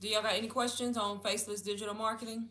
Do y'all got any questions on Faceless digital marketing?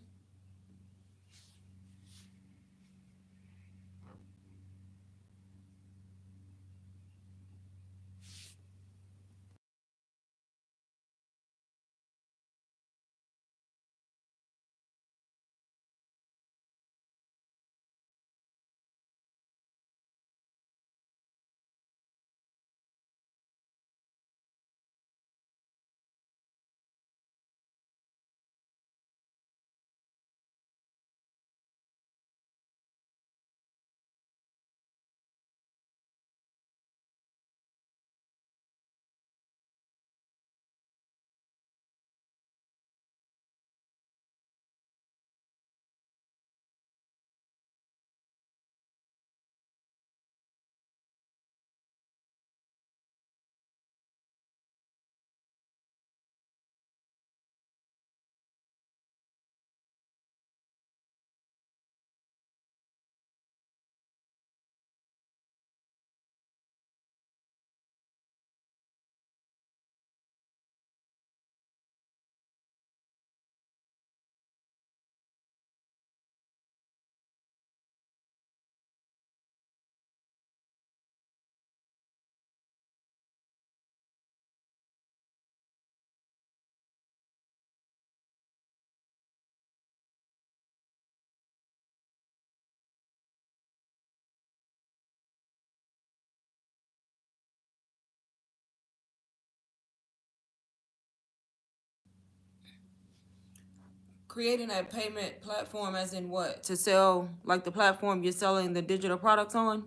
Creating a payment platform as in what? To sell, like the platform you're selling the digital products on?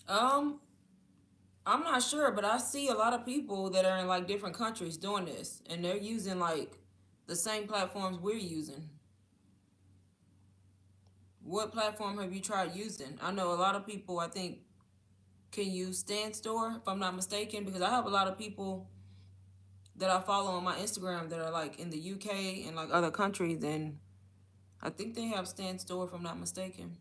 Um, I'm not sure, but I see a lot of people that are in like different countries doing this, and they're using like the same platforms we're using. What platform have you tried using? I know a lot of people, I think, can use Stand Store, if I'm not mistaken, because I have a lot of people that I follow on my Instagram that are like in the UK and like other countries, and I think they have Stand Store, if I'm not mistaken.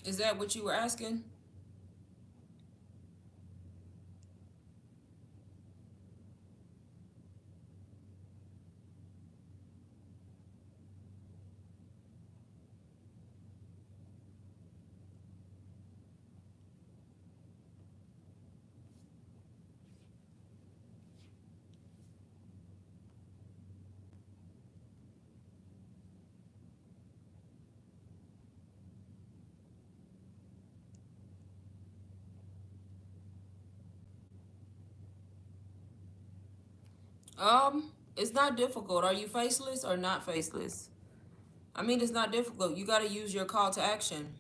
Is that what you were asking? It's not difficult. Are you faceless or not faceless? I mean, it's not difficult. You got to use your call to action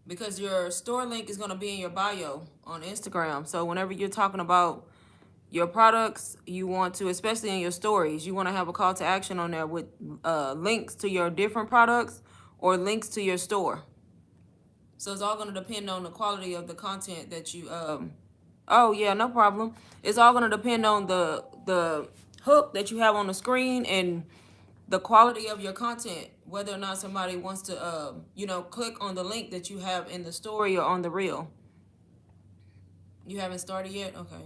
because your store link is going to be in your bio on Instagram. So whenever you're talking about your products, you want to, especially in your stories, you want to have a call to action on there with links to your different products or links to your store. So it's all going to depend on the quality of the content that you oh yeah, no problem. It's all going to depend on the hook that you have on the screen and the quality of your content. whether or not somebody wants to, click on the link that you have in the story or on the reel. You haven't started yet? Okay.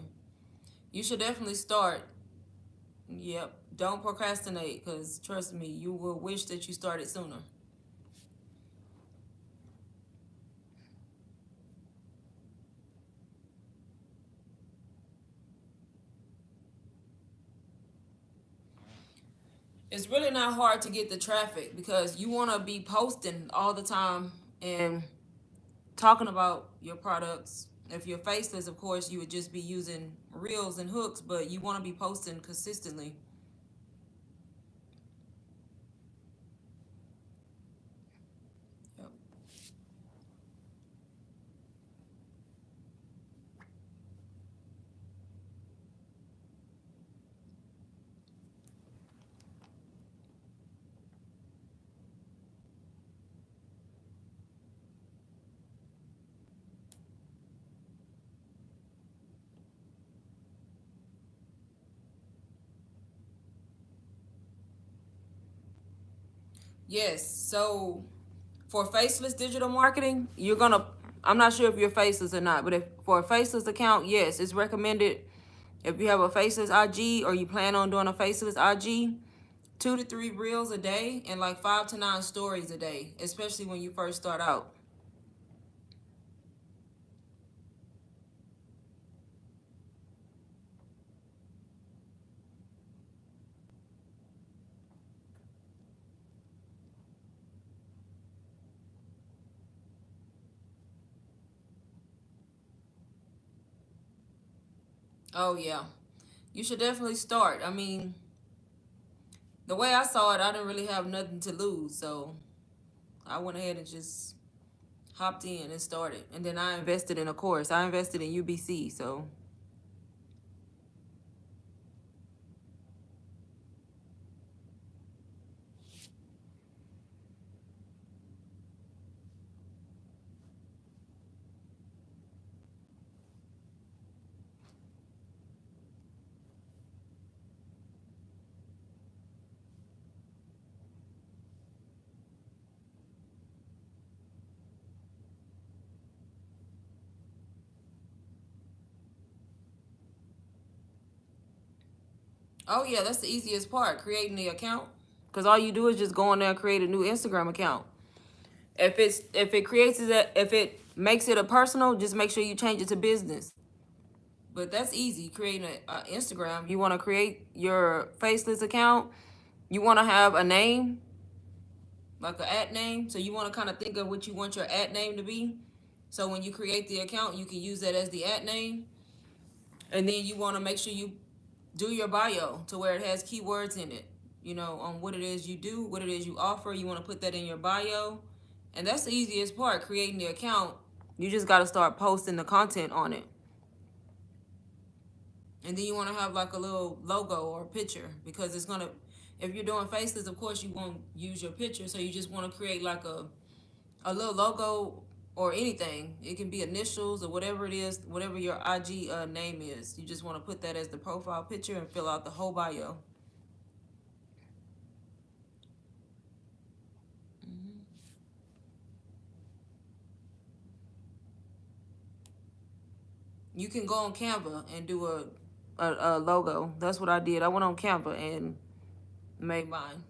You should definitely start. Yep. Don't procrastinate, because trust me, you will wish that you started sooner. It's really not hard to get the traffic, because you want to be posting all the time and talking about your products. If you're faceless, of course, you would just be using reels and hooks, but you want to be posting consistently. Yep. Yes. So for faceless digital marketing, I'm not sure if you're faceless or not, but if for a faceless account, yes, it's recommended. If you have a faceless IG or you plan on doing a faceless IG, 2 to 3 reels a day and like 5 to 9 stories a day, especially when you first start out. Oh yeah, you should definitely start. I mean, the way I saw it, I didn't really have nothing to lose, so I went ahead and just hopped in and started. And then I invested in a course. I invested in UBC, so oh yeah, that's the easiest part, creating the account. Cause all you do is just go on there and create a new Instagram account. If it makes it a personal, just make sure you change it to business. But that's easy, creating an Instagram. You want to create your faceless account. You want to have a name, like an ad name. So you want to kind of think of what you want your ad name to be. So when you create the account, you can use that as the ad name. And then you want to make sure you do your bio to where it has keywords in it, on what it is you do, what it is you offer. You want to put that in your bio. And that's the easiest part, creating the account. You just got to start posting the content on it. And then you want to have like a little logo or picture, because if you're doing faces, of course you won't use your picture. So you just want to create like a little logo or anything. It can be initials or whatever it is, whatever your IG name is. You just want to put that as the profile picture and fill out the whole bio. You can go on Canva and do a logo. That's what I did. I went on Canva and made mine.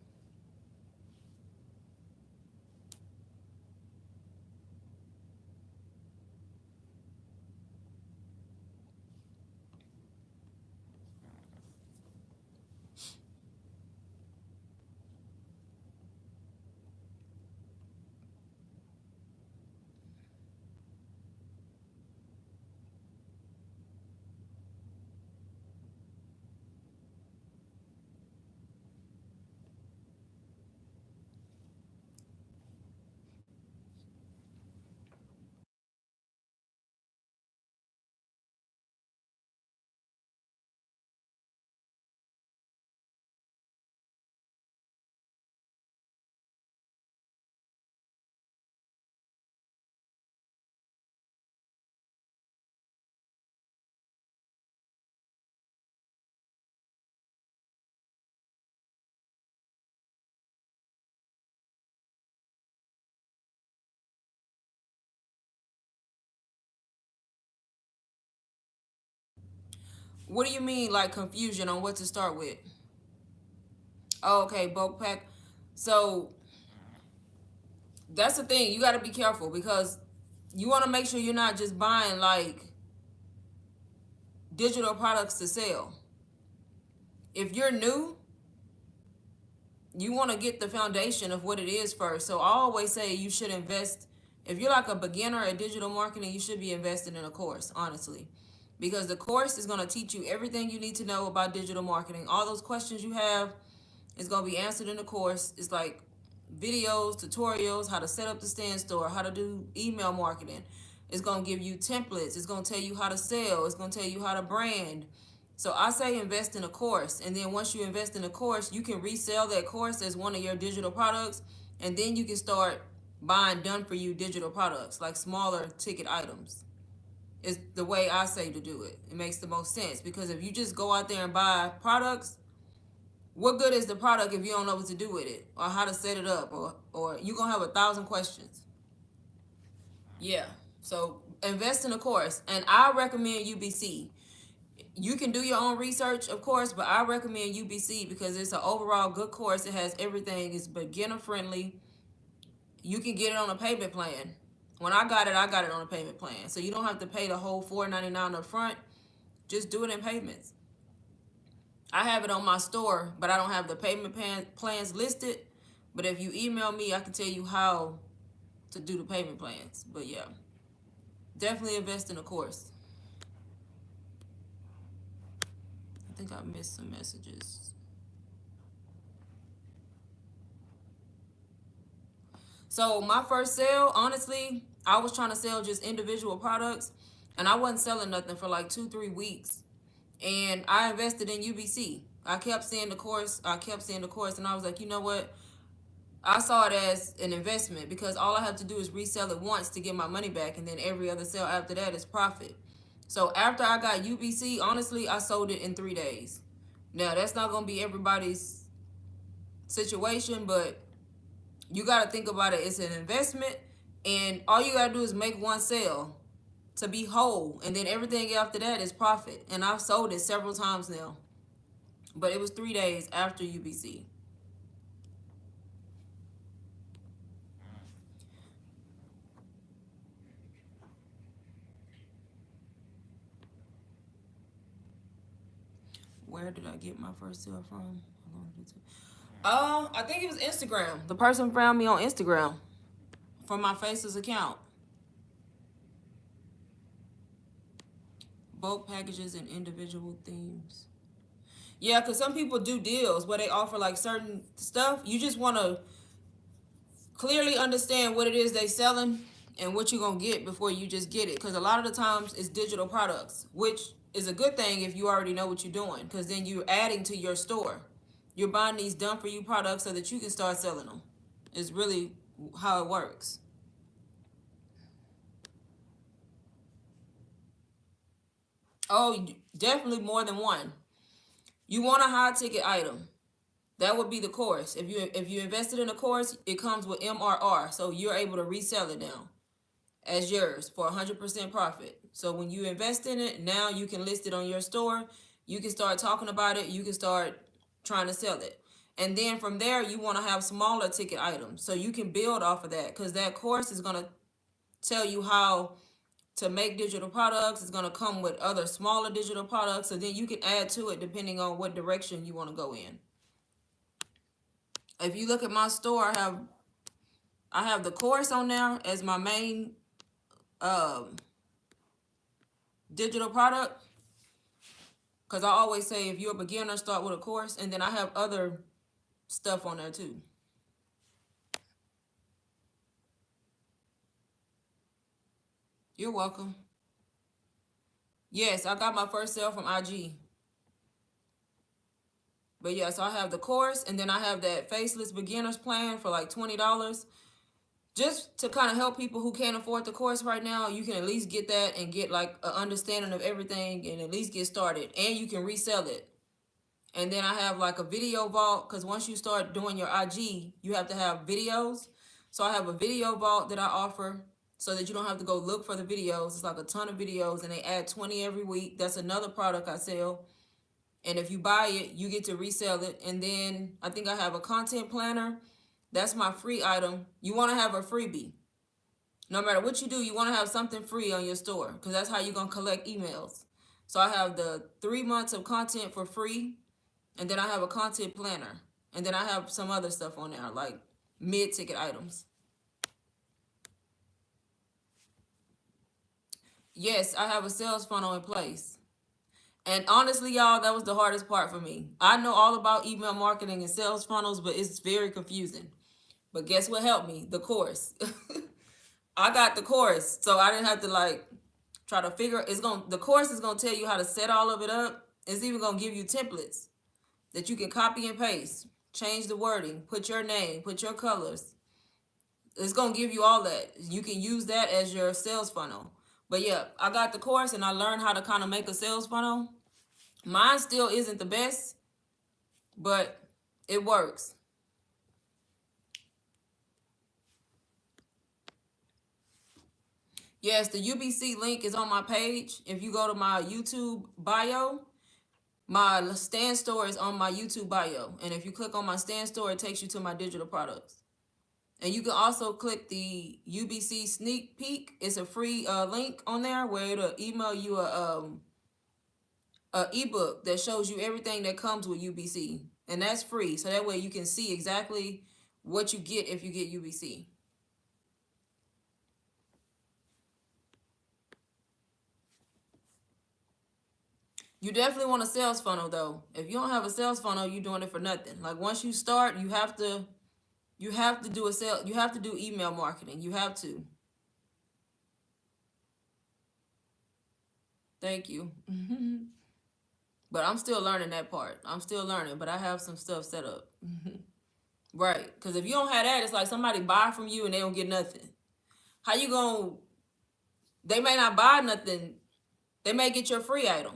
What do you mean, like confusion on what to start with? Oh, okay, bulk pack. So that's the thing. You got to be careful because you want to make sure you're not just buying like digital products to sell. If you're new, you want to get the foundation of what it is first. So I always say you should invest. If you're like a beginner at digital marketing, you should be investing in a course, honestly. Because the course is going to teach you everything you need to know about digital marketing. All those questions you have is going to be answered in the course. It's like videos, tutorials, how to set up the stand store, how to do email marketing. It's going to give you templates. It's going to tell you how to sell. It's going to tell you how to brand. So I say invest in a course. And then once you invest in a course, you can resell that course as one of your digital products. And then you can start buying done for you digital products, like smaller ticket items. Is the way I say to do it. It makes the most sense because if you just go out there and buy products, what good is the product if you don't know what to do with it or how to set it up, or you're gonna have 1,000 questions. Yeah. So invest in a course, and I recommend UBC. You can do your own research, of course, but I recommend UBC because it's an overall good course. It has everything. It's beginner friendly. You can get it on a payment plan. When I got it on a payment plan, so you don't have to pay the whole $4.99 up front. Just do it in payments. I have it on my store, but I don't have the payment plans listed. But if you email me, I can tell you how to do the payment plans. But yeah, definitely invest in a course. I think I missed some messages. So my first sale, honestly, I was trying to sell just individual products, and I wasn't selling nothing for like 2-3 weeks. And I invested in UBC. I kept seeing the course. I kept seeing the course, and I was like, you know what? I saw it as an investment because all I have to do is resell it once to get my money back, and then every other sale after that is profit. So after I got UBC, honestly, I sold it in 3 days. Now that's not gonna be everybody's situation, but you gotta think about it. It's an investment, and all you gotta do is make one sale to be whole, and then everything after that is profit. And I've sold it several times now, but it was 3 days after UBC. Where did I get my first sale from? I think it was Instagram. The person found me on Instagram from my Faceless account. Bulk packages and individual themes. Yeah, because some people do deals where they offer like certain stuff. You just want to clearly understand what it is they selling and what you're going to get before you just get it. Because a lot of the times it's digital products, which is a good thing if you already know what you're doing. Because then you're adding to your store. You're buying these done for you products so that you can start selling them. Is really how it works. Oh, definitely more than one. You want a high ticket item. That would be the course. If you invested in a course, it comes with MRR, so you're able to resell it now as yours for 100% profit. So when you invest in it, now you can list it on your store. You can start talking about it. You can start trying to sell it. And then from there, you want to have smaller ticket items. So you can build off of that because that course is going to tell you how to make digital products. It's going to come with other smaller digital products. So then you can add to it depending on what direction you want to go in. If you look at my store, I have the course on there as my main digital product, because I always say if you're a beginner, start with a course, and then I have other stuff on there too. You're welcome. Yes, I got my first sale from IG. But yeah, so I have the course, and then I have that Faceless beginners plan for like $20. Just to kind of help people who can't afford the course right now, you can at least get that and get like an understanding of everything and at least get started. And you can resell it. And then I have like a video vault, because once you start doing your IG, you have to have videos. So I have a video vault that I offer. so that you don't have to go look for the videos. It's like a ton of videos, and they add 20 every week. That's another product I sell. And if you buy it, you get to resell it. And then I think I have a content planner. That's my free item. You want to have a freebie. No matter what you do, you want to have something free on your store, because that's how you're going to collect emails. So I have the 3 months of content for free, and then I have a content planner. And then I have some other stuff on there, like mid-ticket items. Yes, I have a sales funnel in place. And honestly, y'all, that was the hardest part for me. I know all about email marketing and sales funnels, but it's very confusing. But guess what helped me? The course. I got the course, so I didn't have to like try to figure. The course is gonna tell you how to set all of it up. It's even gonna give you templates that you can copy and paste, change the wording, put your name, put your colors. It's gonna give you all that. You can use that as your sales funnel. But yeah, I got the course and I learned how to kind of make a sales funnel. Mine still isn't the best, but it works. Yes, the UBC link is on my page. If you go to my YouTube bio, my stand store is on my YouTube bio. And if you click on my stand store, it takes you to my digital products. And you can also click the UBC sneak peek. It's a free link on there where it'll email you a ebook that shows you everything that comes with UBC. And that's free. So that way you can see exactly what you get if you get UBC. You definitely want a sales funnel though. If you don't have a sales funnel, you're doing it for nothing. Like once you start, you have to do a sale, you have to do email marketing. You have to. Thank you. But I'm still learning that part. I'm still learning, but I have some stuff set up. Right. Because if you don't have that, it's like somebody buy from you and they don't get nothing. How you going to, they may not buy nothing. They may get your free item.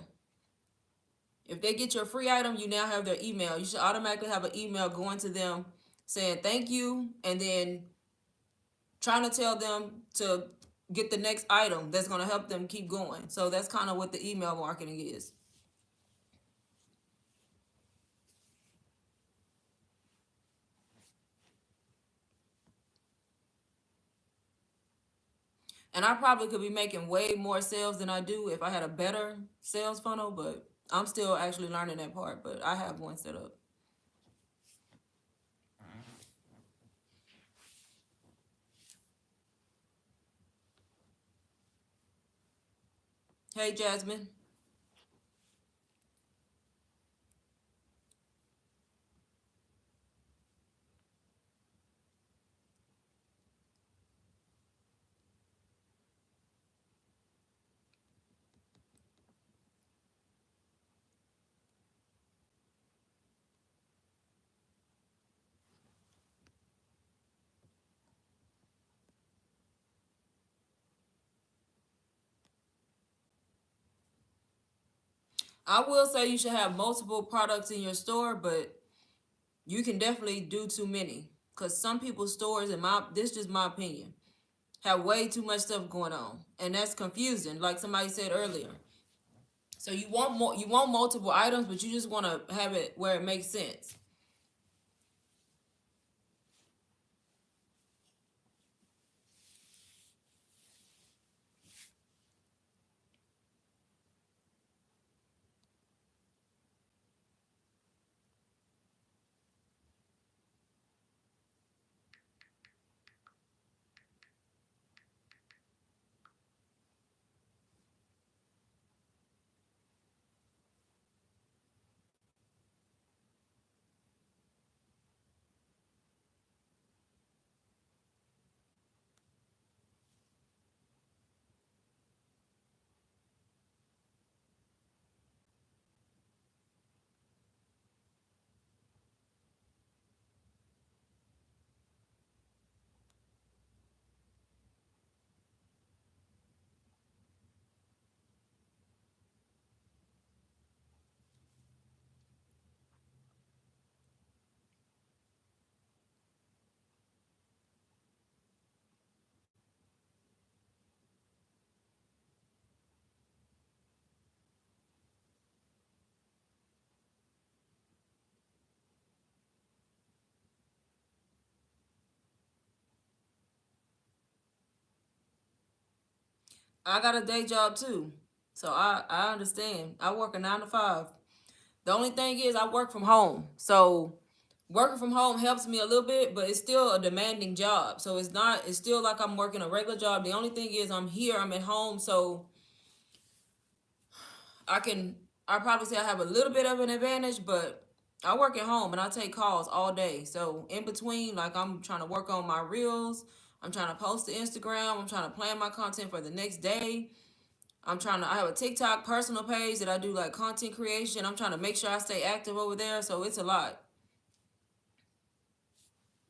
If they get your free item, you now have their email. You should automatically have an email going to them saying thank you, and then trying to tell them to get the next item that's going to help them keep going. So that's kind of what the email marketing is. And I probably could be making way more sales than I do if I had a better sales funnel, but I'm still actually learning that part, but I have one set up. Hey, Jasmine. I will say you should have multiple products in your store, but you can definitely do too many. Because some people's stores, this is just my opinion, have way too much stuff going on. And that's confusing, like somebody said earlier. So you want more, you want multiple items, but you just want to have it where it makes sense. I got a day job too. So I understand. I work a 9 to 5. The only thing is I work from home. So working from home helps me a little bit, but it's still a demanding job. So it's still like I'm working a regular job. The only thing is I'm here, I'm at home, so I can I probably say I have a little bit of an advantage, but I work at home and I take calls all day. So in between, like I'm trying to work on my reels, I'm trying to post to Instagram, I'm trying to plan my content for the next day. I have a TikTok personal page that I do like content creation. I'm trying to make sure I stay active over there. So it's a lot,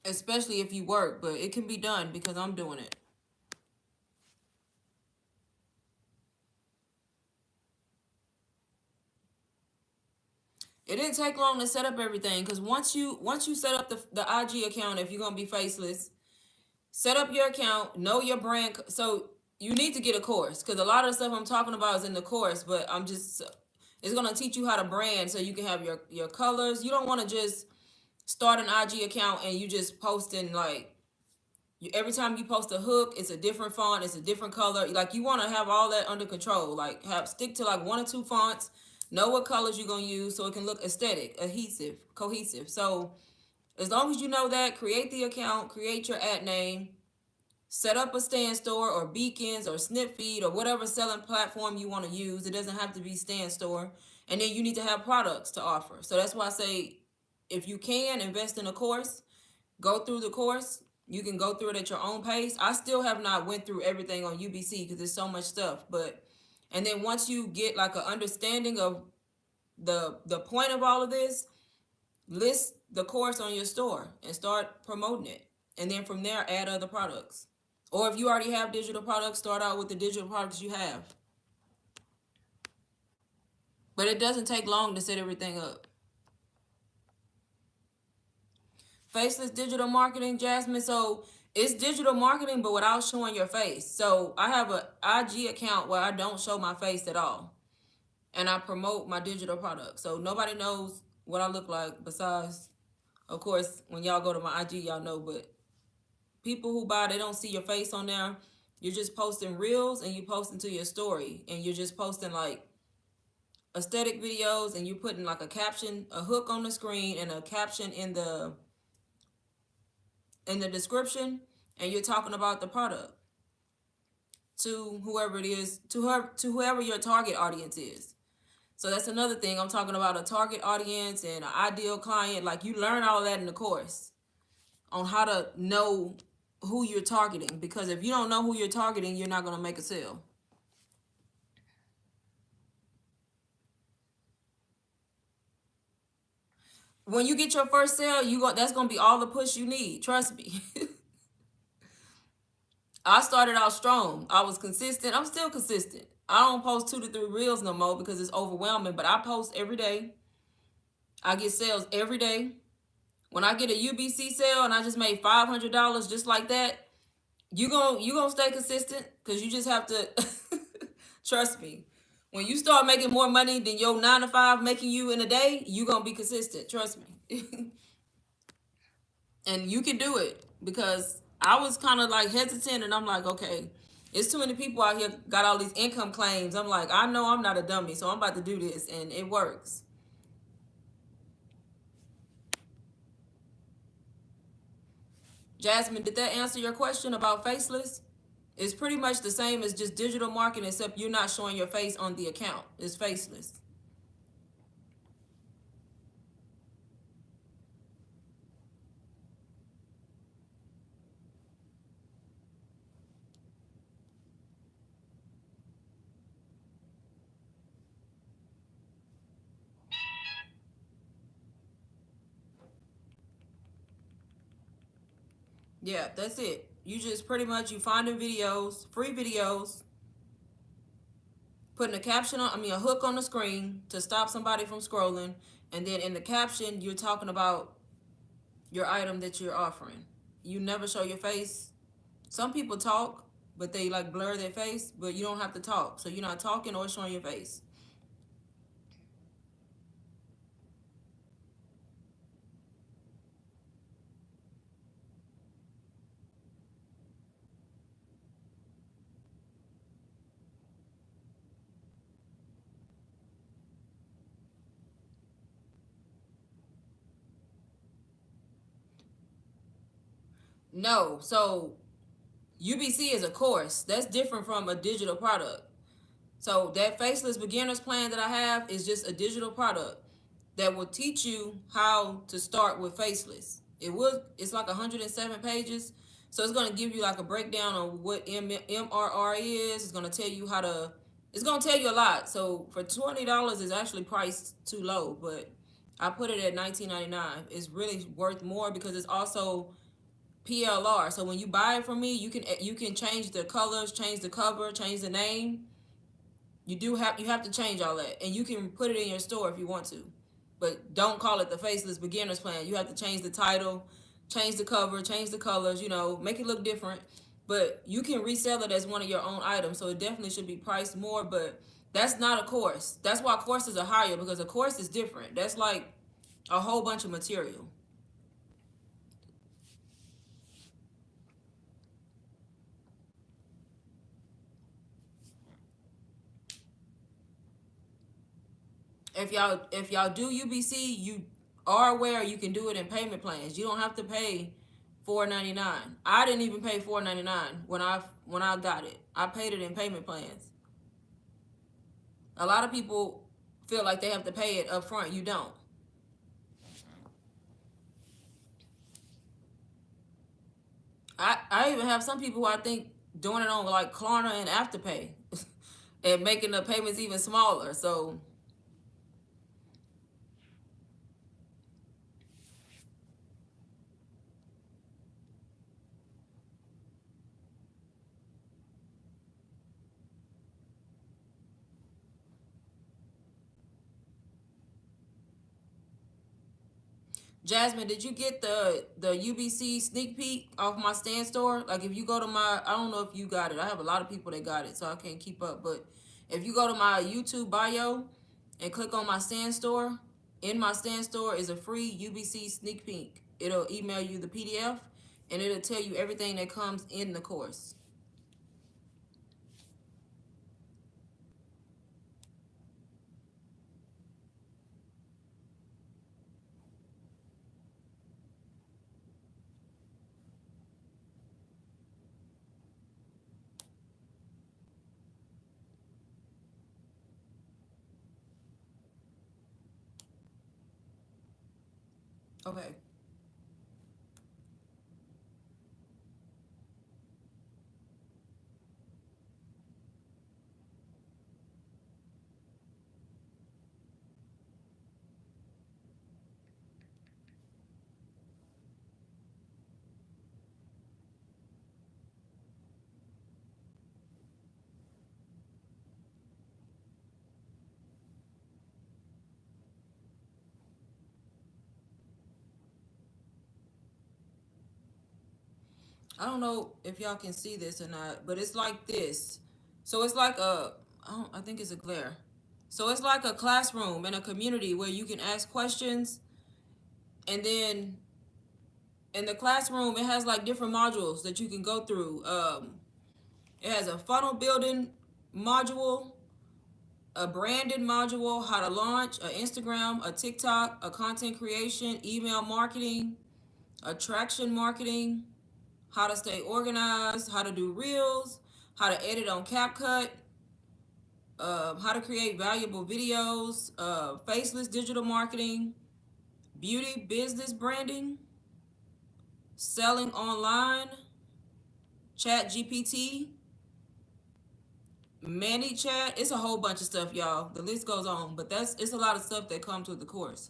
especially if you work, but it can be done because I'm doing it. It didn't take long to set up everything because once you set up the IG account, if you're gonna be faceless, set up your account, know your brand. So you need to get a course because a lot of the stuff I'm talking about is in the course, but it's gonna teach you how to brand so you can have your colors. You don't want to just start an IG account and you just posting like every time you post a hook, it's a different font, it's a different color. Like you want to have all that under control. Like have stick to like 1 or 2 fonts. Know what colors you're gonna use so it can look aesthetic, adhesive, cohesive. So as long as you know that, create the account, create your ad name, set up a stand store or beacons or snip feed or whatever selling platform you want to use. It doesn't have to be stand store. And then you need to have products to offer. So that's why I say if you can invest in a course, go through the course. You can go through it at your own pace. I still have not went through everything on UBC because there's so much stuff. But and then once you get like an understanding of the point of all of this, list the course on your store and start promoting it. And then from there, add other products. Or if you already have digital products, start out with the digital products you have. But it doesn't take long to set everything up. Faceless digital marketing, Jasmine. So it's digital marketing, but without showing your face. So I have a IG account where I don't show my face at all, and I promote my digital products. So nobody knows what I look like besides, of course, when y'all go to my IG, y'all know. But people who buy, they don't see your face on there. You're just posting reels and you posting to your story, and you're just posting like aesthetic videos, and you're putting like a caption, a hook on the screen, and a caption in the description, and you're talking about the product to whoever it is, to whoever your target audience is. So that's another thing. I'm talking about a target audience and an ideal client. Like you learn all of that in the course on how to know who you're targeting, because if you don't know who you're targeting, you're not going to make a sale. When you get your first sale, that's going to be all the push you need. Trust me. I started out strong. I was consistent. I'm still consistent. I don't post 2 to 3 reels no more because it's overwhelming, but I post every day. I get sales every day. When I get a UBC sale and I just made $500 just like that, you gonna stay consistent because you just have to trust me. When you start making more money than your 9 to 5 making you in a day, you gonna be consistent. Trust me. And you can do it because I was kind of like hesitant, and I'm like, okay, it's too many people out here got all these income claims. I'm like, I know I'm not a dummy, so I'm about to do this, and it works. Jasmine, did that answer your question about faceless? It's pretty much the same as just digital marketing, except you're not showing your face on the account. It's faceless. Yeah, that's it. You just pretty much you finding videos, free videos, putting a caption on, I mean a hook on the screen to stop somebody from scrolling, and then in the caption you're talking about your item that you're offering. You never show your face. Some people talk, but they like blur their face, but you don't have to talk. So you're not talking or showing your face. No, so UBC is a course. That's different from a digital product. So that Faceless Beginners Plan that I have is just a digital product that will teach you how to start with Faceless. It's like 107 pages. So it's going to give you like a breakdown on what MRR is. It's going to tell you how to, it's going to tell you a lot. So for $20, it's actually priced too low, but I put it at $19.99. It's really worth more because it's also PLR. So when you buy it from me, you can change the colors, change the cover, change the name. You have to change all that, and you can put it in your store if you want to, but don't call it the Faceless Beginners Plan. You have to change the title, change the cover, change the colors. Make it look different. But you can resell it as one of your own items, so it definitely should be priced more. But that's not a course. That's why courses are higher, because a course is different. That's like a whole bunch of material. If y'all do UBC, you are aware you can do it in payment plans. You don't have to pay $4.99. I didn't even pay $4.99 when I got it. I paid it in payment plans. A lot of people feel like they have to pay it up front. You don't. I even have some people who I think doing it on like Klarna and Afterpay and making the payments even smaller. So Jasmine, did you get the UBC sneak peek off my stand store? Like if you go to I don't know if you got it. I have a lot of people that got it, so I can't keep up. But if you go to my YouTube bio and click on my stand store, in my stand store is a free UBC sneak peek. It'll email you the PDF and it'll tell you everything that comes in the course. Okay. I don't know if y'all can see this or not, but it's like this. So it's like I think it's a glare. So it's like a classroom in a community where you can ask questions, and then in the classroom it has like different modules that you can go through. It has a funnel building module, a branded module, how to launch an Instagram, a TikTok, a content creation, email marketing, attraction marketing, how to stay organized, how to do reels, how to edit on CapCut, how to create valuable videos, faceless digital marketing, beauty business branding, selling online, chat GPT, ManyChat. It's a whole bunch of stuff, y'all. The list goes on, but it's a lot of stuff that comes with the course.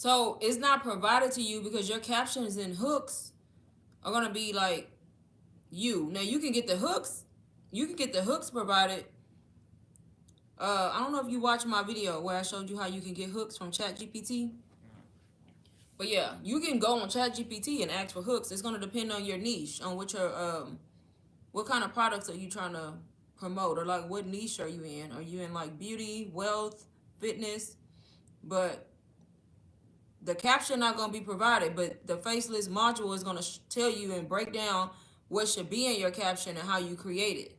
So it's not provided to you because your captions and hooks are gonna be like you. Now you can get the hooks. You can get the hooks provided. I don't know if you watched my video where I showed you how you can get hooks from ChatGPT. But yeah, you can go on ChatGPT and ask for hooks. It's gonna depend on your niche, on what kind of products are you trying to promote, or like what niche are you in? Are you in like beauty, wealth, fitness? But the caption not gonna be provided, but the Faceless module is gonna tell you and break down what should be in your caption and how you create it.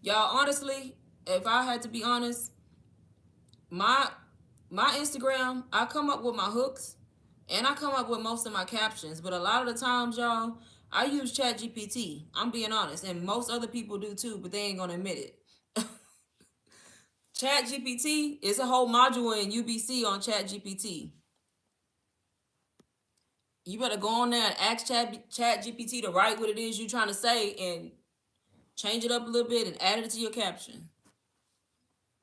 Y'all, honestly, if I had to be honest, my my Instagram, I come up with my hooks and I come up with most of my captions, but a lot of the times, y'all, I use ChatGPT. I'm being honest, and most other people do too, but they ain't gonna admit it. ChatGPT is a whole module in UBC on ChatGPT. You better go on there and ask ChatGPT to write what it is you're trying to say and change it up a little bit and add it to your caption.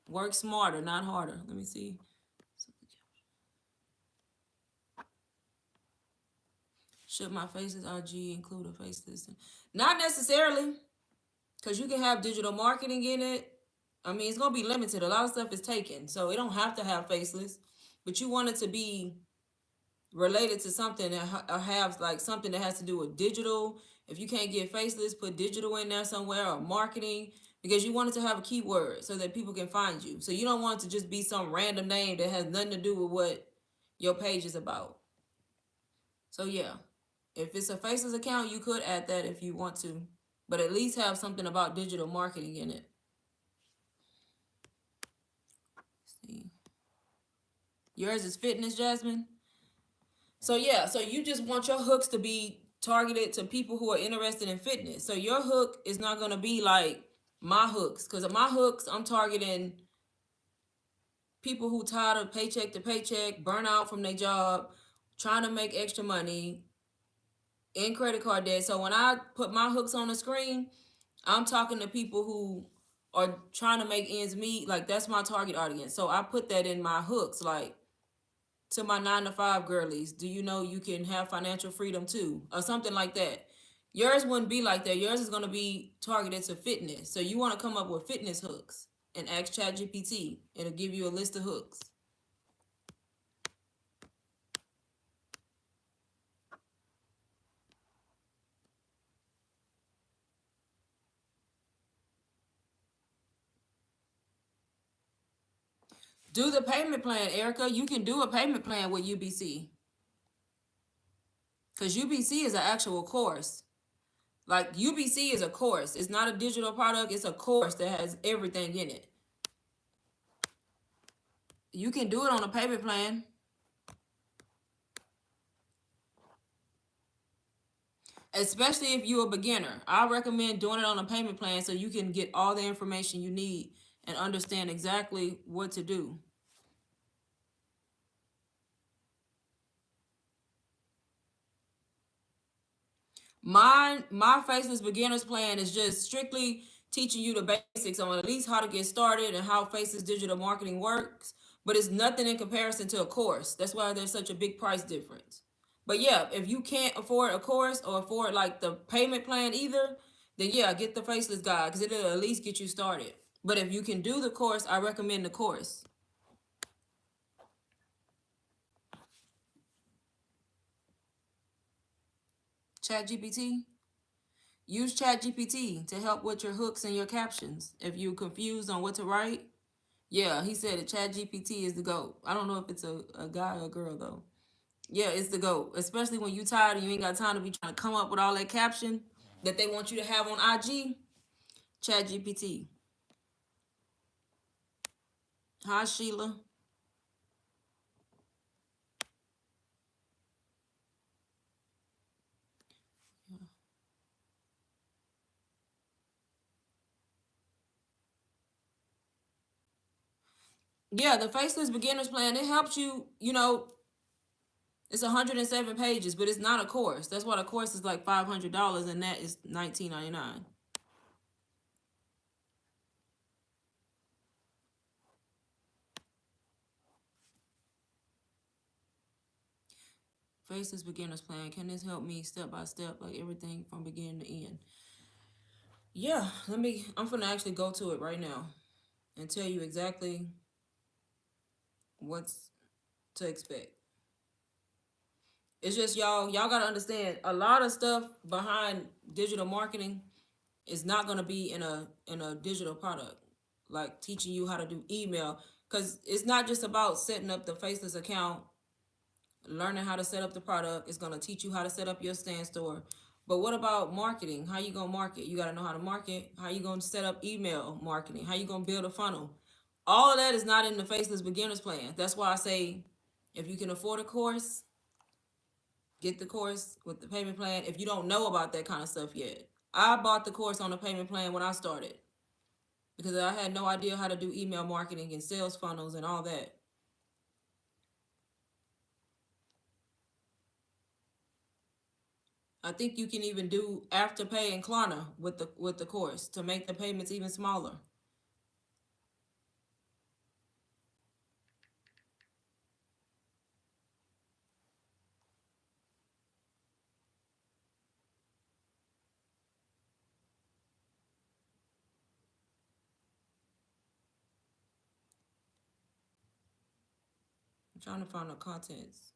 Work smarter, not harder. Let me see. Should my Faceless RG include a Faceless? Not necessarily, because you can have digital marketing in it. I mean, it's going to be limited. A lot of stuff is taken, so it don't have to have Faceless. But you want it to be related to something that have like something that has to do with digital. If you can't get Faceless, put digital in there somewhere, or marketing, because you want it to have a keyword so that people can find you. So you don't want it to just be some random name that has nothing to do with what your page is about. So yeah, if it's a Faceless account, you could add that if you want to, but at least have something about digital marketing in it. Let's see, yours is fitness, Jasmine. So yeah, so you just want your hooks to be targeted to people who are interested in fitness. So your hook is not gonna be like my hooks, because my hooks, I'm targeting people who tired of paycheck to paycheck, burn out from their job, trying to make extra money, in credit card debt. So when I put my hooks on the screen, I'm talking to people who are trying to make ends meet. Like that's my target audience. So I put that in my hooks, like to my 9 to 5 girlies. Do you know you can have financial freedom too, or something like that? Yours wouldn't be like that. Yours is gonna be targeted to fitness. So you want to come up with fitness hooks and ask ChatGPT. It'll give you a list of hooks. Do the payment plan, Erica. You can do a payment plan with UBC. Because UBC is an actual course. Like UBC is a course. It's not a digital product. It's a course that has everything in it. You can do it on a payment plan. Especially if you're a beginner. I recommend doing it on a payment plan so you can get all the information you need and understand exactly what to do. My Faceless Beginners plan is just strictly teaching you the basics on at least how to get started and how Faceless digital marketing works. But it's nothing in comparison to a course. That's why there's such a big price difference. But yeah, if you can't afford a course or afford like the payment plan either, then yeah, get the Faceless guide because it'll at least get you started. But if you can do the course, I recommend the course. ChatGPT. Use ChatGPT to help with your hooks and your captions. If you're confused on what to write, yeah, he said that ChatGPT is the GOAT. I don't know if it's a guy or a girl though. Yeah, it's the GOAT. Especially when you tired and you ain't got time to be trying to come up with all that caption that they want you to have on IG. ChatGPT. Hi, Sheila. Yeah, the Faceless Beginners Plan, it helps you, it's 107 pages, but it's not a course. That's why the course is like $500 and that is $19.99. Faceless beginner's plan. Can this help me step by step, like everything from beginning to end? Yeah, I'm gonna actually go to it right now and tell you exactly what's to expect. It's just y'all gotta understand a lot of stuff behind digital marketing is not gonna be in a digital product, like teaching you how to do email, because it's not just about setting up the Faceless account, learning how to set up the product. It's gonna teach you how to set up your stand store. But what about marketing? How you gonna market? You gotta know how to market. How you gonna set up email marketing? How you gonna build a funnel? All of that is not in the Faceless beginners plan. That's why I say, if you can afford a course, get the course with the payment plan. If you don't know about that kind of stuff yet, I bought the course on the payment plan when I started because I had no idea how to do email marketing and sales funnels and all that. I think you can even do Afterpay and Klarna with the course to make the payments even smaller. I'm trying to find the contents.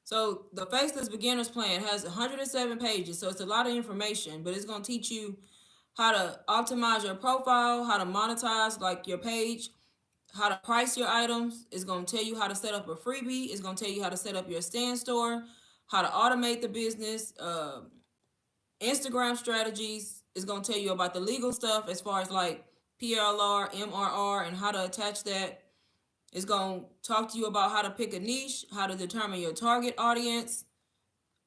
So the Faceless Beginners Plan has 107 pages, so it's a lot of information, but it's gonna teach you how to optimize your profile, how to monetize like your page, how to price your items. It's gonna tell you how to set up a freebie. It's gonna tell you how to set up your stand store, how to automate the business, Instagram strategies. It's gonna tell you about the legal stuff as far as like PLR, MRR, and how to attach that. It's gonna talk to you about how to pick a niche, how to determine your target audience,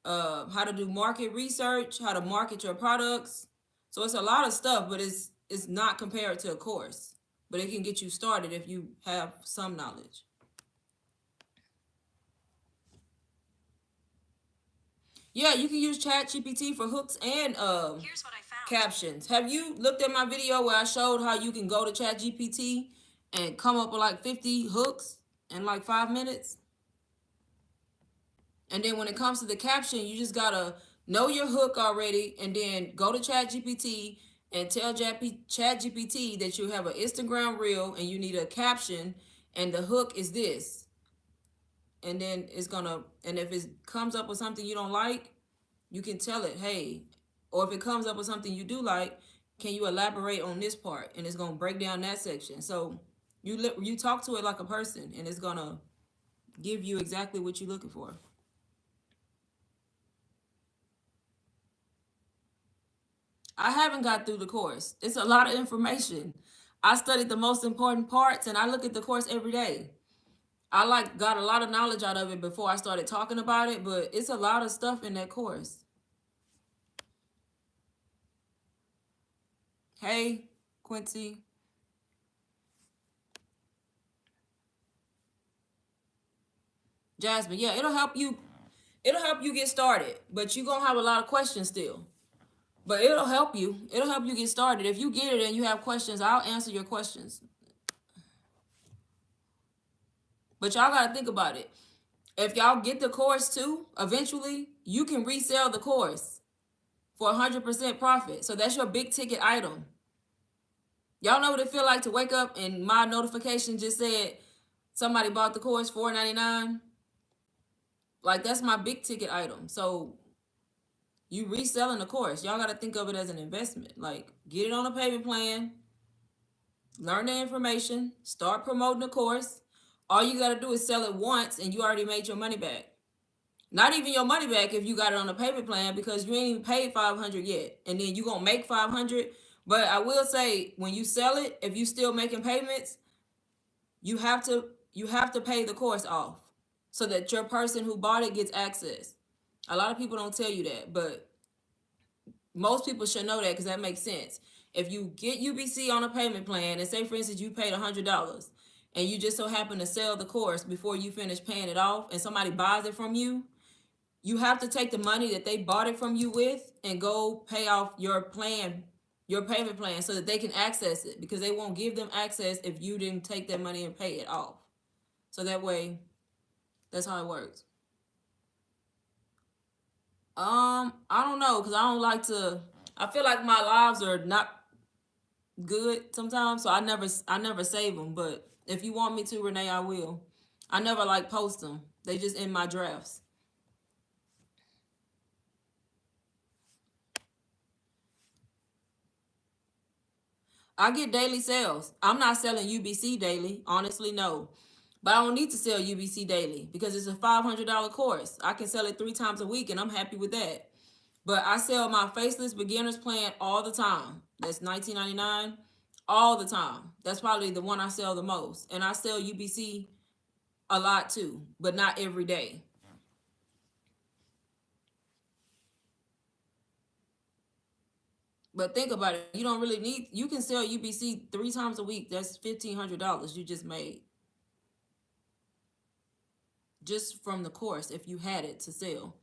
how to do market research, how to market your products. So it's a lot of stuff, but it's not compared to a course. But it can get you started if you have some knowledge. Yeah, you can use Chat GPT for hooks and captions. Have you looked at my video where I showed how you can go to Chat GPT and come up with like 50 hooks in like 5 minutes? And then when it comes to the caption, you just gotta know your hook already, and then go to ChatGPT and tell ChatGPT that you have an Instagram reel and you need a caption, and the hook is this. And then it's gonna, and if it comes up with something you don't like, you can tell it, hey, or if it comes up with something you do like, can you elaborate on this part? And it's gonna break down that section. So you talk to it like a person, and it's gonna give you exactly what you're looking for. I haven't got through the course. It's a lot of information. I studied the most important parts and I look at the course every day. I like got a lot of knowledge out of it before I started talking about it, but it's a lot of stuff in that course. Hey, Quincy. Jasmine, yeah, it'll help you. It'll help you get started, but you're gonna have a lot of questions still. But it'll help you. It'll help you get started. If you get it and you have questions, I'll answer your questions. But y'all gotta think about it. If y'all get the course too, eventually you can resell the course for 100% profit. So that's your big ticket item. Y'all know what it feel like to wake up and my notification just said somebody bought the course $4.99. Like that's my big ticket item. So you reselling the course. Y'all got to think of it as an investment. Like get it on a payment plan, learn the information, start promoting the course. All you got to do is sell it once and you already made your money back. Not even your money back if you got it on a payment plan because you ain't even paid 500 yet. And then you gonna make 500. But I will say when you sell it, if you still making payments, you have to pay the course off so that your person who bought it gets access. A lot of people don't tell you that, but most people should know that because that makes sense. If you get UBC on a payment plan and say for instance you paid $100 and you just so happen to sell the course before you finish paying it off and somebody buys it from you, you have to take the money that they bought it from you with and go pay off your your payment plan so that they can access it, because they won't give them access if you didn't take that money and pay it off. So that way, that's how it works. I don't know, because I don't like to. I feel like my lives are not good sometimes, so I never save them. But if you want me to, Renee, I will. I never like post them. They just in my drafts. I get daily sales. I'm not selling UBC daily, honestly, no. But I don't need to sell UBC daily because it's a $500 course. I can sell it 3 times a week and I'm happy with that. But I sell my Faceless Beginners Plan all the time. That's $19.99 all the time. That's probably the one I sell the most. And I sell UBC a lot too, but not every day. But think about it. You don't really need, you can sell UBC 3 times a week. That's $1,500 you just made just from the course if you had it to sell.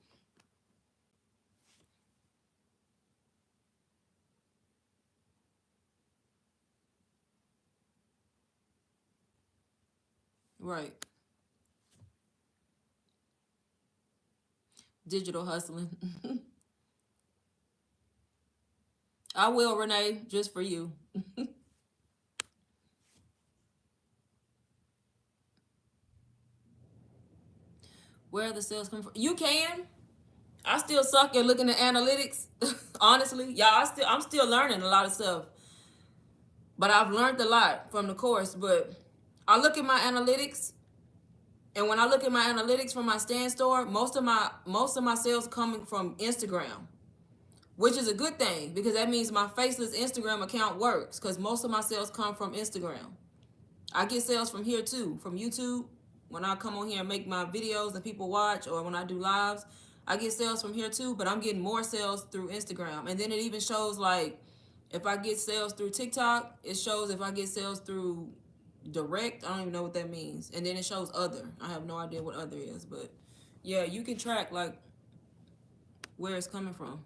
Right. Digital hustling. I will, Renee, just for you. Where the sales come from? You can. I still suck at looking at analytics. Honestly, y'all, I'm still learning a lot of stuff. But I've learned a lot from the course. But I look at my analytics, and when I look at my analytics from my stand store, most of my sales coming from Instagram, which is a good thing because that means my Faceless Instagram account works because most of my sales come from Instagram. I get sales from here too, from YouTube. When I come on here and make my videos that people watch, or when I do lives, I get sales from here too, but I'm getting more sales through Instagram. And then it even shows like if I get sales through TikTok, it shows if I get sales through direct. I don't even know what that means. And then it shows other. I have no idea what other is, but yeah, you can track like where it's coming from.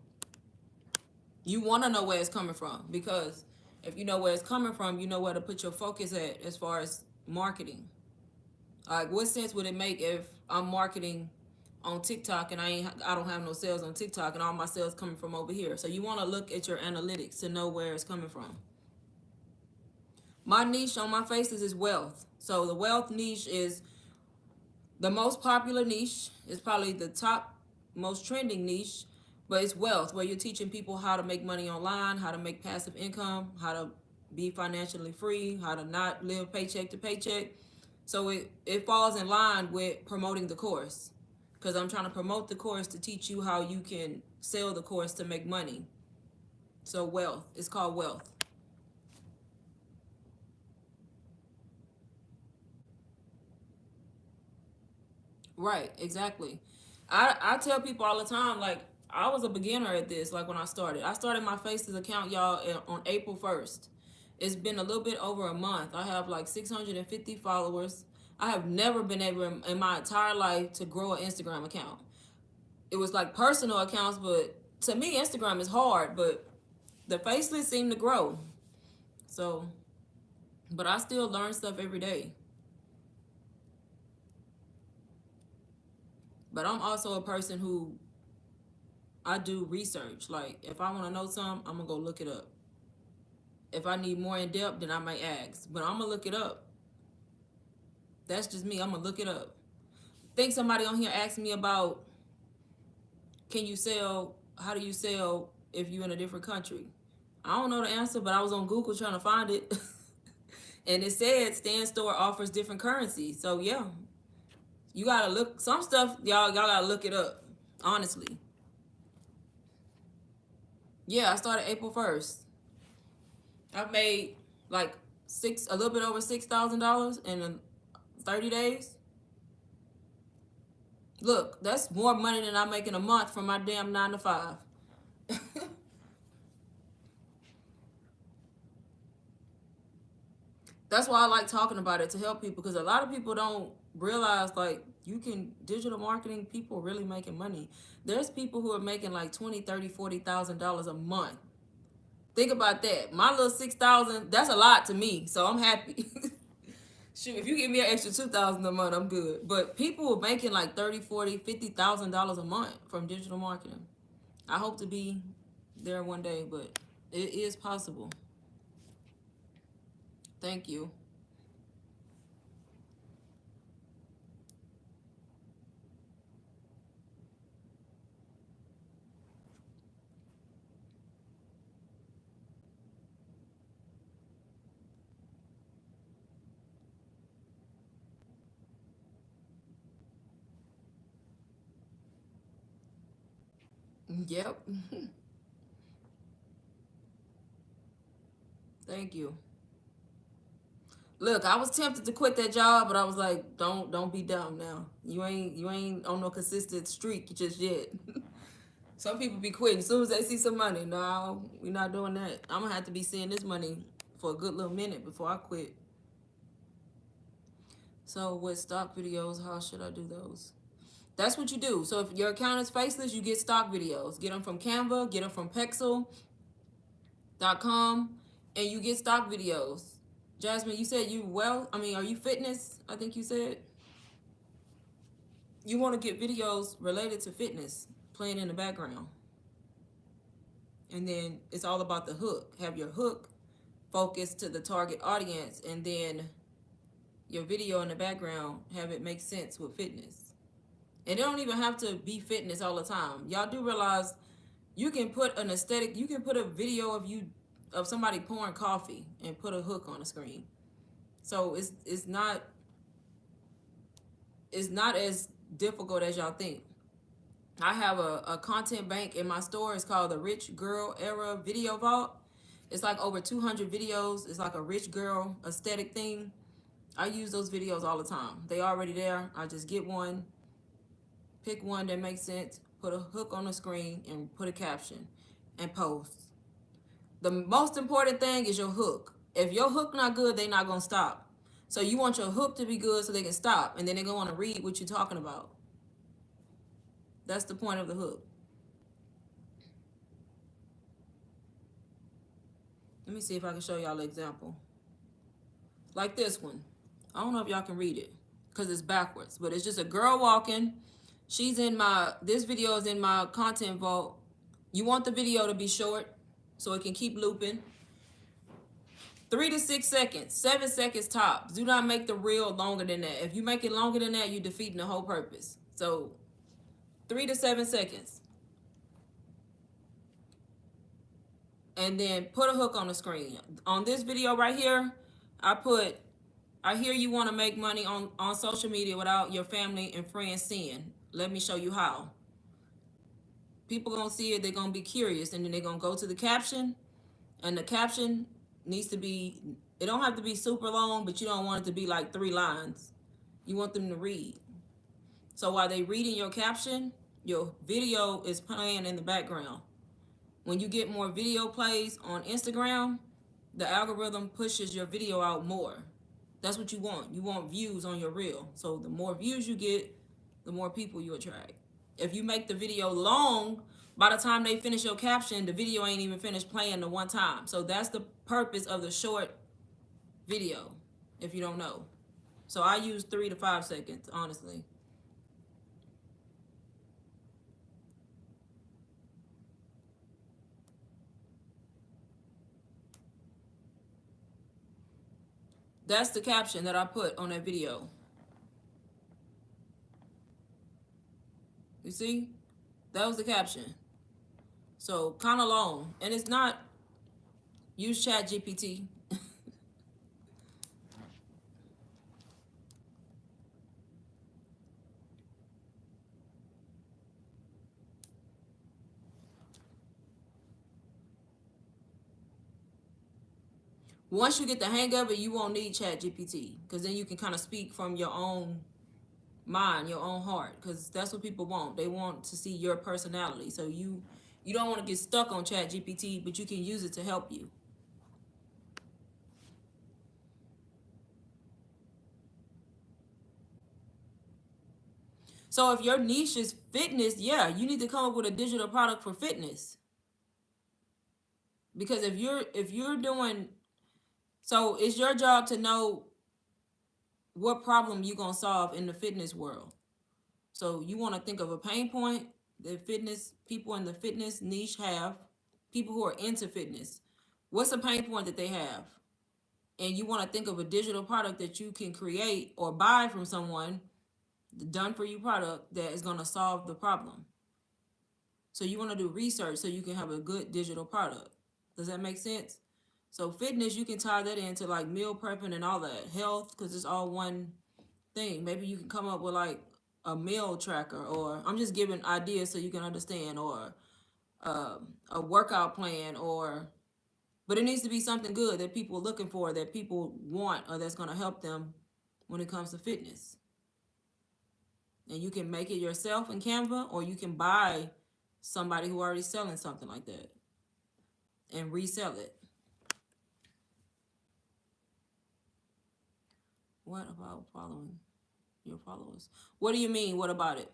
You want to know where it's coming from because if you know where it's coming from, you know where to put your focus at as far as marketing. Like, what sense would it make if I'm marketing on TikTok and I don't have no sales on TikTok and all my sales coming from over here? So you want to look at your analytics to know where it's coming from. My niche on my faces is wealth. So the wealth niche is the most popular niche. It's probably the top most trending niche, but it's wealth, where you're teaching people how to make money online, how to make passive income, how to be financially free, how to not live paycheck to paycheck. So it falls in line with promoting the course because I'm trying to promote the course to teach you how you can sell the course to make money. So wealth, it's called wealth. Right, exactly. I tell people all the time, like, I was a beginner at this, like, when I started. I started my Faces account, y'all, on April 1st. It's been a little bit over a month. I have like 650 followers. I have never been able in my entire life to grow an Instagram account. It was like personal accounts, but to me, Instagram is hard, but the Faceless seem to grow. So, but I still learn stuff every day. But I'm also a person who I do research. Like, if I want to know something, I'm going to go look it up. If I need more in depth, then I might ask. But I'm going to look it up. That's just me. I'm going to look it up. Think somebody on here asked me about, how do you sell if you're in a different country? I don't know the answer, but I was on Google trying to find it. And it said Stand Store offers different currencies. So, yeah, you got to look. Some stuff, y'all got to look it up, honestly. Yeah, I started April 1st. I've made like a little bit over $6,000 in 30 days. Look, that's more money than I make in a month from my damn 9 to 5. That's why I like talking about it, to help people, because a lot of people don't realize like you can digital marketing, people really making money. There's people who are making like 20, 30, $40,000 a month Think about that. My little 6,000, that's a lot to me. So I'm happy. Shoot, if you give me an extra 2,000 a month, I'm good. But people are making like 30, 40, $50,000 a month from digital marketing. I hope to be there one day, but it is possible. Thank you. Yep. Thank you. Look, I was tempted to quit that job, but I was like, don't be dumb now. You ain't on no consistent streak just yet. Some people be quitting as soon as they see some money. No, we're not doing that. I'm gonna have to be seeing this money for a good little minute before I quit. So with stock videos, how should I do those? That's what you do. So if your account is faceless, you get stock videos. Get them from Canva, get them from Pexel.com, and you get stock videos. Jasmine, you said are you fitness? I think you said. You want to get videos related to fitness playing in the background. And then it's all about the hook. Have your hook focused to the target audience, and then your video in the background, have it make sense with fitness. And it don't even have to be fitness all the time. Y'all do realize you can put an aesthetic, you can put a video of somebody pouring coffee and put a hook on the screen. So it's not as difficult as y'all think. I have a content bank in my store. It's called the Rich Girl Era Video Vault. It's like over 200 videos. It's like a rich girl aesthetic thing. I use those videos all the time. They already there. I just get one, pick one that makes sense, put a hook on the screen, and put a caption, and post. The most important thing is your hook. If your hook not good, they not gonna stop. So you want your hook to be good so they can stop, and then they're gonna want to read what you're talking about. That's the point of the hook. Let me see if I can show y'all an example. Like this one. I don't know if y'all can read it because it's backwards, but it's just a girl walking. This video is in my content vault. You want the video to be short so it can keep looping. 3 to 6 seconds, 7 seconds tops. Do not make the reel longer than that. If you make it longer than that, you're defeating the whole purpose. So 3 to 7 seconds. And then put a hook on the screen. On this video right here, I hear you want to make money on social media without your family and friends seeing. Let me show you how. People gonna see it, they're gonna be curious, and then they're gonna go to the caption, and the caption needs to be, it don't have to be super long, but you don't want it to be like 3 lines. You want them to read. So while they reading your caption, your video is playing in the background. When you get more video plays on Instagram, the algorithm pushes your video out more. That's what you want. You want views on your reel. So the more views you get, the more people you attract. If you make the video long, by the time they finish your caption, the video ain't even finished playing the one time. So that's the purpose of the short video, if you don't know. So I use 3 to 5 seconds, honestly. That's the caption that I put on that video. You see? That was the caption. So kind of long. And it's not, use Chat GPT. Once you get the hang of it, you won't need Chat GPT, because then you can kind of speak from your own mind, your own heart, because that's what people want. They want to see your personality. So you don't want to get stuck on Chat GPT, but you can use it to help you. So if your niche is fitness, yeah, you need to come up with a digital product for fitness. Because if you're doing, so it's your job to know what problem you gonna solve in the fitness world. So you want to think of a pain point that fitness people in the fitness niche have, people who are into fitness. What's a pain point that they have? And you want to think of a digital product that you can create or buy from someone, the done for you product that is going to solve the problem. So you want to do research so you can have a good digital product. Does that make sense? So fitness, you can tie that into like meal prepping and all that. Health, because it's all one thing. Maybe you can come up with like a meal tracker, or I'm just giving ideas so you can understand, or a workout plan, or but it needs to be something good that people are looking for, that people want, or that's going to help them when it comes to fitness. And you can make it yourself in Canva, or you can buy somebody who already selling something like that and resell it. What about following your followers? What do you mean? What about it?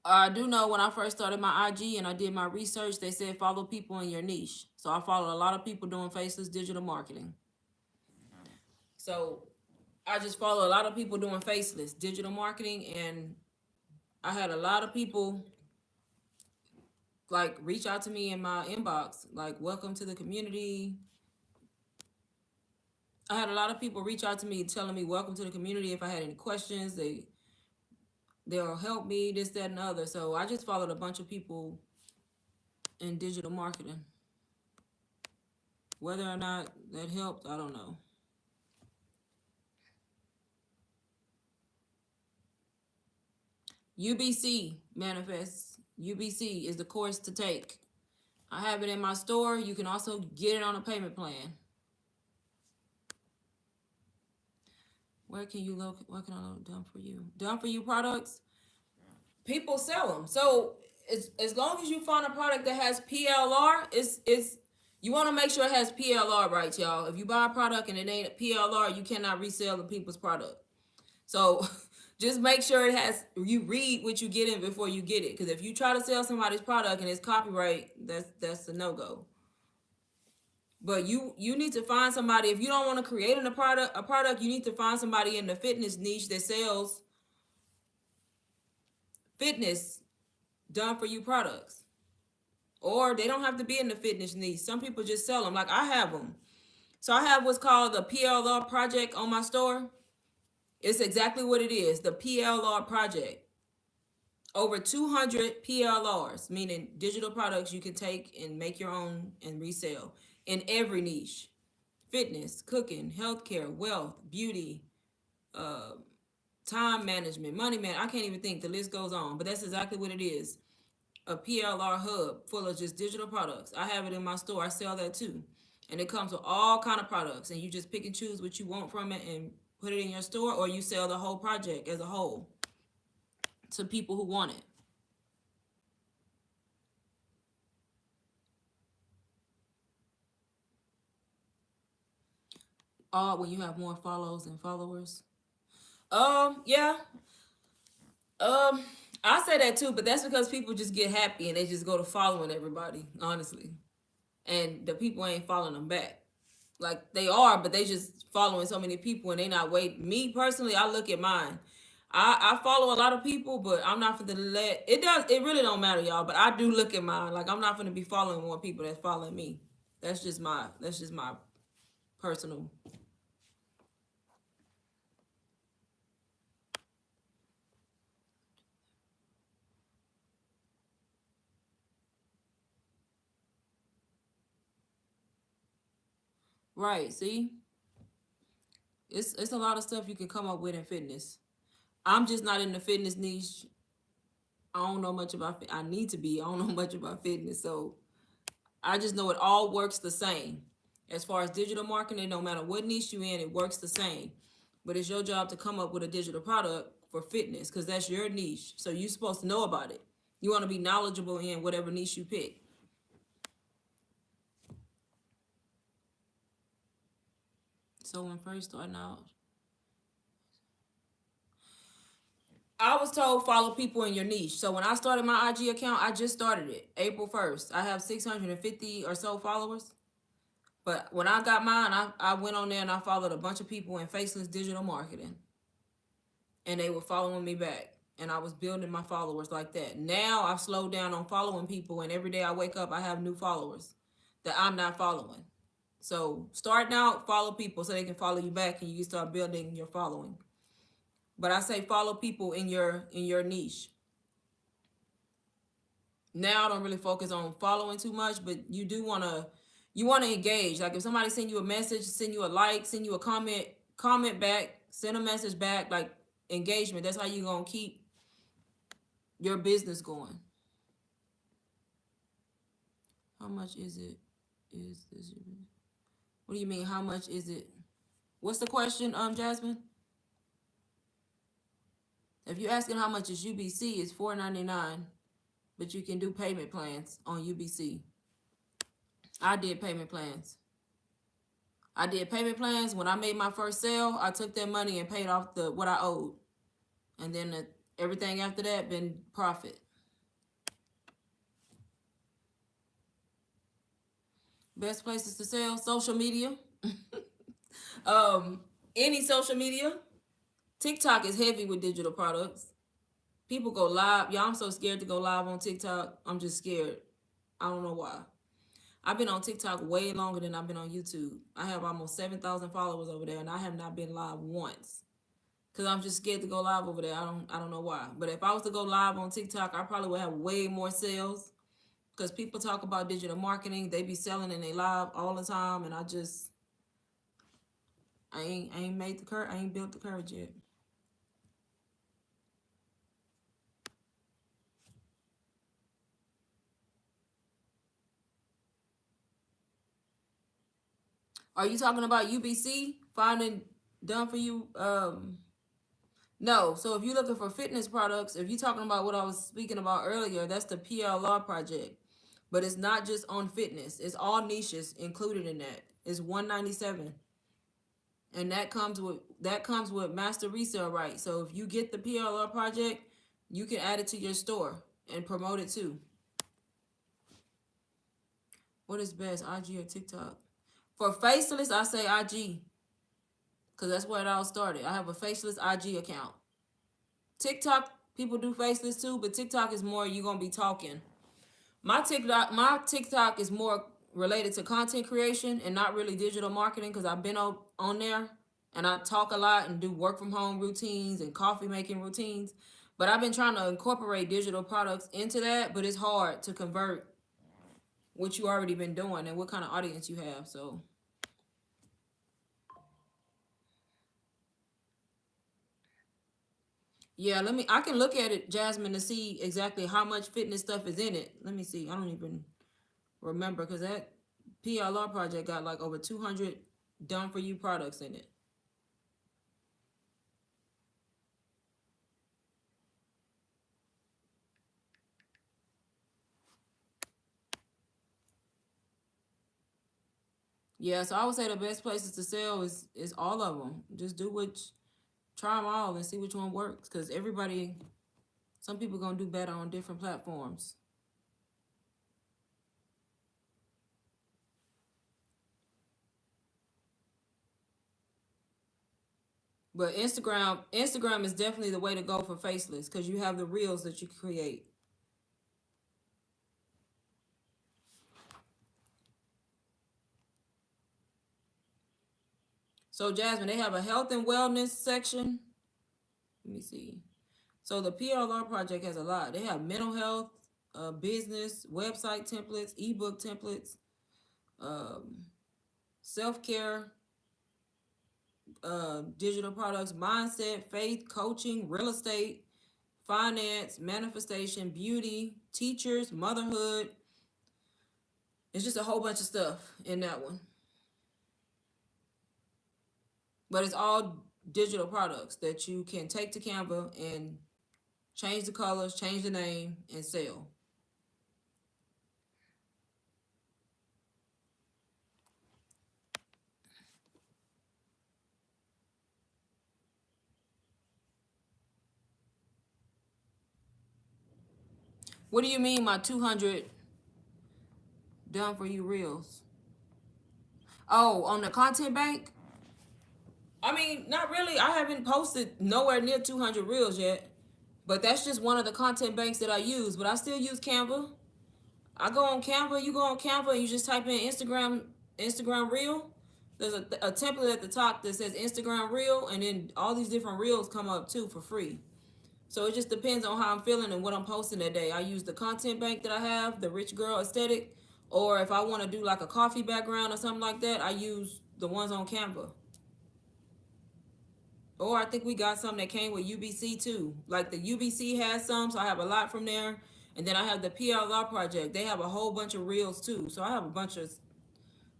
I do know when I first started my IG and I did my research, they said follow people in your niche. So I followed a lot of people doing faceless digital marketing. So I just follow a lot of people doing faceless digital marketing, and I had a lot of people like reach out to me in my inbox, like welcome to the community. I had a lot of people reach out to me telling me welcome to the community. If I had any questions, they'll help me, this, that, and the other. So I just followed a bunch of people in digital marketing. Whether or not that helped, I don't know. UBC manifests. UBC is the course to take. I have it in my store. You can also get it on a payment plan. Where can you look? What can I look done for you? Done for you products. People sell them. So as long as you find a product that has PLR, it's you want to make sure it has PLR, right, y'all. If you buy a product and it ain't PLR, you cannot resell the people's product. So just make sure it has, you read what you get in before you get it. Because if you try to sell somebody's product and it's copyright, that's a no go. But you need to find somebody. If you don't want to create a product, you need to find somebody in the fitness niche that sells fitness done for you products. Or they don't have to be in the fitness niche. Some people just sell them. Like I have them. So I have what's called the PLR project on my store. It's exactly what it is, the PLR project. Over 200 PLRs, meaning digital products you can take and make your own and resell in every niche: fitness, cooking, healthcare, wealth, beauty, uh, time management, money man. I can't even think. The list goes on, but that's exactly what it is. A PLR hub full of just digital products. I have it in my store. I sell that too, and it comes with all kind of products. And you just pick and choose what you want from it and put it in your store, or you sell the whole project as a whole to people who want it. All when you have more follows and followers. Yeah. Um, I say that too, but that's because people just get happy and they just go to following everybody, honestly. And the people ain't following them back. Like they are, but they just following so many people and they not waiting. Me personally, I look at mine. I follow a lot of people, but I'm not gonna let it does it really don't matter, y'all. But I do look at mine. Like I'm not gonna be following more people that's following me. That's just my personal. Right, see? It's a lot of stuff you can come up with in fitness. I'm just not in the fitness niche. I don't know much about I need to be. I don't know much about fitness, so I just know it all works the same. As far as digital marketing, no matter what niche you in, it works the same. But it's your job to come up with a digital product for fitness because that's your niche. So you're supposed to know about it. You want to be knowledgeable in whatever niche you pick. So when first starting out, I was told follow people in your niche. So when I started my IG account, I just started it April 1st. I have 650 or so followers. But when I got mine, I went on there and I followed a bunch of people in Faceless digital marketing. And they were following me back. And I was building my followers like that. Now I've slowed down on following people. And every day I wake up, I have new followers that I'm not following. So starting out, follow people so they can follow you back and you can start building your following. But I say follow people in your niche. Now I don't really focus on following too much, but you wanna engage. Like if somebody send you a message, send you a like, send you a comment back, send a message back, like engagement. That's how you gonna keep your business going. How much is it? Is this? What do you mean? How much is it? What's the question, Jasmine? If you're asking how much is UBC, it's $4.99, but you can do payment plans on UBC. I did payment plans. I did payment plans. When I made my first sale, I took that money and paid off what I owed, and then everything after that been profit. Best places to sell: social media. Any social media. TikTok is heavy with digital products. People go live. Y'all, I'm so scared to go live on TikTok. I'm just scared. I don't know why. I've been on TikTok way longer than I've been on YouTube. I have almost 7,000 followers over there, and I have not been live once. Cause I'm just scared to go live over there. I don't know why. But if I was to go live on TikTok, I probably would have way more sales. Cause people talk about digital marketing, they be selling and they live all the time, and I ain't made the courage. I ain't built the courage yet. Are you talking about UBC finding done for you? No. So if you're looking for fitness products, if you're talking about what I was speaking about earlier, that's the PLR project. But it's not just on fitness. It's all niches included in that. It's $197. And that comes with master resale rights. So if you get the PLR project, you can add it to your store and promote it too. What is best, IG or TikTok? For Faceless, I say IG. Because that's where it all started. I have a Faceless IG account. TikTok, people do Faceless too, but TikTok is more you're going to be talking. My TikTok is more related to content creation and not really digital marketing because I've been on there and I talk a lot and do work from home routines and coffee making routines. But I've been trying to incorporate digital products into that, but it's hard to convert what you already been doing and what kind of audience you have. So yeah, I can look at it, Jasmine, to see exactly how much fitness stuff is in it. Let me see. I don't even remember because that PLR project got like over 200 done for you products in it. Yeah, so I would say the best places to sell is all of them. Just try them all and see which one works. Because some people gonna do better on different platforms. But Instagram is definitely the way to go for Faceless because you have the reels that you create. So Jasmine, they have a health and wellness section. Let me see. So the PLR project has a lot. They have mental health, business, website templates, ebook templates, um, self care, digital products, mindset, faith, coaching, real estate, finance, manifestation, beauty, teachers, motherhood. It's just a whole bunch of stuff in that one. But it's all digital products that you can take to Canva and change the colors, change the name, and sell. What do you mean my 200 done for you reels? Oh, on the content bank? I mean, not really. I haven't posted nowhere near 200 reels yet. But that's just one of the content banks that I use. But I still use Canva. I go on Canva. You go on Canva and you just type in Instagram Reel. There's a template at the top that says Instagram Reel. And then all these different reels come up too for free. So it just depends on how I'm feeling and what I'm posting that day. I use the content bank that I have, the rich girl aesthetic. Or if I want to do like a coffee background or something like that, I use the ones on Canva. Or I think we got some that came with UBC too. Like the UBC has some, so I have a lot from there. And then I have the PLR project. They have a whole bunch of reels too. So I have a bunch of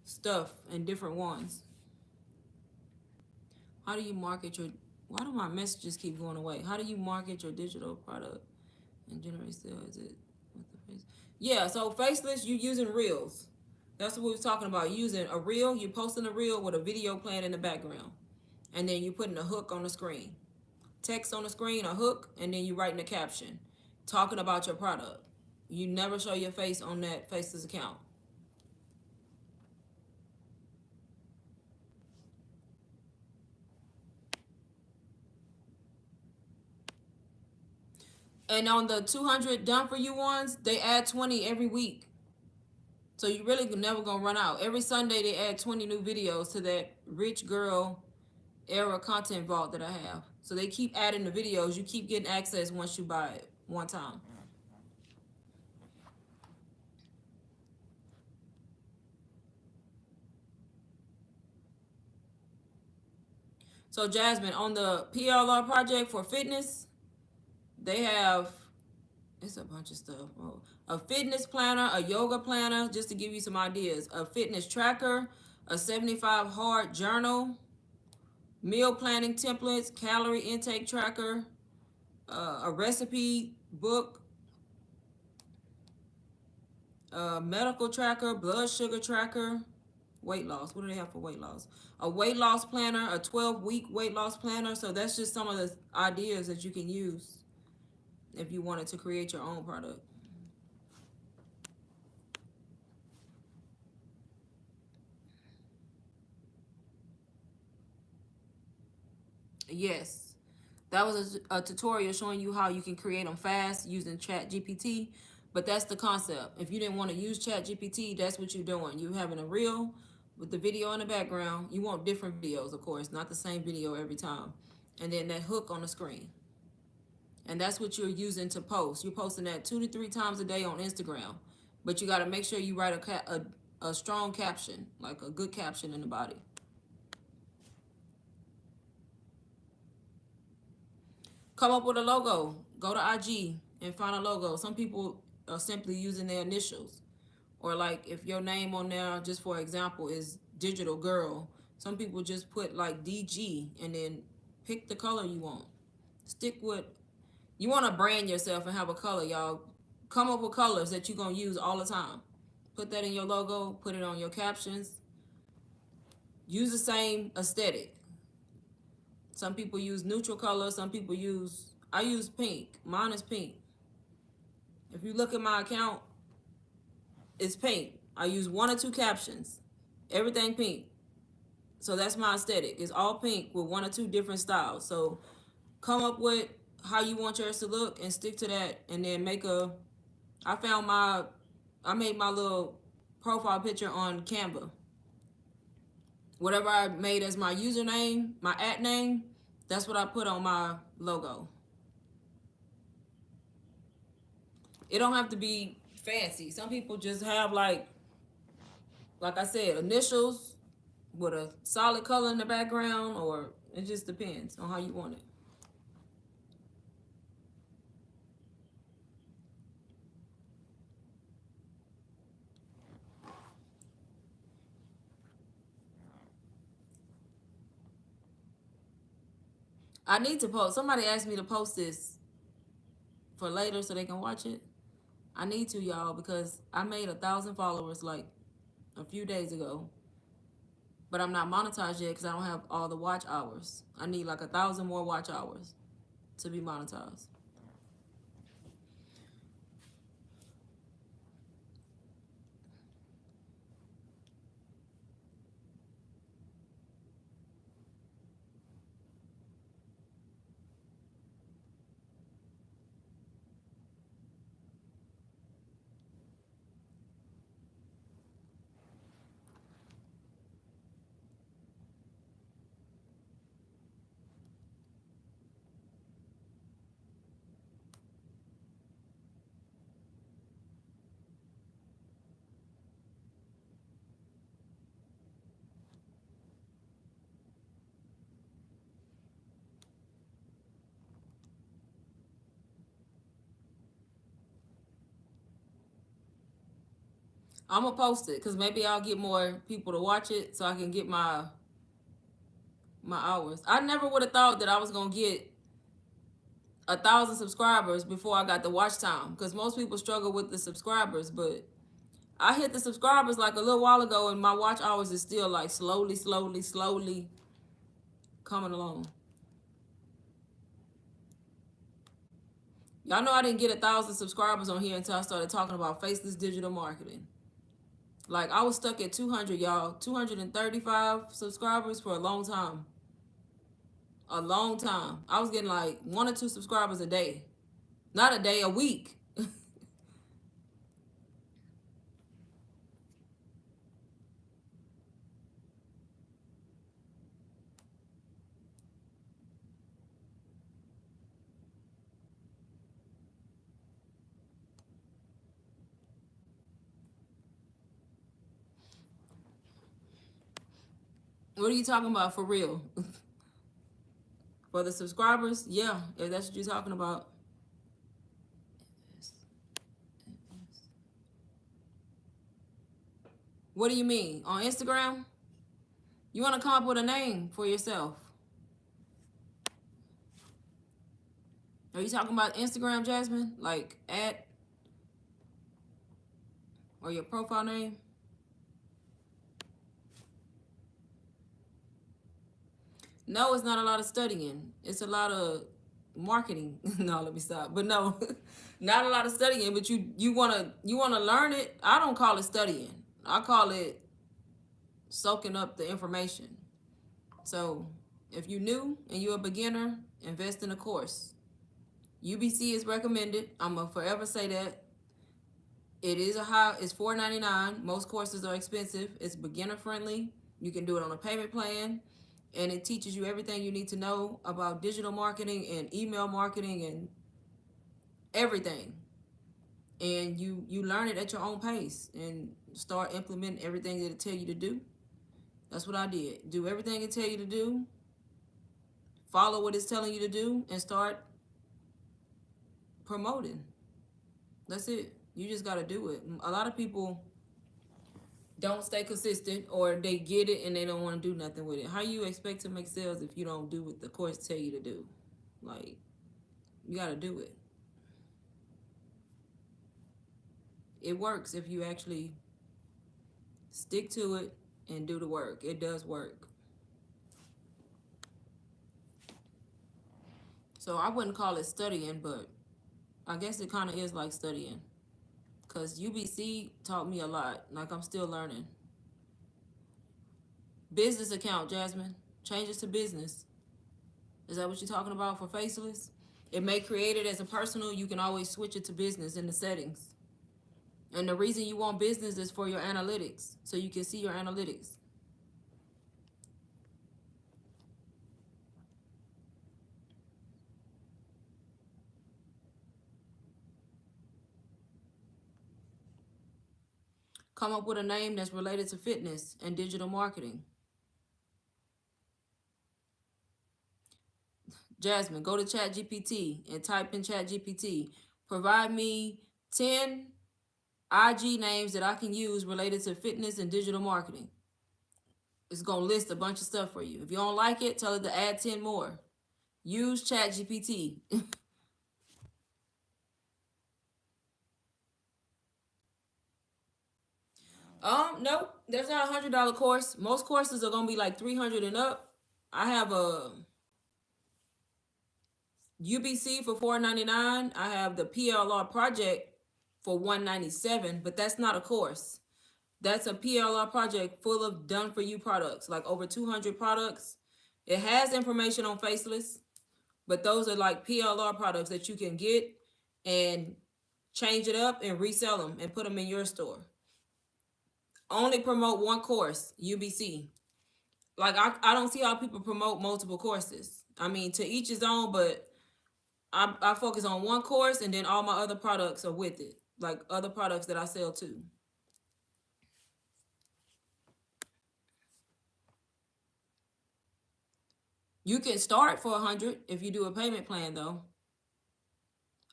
stuff and different ones. How do you market your... Why do my messages keep going away? How do you market your digital product and generate sales? Is it with the face? Yeah, so Faceless, you're using reels. That's what we were talking about. Using a reel, you're posting a reel with a video playing in the background. And then you're putting a hook on the screen. Text on the screen, a hook, and then you writing a caption. Talking about your product. You never show your face on that Faceless account. And on the 200 done for you ones, they add 20 every week. So you really never gonna run out. Every Sunday they add 20 new videos to that rich girl era content vault that I have. So they keep adding the videos. You keep getting access once you buy it one time. So Jasmine, on the PLR project for fitness, they have, it's a bunch of stuff. Oh, a fitness planner, a yoga planner, just to give you some ideas. A fitness tracker, a 75 hard journal, meal planning templates, calorie intake tracker, a recipe book, a medical tracker, blood sugar tracker, weight loss. What do they have for weight loss? A weight loss planner, a 12-week weight loss planner. So that's just some of the ideas that you can use if you wanted to create your own product. Yes, that was a tutorial showing you how you can create them fast using ChatGPT. But that's the concept. If you didn't want to use ChatGPT, that's what you're doing. You're having a reel with the video in the background. You want different videos, of course, not the same video every time. And then that hook on the screen. And that's what you're using to post. You're posting that 2 to 3 times a day on Instagram. But you got to make sure you write a strong caption, like a good caption in the body. Come up with a logo. Go to IG and find a logo. Some people are simply using their initials. Or like if your name on there, just for example, is Digital Girl. Some people just put like DG and then pick the color you want. Stick with... You want to brand yourself and have a color, y'all. Come up with colors that you're going to use all the time. Put that in your logo. Put it on your captions. Use the same aesthetic. Some people use neutral colors. Some people use... I use pink. Mine is pink. If you look at my account, it's pink. I use 1 or 2 captions. Everything pink. So that's my aesthetic. It's all pink with 1 or 2 different styles. So come up with how you want yours to look and stick to that. And then make a... I made my little profile picture on Canva. Whatever I made as my username, my @ name, that's what I put on my logo. It don't have to be fancy. Some people just have like I said, initials with a solid color in the background, or it just depends on how you want it. I need to post. Somebody asked me to post this for later so they can watch it. I need to, y'all, because I made 1,000 followers like a few days ago. But I'm not monetized yet because I don't have all the watch hours. I need like 1,000 more watch hours to be monetized. I'm gonna post it because maybe I'll get more people to watch it so I can get my hours. I never would have thought that I was gonna get 1,000 subscribers before I got the watch time, because most people struggle with the subscribers, but I hit the subscribers like a little while ago and my watch hours is still like slowly coming along. Y'all know I didn't get 1,000 subscribers on here until I started talking about faceless digital marketing. Like, I was stuck at 200, y'all. 235 subscribers for a long time. A long time. I was getting like 1 or 2 subscribers a day. Not a day, a week. What are you talking about for real? For the subscribers? Yeah, if that's what you're talking about. What do you mean? On Instagram? You want to come up with a name for yourself? Are you talking about Instagram, Jasmine? Like at or your profile name? No, it's not a lot of studying. It's a lot of marketing. No, let me stop. But no, not a lot of studying. But you wanna learn it. I don't call it studying. I call it soaking up the information. So if you're new and you're a beginner, invest in a course. UBC is recommended. I'm gonna forever say that. It is it's $4.99. Most courses are expensive. It's beginner friendly. You can do it on a payment plan, and it teaches you everything you need to know about digital marketing and email marketing and everything. And you learn it at your own pace and start implementing everything that it tell you to do. That's what I did. Do everything it tell you to do. Follow what it's telling you to do and start promoting. That's it. You just got to do it. A lot of people don't stay consistent, or they get it and they don't want to do nothing with it. How you expect to make sales if you don't do what the course tell you to do? Like, you got to do it. It works if you actually stick to it and do the work. It does work. So I wouldn't call it studying, but I guess it kind of is like studying, because UBC taught me a lot. Like, I'm still learning. Business account, Jasmine. Change it to business. Is that what you're talking about for Faceless? It may create it as a personal. You can always switch it to business in the settings. And the reason you want business is for your analytics, so you can see your analytics. Come up with a name that's related to fitness and digital marketing. Jasmine, go to ChatGPT and type in ChatGPT. Provide me 10 IG names that I can use related to fitness and digital marketing. It's going to list a bunch of stuff for you. If you don't like it, tell it to add 10 more. Use ChatGPT. Nope. There's not $100 course. Most courses are gonna be like 300 and up. I have a UBC for $4.99. I have the PLR project for $197, but that's not a course. That's a PLR project full of done for you products, like over 200 products. It has information on Faceless, but those are like PLR products that you can get and change it up and resell them and put them in your store. Only promote one course, UBC. Like, I don't see how people promote multiple courses. I mean, to each his own, but I focus on one course, and then all my other products are with it. Like, other products that I sell too. You can start for 100 if you do a payment plan though.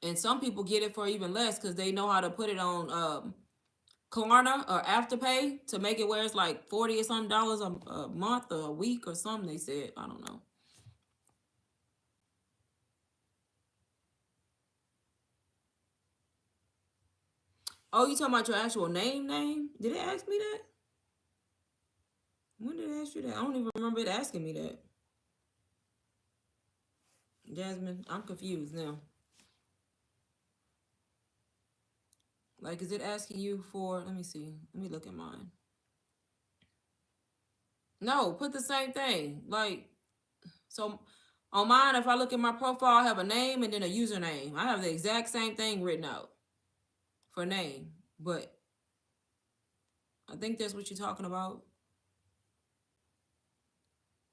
And some people get it for even less because they know how to put it on Klarna or Afterpay to make it where it's like 40 or something dollars a month or a week or something. They said, I don't know. Oh, you talking about your actual name? Did it ask me that? When did it ask you that? I don't even remember it asking me that. Jasmine, I'm confused now. Like, is it asking you for? Let me see. Let me look at mine. No, put the same thing. Like, so on mine, if I look at my profile, I have a name and then a username. I have the exact same thing written out for name, but I think that's what you're talking about.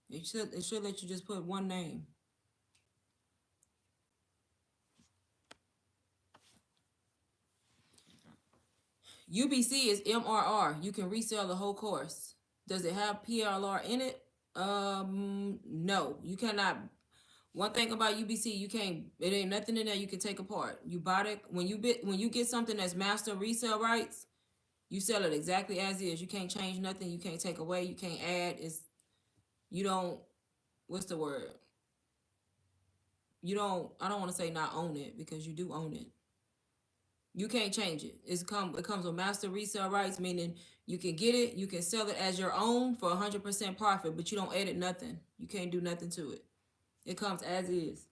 It should let you just put one name. UBC is MRR. You can resell the whole course. Does it have PLR in it? No. You cannot. One thing about UBC, you can't. It ain't nothing in there you can take apart. You bought it when you get something that's master resale rights. You sell it exactly as is. You can't change nothing. You can't take away. You can't add. You don't. What's the word? You don't. I don't want to say not own it because you do own it. You can't change it. It comes with master resale rights, meaning you can get it, you can sell it as your own for 100% profit, but you don't edit nothing. You can't do nothing to it. It comes as is.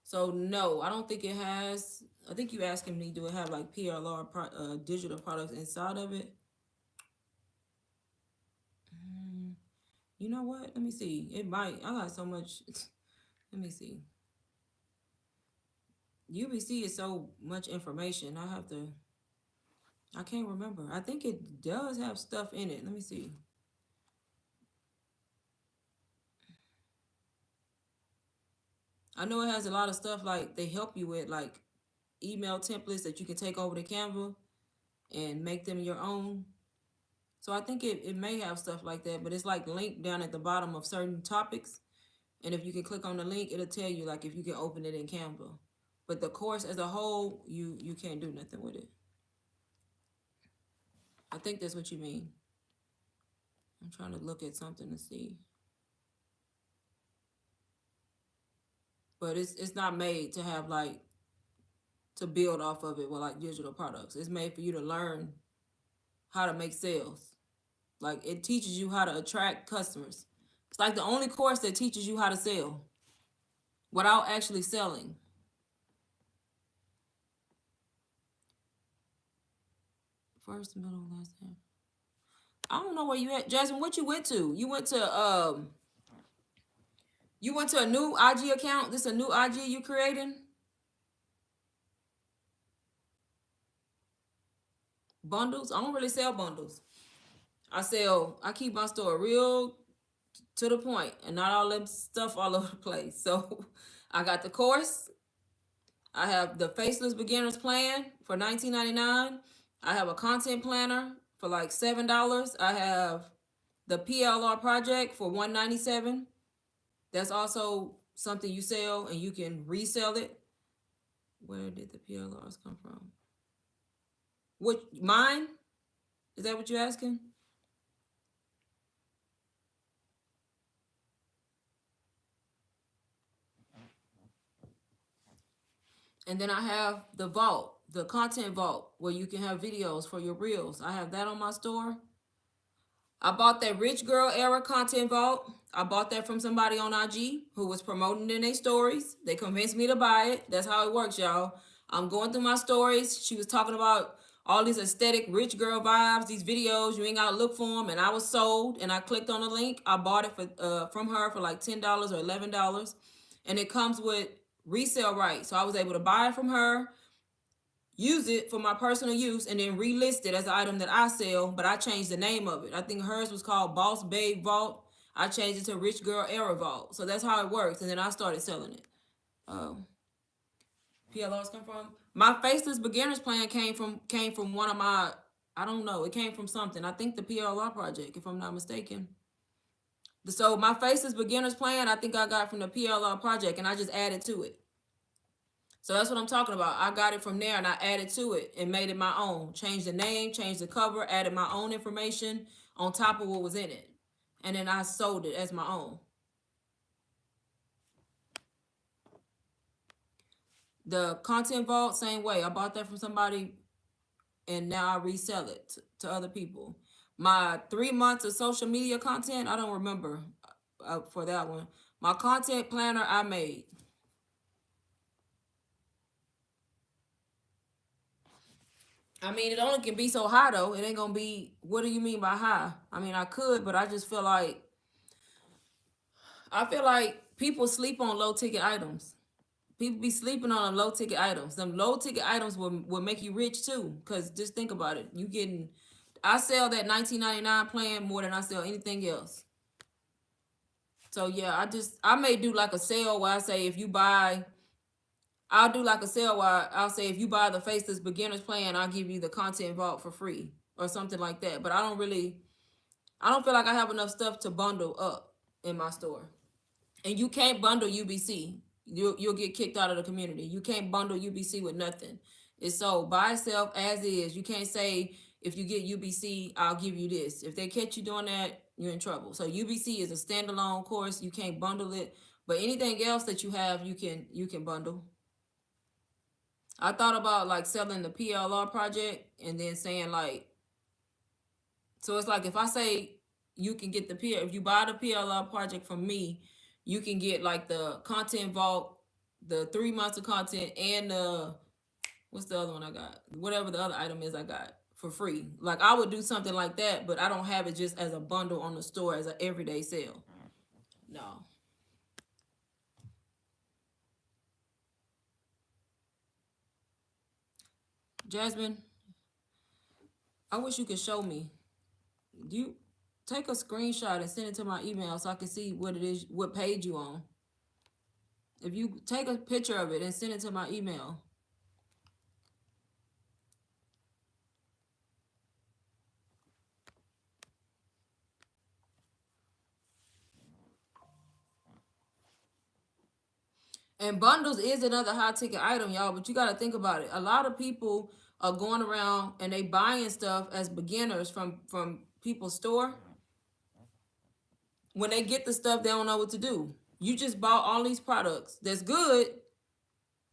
So no, I don't think it has. I think you asking me, do it have like digital products inside of it? You know what? Let me see. It might. I got so much. Let me see. UBC is so much information. I can't remember. I think it does have stuff in it. Let me see. I know it has a lot of stuff like they help you with, like email templates that you can take over to Canva and make them your own. So I think it may have stuff like that, but it's like linked down at the bottom of certain topics. And if you can click on the link, it'll tell you like if you can open it in Canva. But the course as a whole, you can't do nothing with it. I think that's what you mean. I'm trying to look at something to see. But it's not made to have like to build off of it with like digital products. It's made for you to learn how to make sales. Like it teaches you how to attract customers. It's like the only course that teaches you how to sell without actually selling. First, middle, last name. I don't know where you at, Jasmine. What you went to? You went to a new IG account. This a new IG you creating? Bundles? I don't really sell bundles. I keep my store real to the point and not all them stuff all over the place. So I got the course. I have the Faceless Beginners Plan for $19.99. I have a content planner for like $7. I have the PLR project for $197. That's also something you sell and you can resell it. Where did the PLRs come from? What mine? Is that what you're asking? And then I have the vault, the content vault, where you can have videos for your reels. I have that on my store. I bought that Rich Girl Era content vault. I bought that from somebody on IG who was promoting it in their stories. They convinced me to buy it. That's how it works, y'all. I'm going through my stories. She was talking about all these aesthetic rich girl vibes, these videos. You ain't gotta look for them. And I was sold, and I clicked on the link. I bought it from her for like $10 or $11, and it comes with resale rights. So I was able to buy it from her, use it for my personal use, and then relist it as an item that I sell, but I changed the name of it. I think hers was called Boss Babe Vault. I changed it to Rich Girl Era Vault. So that's how it works. And then I started selling it. PLRs come from? My Faceless Beginners Plan came from one of my, I don't know, it came from something. I think the PLR project, if I'm not mistaken. So my Faceless Beginners Plan, I think I got from the PLR project, and I just added to it. So that's what I'm talking about. I got it from there and I added to it and made it my own. Changed the name, changed the cover, added my own information on top of what was in it. And then I sold it as my own. The content vault, same way. I bought that from somebody and now I resell it to other people. My 3 months of social media content, I don't remember for that one. My content planner I made. I mean, it only can be so high though. It ain't gonna be. What do you mean by high? I mean, I could, but I just feel like people sleep on low ticket items. People be sleeping on low ticket items. Them low ticket items will make you rich too. Cause just think about it. I sell that 19.99 plan more than I sell anything else. So yeah, I may do like a sale where I say if you buy, I'll do like a sale where I'll say if you buy the Faceless beginners plan, I'll give you the content vault for free or something like that. But I don't feel like I have enough stuff to bundle up in my store. And you can't bundle UBC. You'll get kicked out of the community. You can't bundle UBC with nothing. It's sold by itself as is. You can't say if you get UBC, I'll give you this. If they catch you doing that, you're in trouble. So UBC is a standalone course. You can't bundle it. But anything else that you have, you can bundle. I thought about like selling the PLR project and then saying like, so it's like if I say you can get if you buy the PLR project from me, you can get like the content vault, the 3 months of content, and what's the other one I got? Whatever the other item is I got for free. Like I would do something like that, but I don't have it just as a bundle on the store as an everyday sale. No. Jasmine, I wish you could show me. Do you take a screenshot and send it to my email so I can see what it is, what page you on? If you take a picture of it and send it to my email. And bundles is another high ticket item, y'all, but you got to think about it. A lot of people are going around and they buying stuff as beginners from people's store. When they get the stuff, they don't know what to do. You just bought all these products. That's good.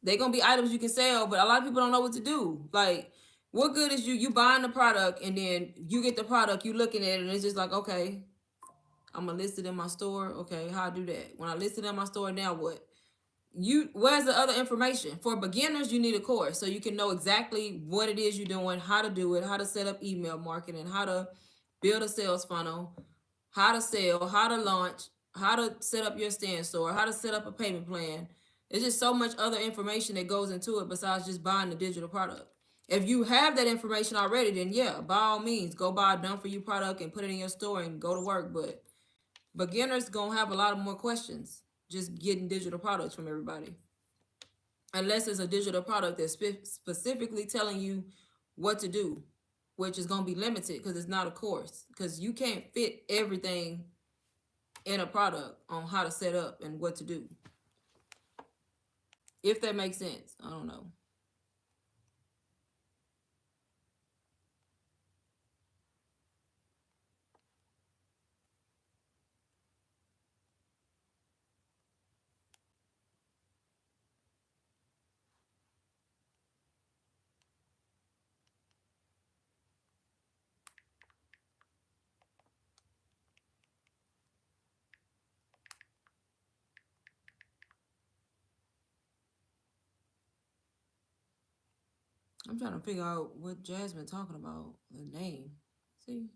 They're going to be items you can sell, but a lot of people don't know what to do. Like, what good is you buying the product and then you get the product, you looking at it, and it's just like, okay, I'm going to list it in my store. Okay, how I do that? When I list it in my store, now what? Where's the other information? For beginners, you need a course so you can know exactly what it is you're doing, how to do it, how to set up email marketing, how to build a sales funnel, how to sell, how to launch, how to set up your stand store, how to set up a payment plan. There's just so much other information that goes into it besides just buying the digital product. If you have that information already, then yeah, by all means, go buy a done for you product and put it in your store and go to work. But beginners gonna have a lot of more questions just getting digital products from everybody, unless it's a digital product that's specifically telling you what to do, which is gonna be limited because it's not a course, because you can't fit everything in a product on how to set up and what to do. If that makes sense, I don't know. I'm trying to figure out what Jasmine talking about. The name. See?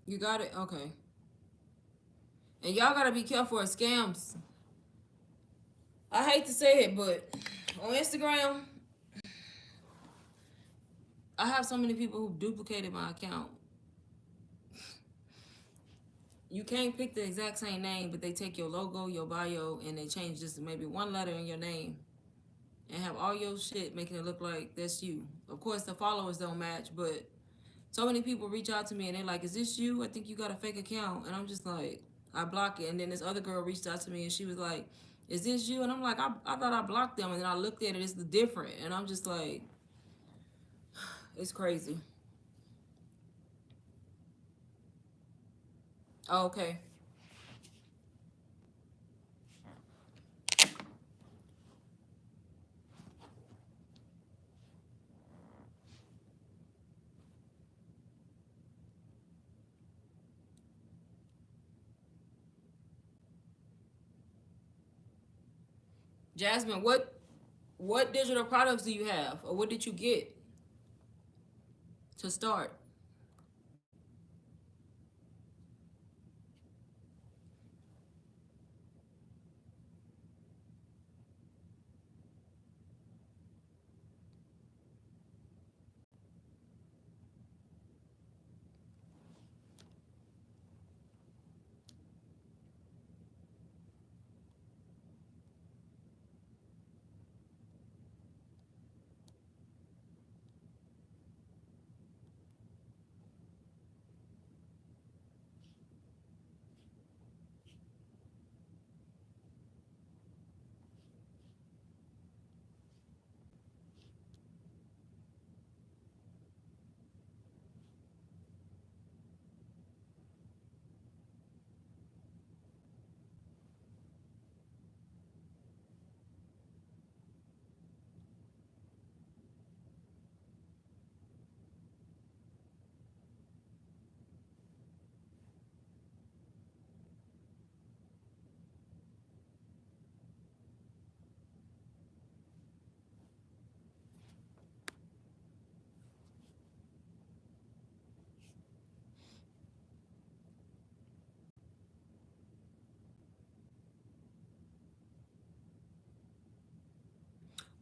You got it? Okay. And y'all gotta be careful of scams. I hate to say it, but on Instagram, I have so many people who duplicated my account. You can't pick the exact same name, but they take your logo, your bio, and they change just maybe one letter in your name and have all your shit making it look like that's you. Of course, the followers don't match, but so many people reach out to me and they're like, "Is this you? I think you got a fake account." And I'm just like, I block it. And then this other girl reached out to me and she was like, "Is this you?" And I'm like, I thought I blocked them. And then I looked at it, it's different. And I'm just like, it's crazy. Oh, okay. Jasmine, what digital products do you have? Or what did you get to start?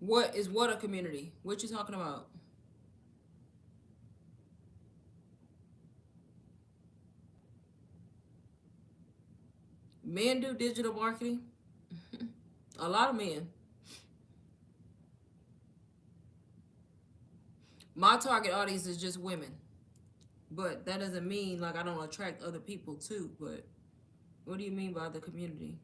What is what a community? What you talking about? Men do digital marketing? A lot of men. My target audience is just women. But that doesn't mean like I don't attract other people too. But what do you mean by the community?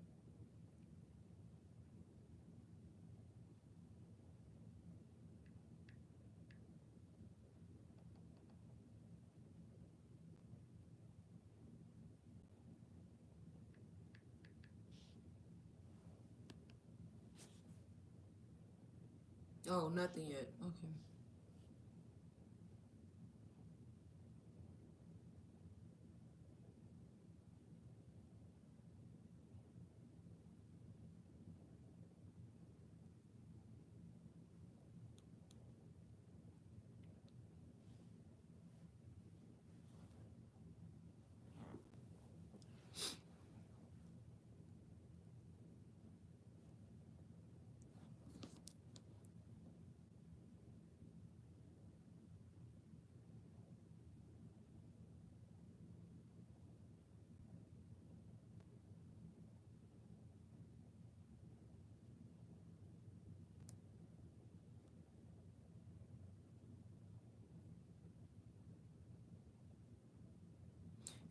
Oh, nothing yet. Okay.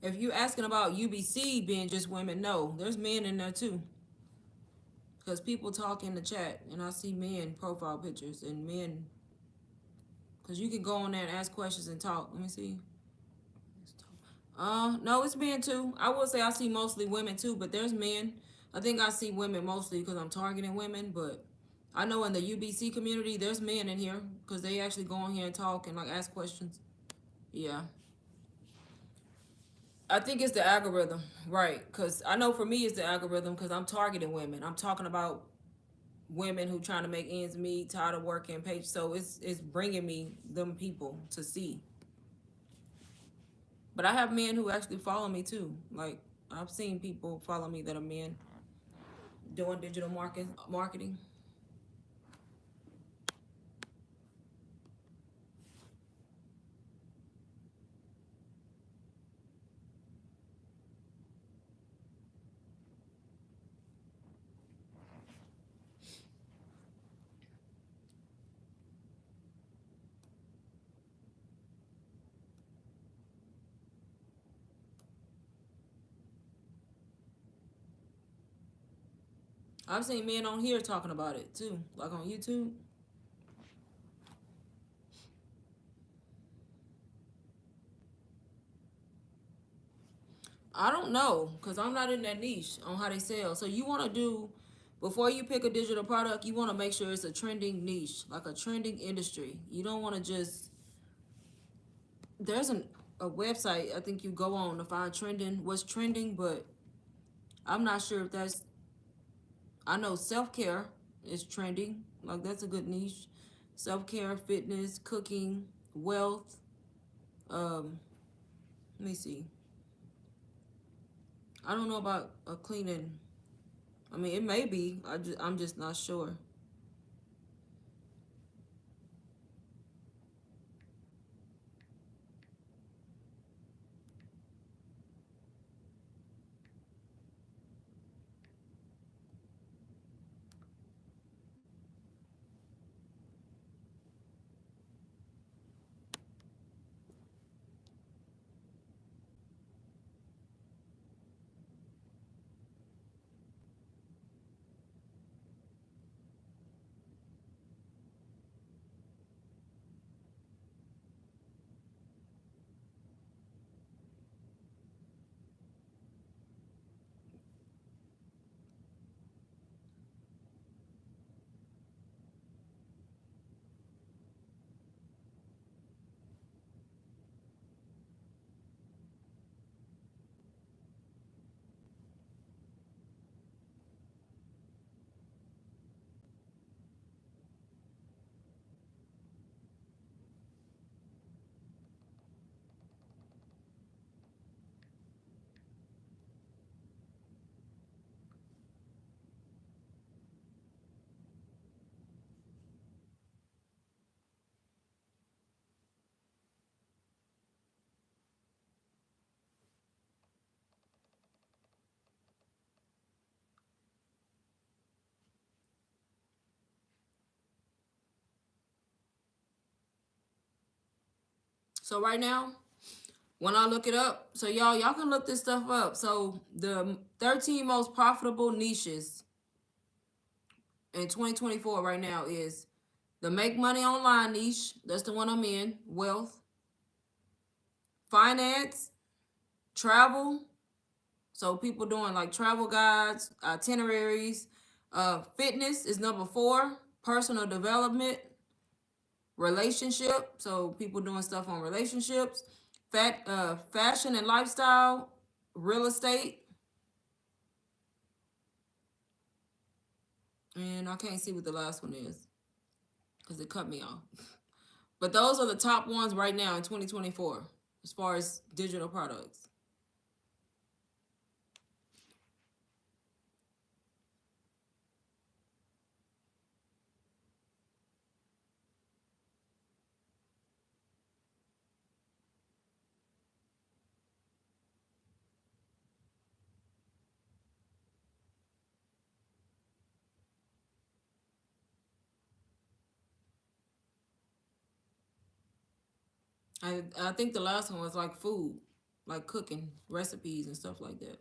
If you asking about UBC being just women, no, there's men in there too. Because people talk in the chat, and I see men profile pictures and men. Because you can go on there and ask questions and talk. Let me see. No, it's men too. I would say I see mostly women too, but there's men. I think I see women mostly because I'm targeting women, but I know in the UBC community, there's men in here because they actually go on here and talk and like ask questions. Yeah. I think it's the algorithm, right? Because I know for me it's the algorithm because I'm targeting women. I'm talking about women who trying to make ends meet, tired of working, page. So it's bringing me them people to see. But I have men who actually follow me too. Like I've seen people follow me that are men doing digital marketing. I've seen men on here talking about it too, like on YouTube. I don't know because I'm not in that niche on how they sell. So you want to do, before you pick a digital product, you want to make sure it's a trending niche, like a trending industry. You don't want to just, there's a website I think you go on to find trending, what's trending, but I'm not sure if that's, I know self-care is trending. Like that's a good niche. Self-care, fitness, cooking, wealth. Let me see. I don't know about a cleaning. I mean, it may be. I'm just not sure. So right now, when I look it up, so y'all can look this stuff up. So the 13 most profitable niches in 2024 right now is the make money online niche. That's the one I'm in. Wealth, finance, travel. So people doing like travel guides, itineraries. Fitness is number 4. Personal development, relationship. So people doing stuff on relationships. Fashion and lifestyle, real estate, and I can't see what the last one is because it cut me off. But those are the top ones right now in 2024 as far as digital products. I think the last one was like food, like cooking recipes and stuff like that.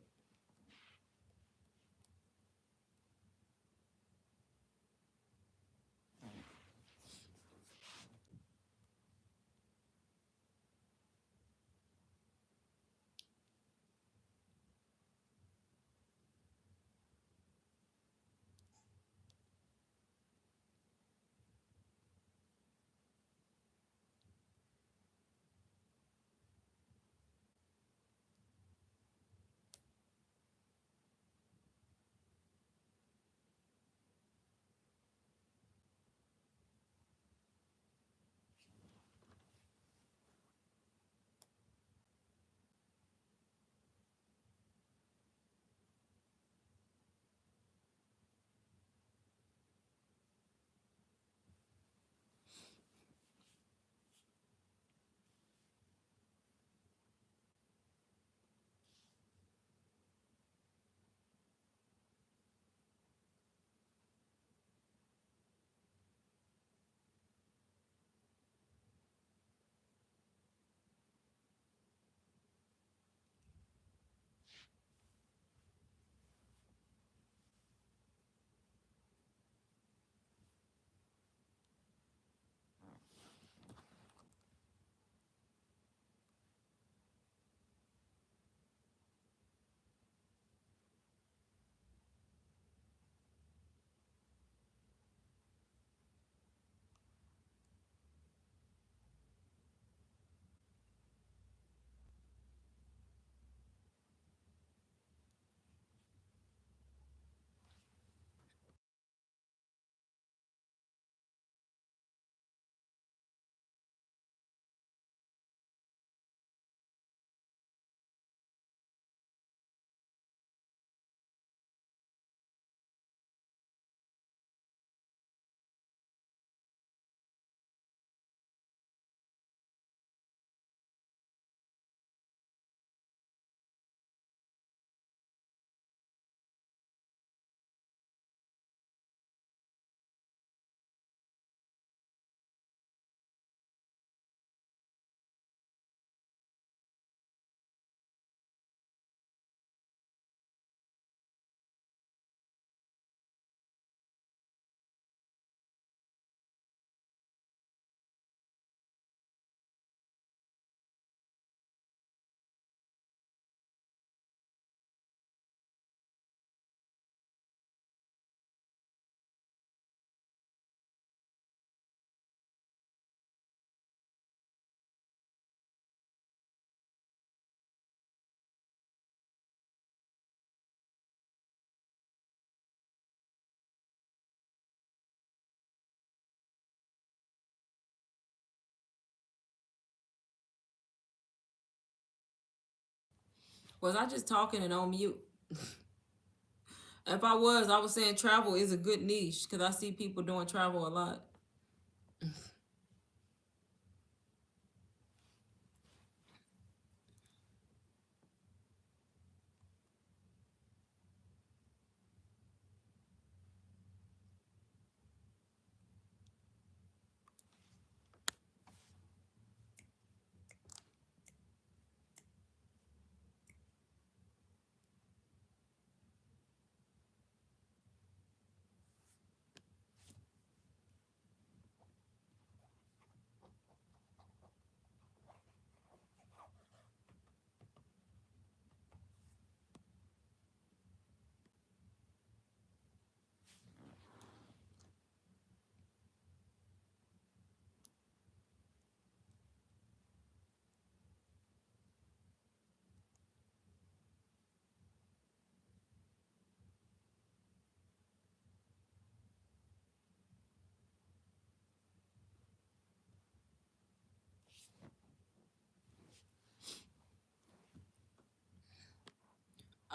Was I just talking and on mute? If I was saying travel is a good niche because I see people doing travel a lot.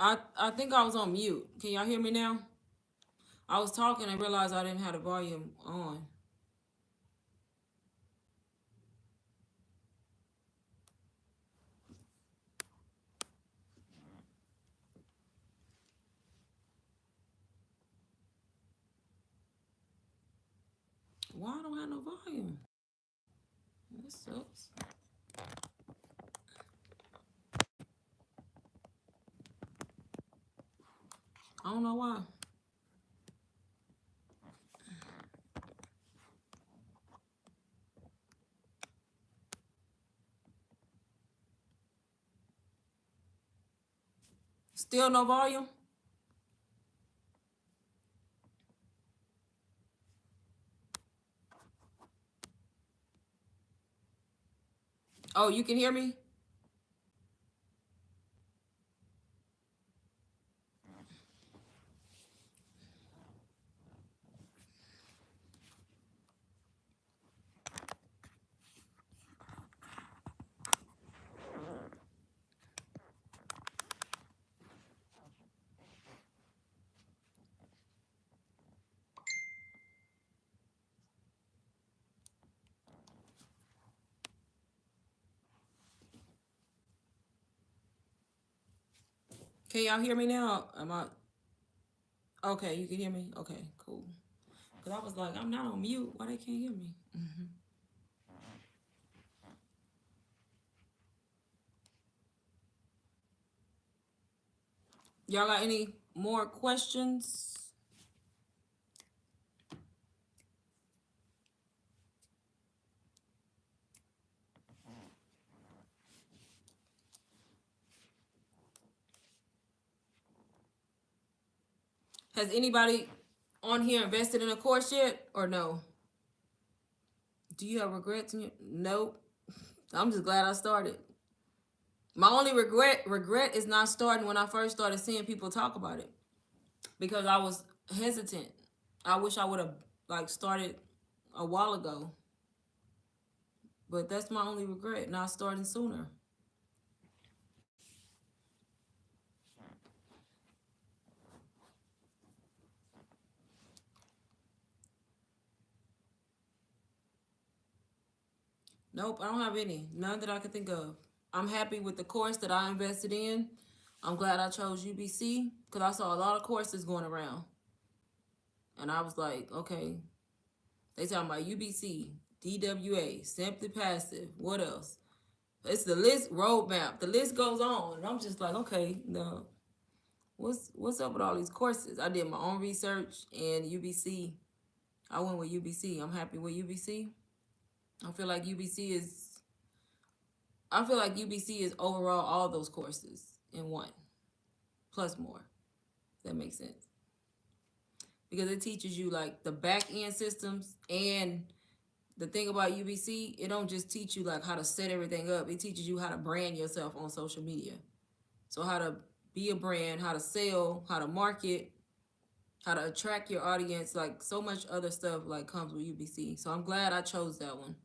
I think I was on mute. Can y'all hear me now? I was talking and realized I didn't have the volume on. Why I don't have no volume? That sucks. I don't know why. Still no volume? Oh, you can hear me? Can y'all hear me now? Am I okay? You can hear me? Okay, cool. Cause I was like, I'm not on mute. Why they can't hear me? Y'all got any more questions? Has anybody on here invested in a course yet or no? Do you have regrets? Nope. I'm just glad I started. My only regret is not starting when I first started seeing people talk about it because I was hesitant. I wish I would have like started a while ago. But that's my only regret, not starting sooner. Nope, I don't have any. None that I can think of. I'm happy with the course that I invested in. I'm glad I chose UBC because I saw a lot of courses going around. And I was like, okay, they talking about UBC, DWA, Simply Passive, what else? It's the list roadmap. The list goes on. And I'm just like, okay, no. What's up with all these courses? I did my own research and UBC. I went with UBC. I'm happy with UBC. I feel like UBC is I feel like UBC is overall all those courses in one, plus more. That makes sense. Because it teaches you like the back end systems, and the thing about UBC, it don't just teach you like how to set everything up. It teaches you how to brand yourself on social media. So how to be a brand, how to sell, how to market, how to attract your audience, like so much other stuff like comes with UBC. So I'm glad I chose that one.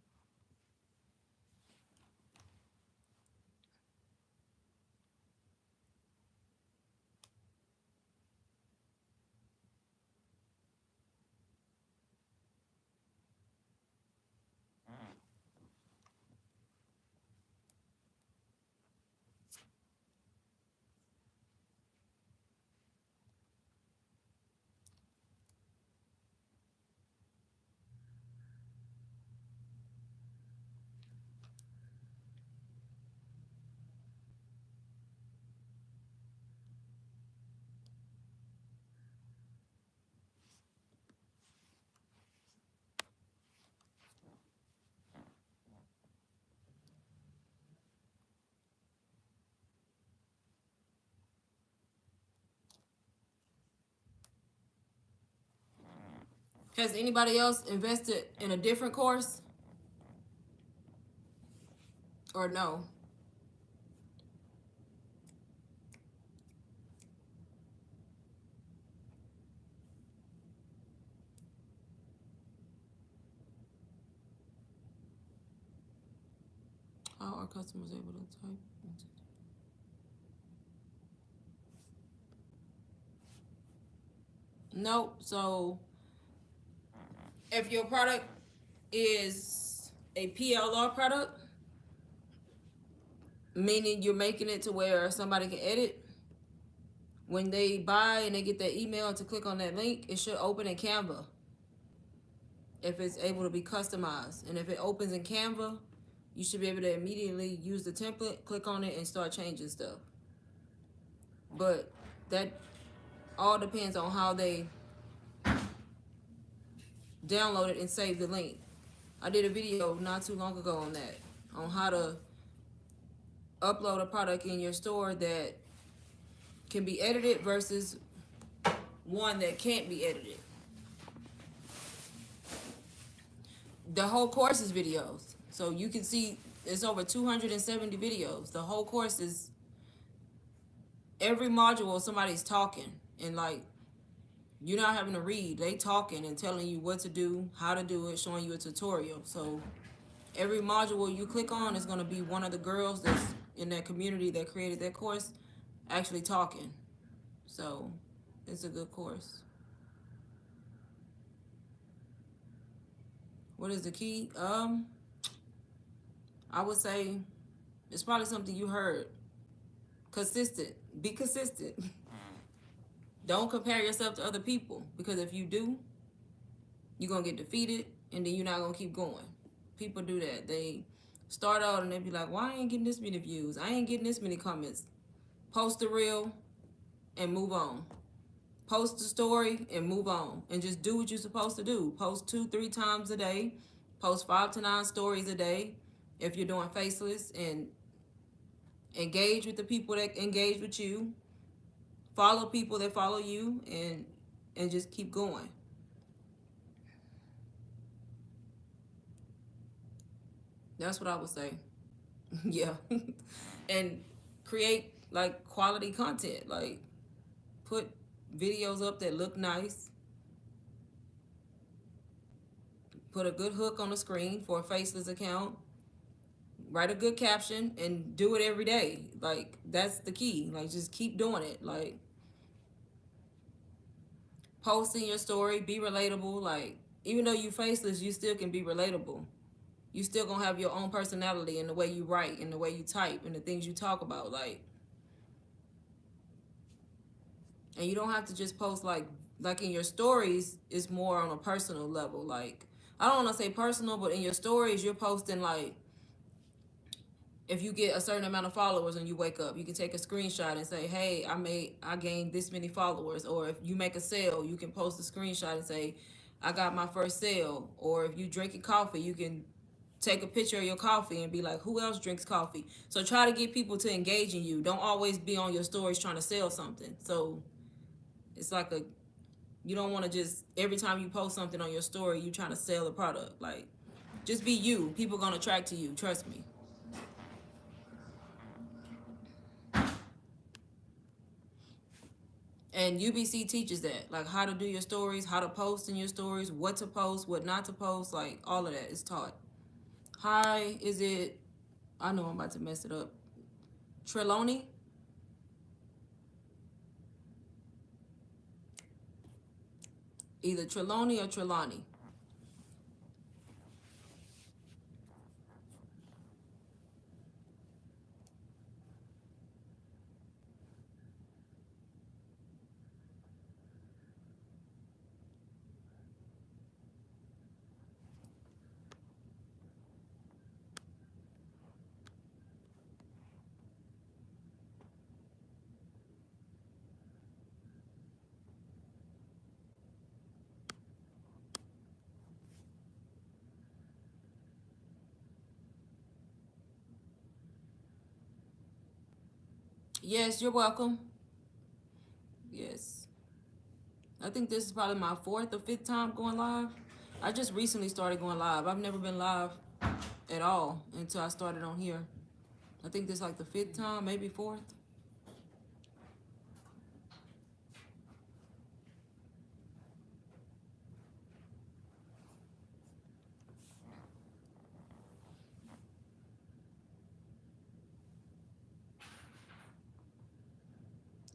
Has anybody else invested in a different course or no? How are customers able to type? Nope. So if your product is a PLR product, meaning you're making it to where somebody can edit, when they buy and they get that email to click on that link, it should open in Canva if it's able to be customized. And if it opens in Canva, you should be able to immediately use the template, click on it, and start changing stuff. But that all depends on how they download it and save the link. I did a video not too long ago on that, on how to upload a product in your store that can be edited versus one that can't be edited. The whole course is videos. So you can see it's over 270 videos. The whole course is every module somebody's talking, and like you're not having to read. They talking and telling you what to do, how to do it, showing you a tutorial. So every module you click on is going to be one of the girls that's in that community that created that course actually talking. So it's a good course. What is the key? I would say it's probably something you heard. Consistent. Be consistent. Don't compare yourself to other people, because if you do, you're going to get defeated and then you're not going to keep going. People do that. They start out and they be like, why I ain't getting this many views? I ain't getting this many comments. Post a reel and move on. Post a story and move on. And just do what you're supposed to do. Post 2-3 times a day. Post 5 to 9 stories a day if you're doing Faceless, and engage with the people that engage with you. Follow people that follow you, and just keep going. That's what I would say. Yeah. And create like quality content. Like put videos up that look nice. Put a good hook on the screen for a Faceless account. Write a good caption and do it every day. Like that's the key. Like just keep doing it. Like post in your story, be relatable. Like even though you Faceless, you still can be relatable. You still gonna have your own personality in the way you write, in the way you type, and the things you talk about. Like, and you don't have to just post like in your stories. It's more on a personal level. Like I don't want to say personal, but in your stories you're posting like, if you get a certain amount of followers and you wake up, you can take a screenshot and say, hey, I gained this many followers. Or if you make a sale, you can post a screenshot and say, I got my first sale. Or if you drinking coffee, you can take a picture of your coffee and be like, who else drinks coffee? So try to get people to engage in you. Don't always be on your stories trying to sell something. So it's like you don't want to just, every time you post something on your story, you trying to sell a product. Like, just be you. People gonna attract to you. Trust me. And UBC teaches that, like how to do your stories, how to post in your stories, what to post, what not to post, like all of that is taught. Hi, is it, I know I'm about to mess it up. Trelawney? Either Trelawney or Trelawney. Yes, you're welcome. Yes. I think this is probably my fourth or fifth time going live. I just recently started going live. I've never been live at all until I started on here. I think this is like the fifth time, maybe fourth.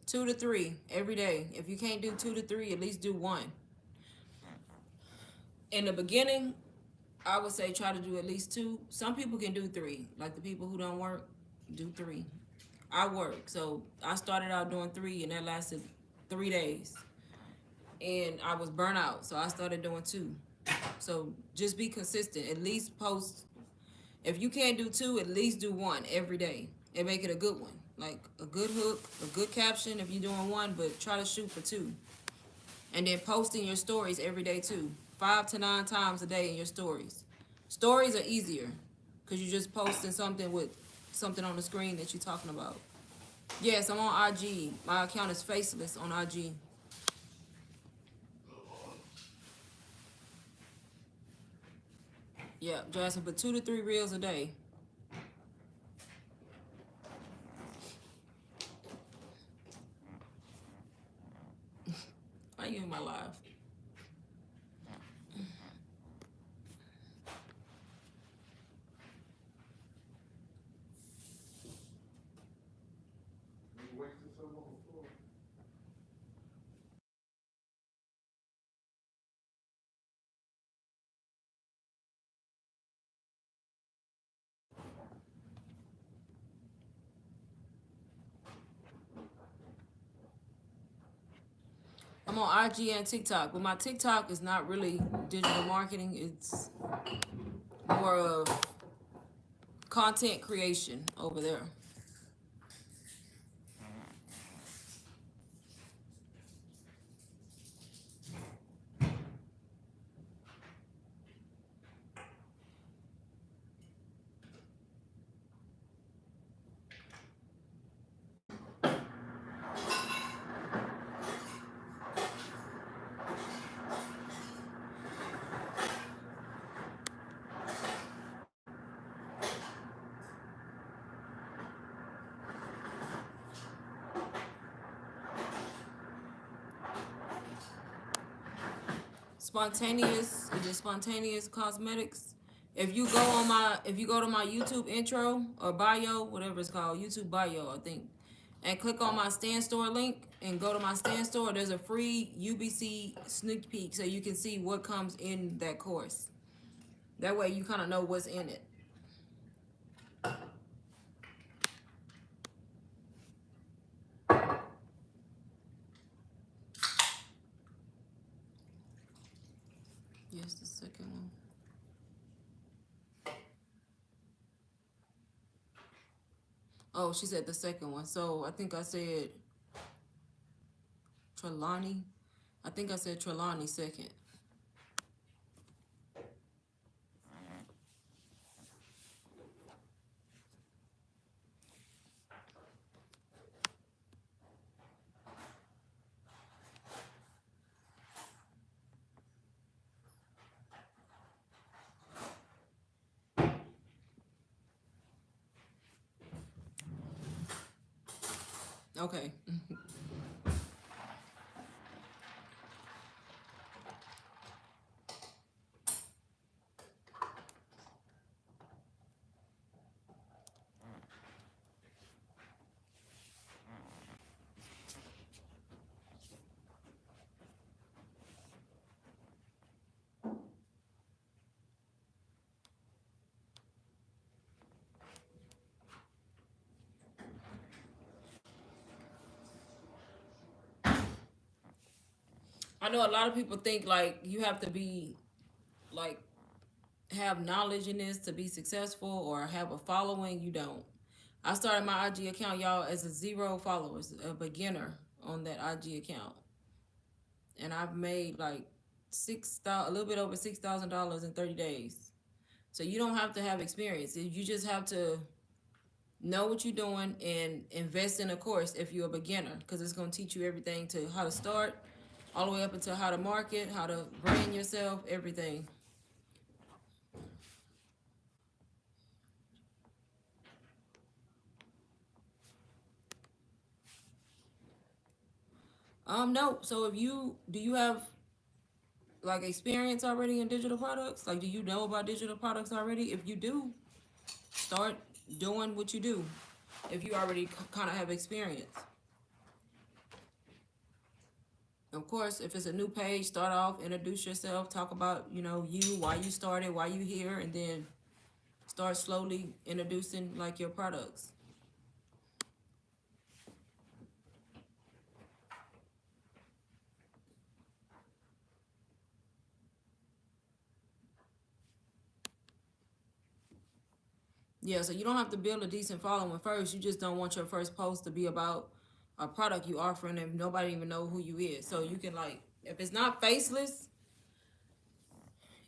Two to three every day. If you can't do two to three, at least do one. In the beginning, I would say try to do at least two. Some people can do three. Like the people who don't work, do three. I work, so I started out doing three, and that lasted 3 days. And I was burnt out, so I started doing two. So just be consistent. At least post. If you can't do two, at least do one every day and make it a good one. Like a good hook, a good caption if you're doing one, but try to shoot for two. And then posting your stories every day too. 5 to 9 times a day in your stories. Stories are easier because you're just posting something with something on the screen that you're talking about. Yes, I'm on IG. My account is Faceless on IG. Yeah, Jasmine, but 2 to 3 reels a day. Why you in my live? I'm on IG and TikTok, but my TikTok is not really digital marketing. It's more of content creation over there. Spontaneous, is it Spontaneous Cosmetics? If you go to my YouTube intro or bio, whatever it's called, YouTube bio, I think, and click on my Stand Store link and go to my Stand Store, there's a free UBC sneak peek so you can see what comes in that course. That way you kind of know what's in it. Yes, the second one. Oh, she said the second one. So I think I said Trelawney. I think I said Trelawney second. Okay. I know a lot of people think like you have to be like have knowledge in this to be successful or have a following. You don't. I started my IG account, y'all, as a 0 followers, a beginner on that IG account, and I've made like a little bit over $6,000 in 30 days. So you don't have to have experience. You just have to know what you're doing and invest in a course if you're a beginner, because it's going to teach you everything to how to start, all the way up into how to market, how to brand yourself, everything. No. So if you do you have like experience already in digital products? Like, do you know about digital products already? If you do, start doing what you do. If you already kind of have experience. Of course, if it's a new page, start off, introduce yourself, talk about, you, why you started, why you here, and then start slowly introducing like your products. Yeah, so you don't have to build a decent following first. You just don't want your first post to be about a product you offering and nobody even know who you is. So you can like, if it's not faceless,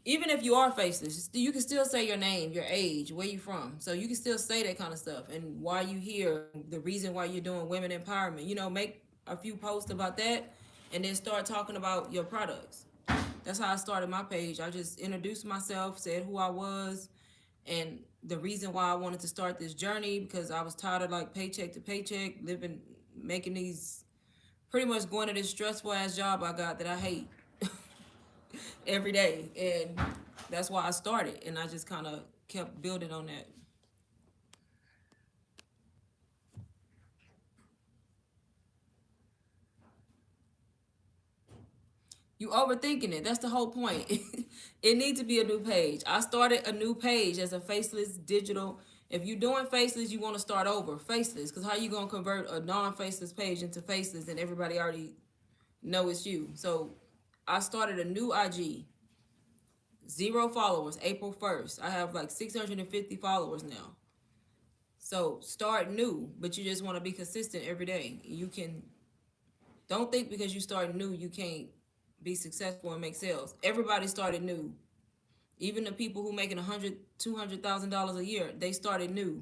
even if you are faceless, you can still say your name, your age, where you from. So you can still say that kind of stuff and why you here, the reason why you're doing women empowerment. Make a few posts about that, and then start talking about your products. That's how I started my page. I just introduced myself, said who I was, and the reason why I wanted to start this journey because I was tired of like paycheck to paycheck, living, making these, pretty much going to this stressful ass job I got that I hate every day, and that's why I started, and I just kind of kept building on that. You overthinking it. That's the whole point. It needs to be a new page. I started a new page as a faceless digital. If you're doing faceless, you want to start over faceless, because how you gonna convert a non-faceless page into faceless and everybody already know it's you? So I started a new IG, 0 followers, April 1st. I have like 650 followers now. So start new, but you just want to be consistent every day. You can, don't think because you start new you can't be successful and make sales. Everybody started new. Even the people who making 100, $200,000 a year, they started new.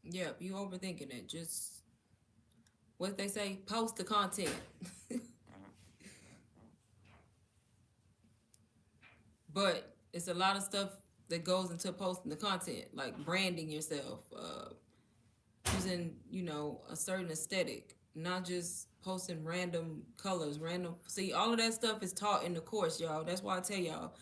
Yep, you overthinking it. Just what they say, post the content. But it's a lot of stuff that goes into posting the content, like branding yourself, using, a certain aesthetic, not just posting random colors, random. See, all of that stuff is taught in the course, y'all. That's why I tell y'all,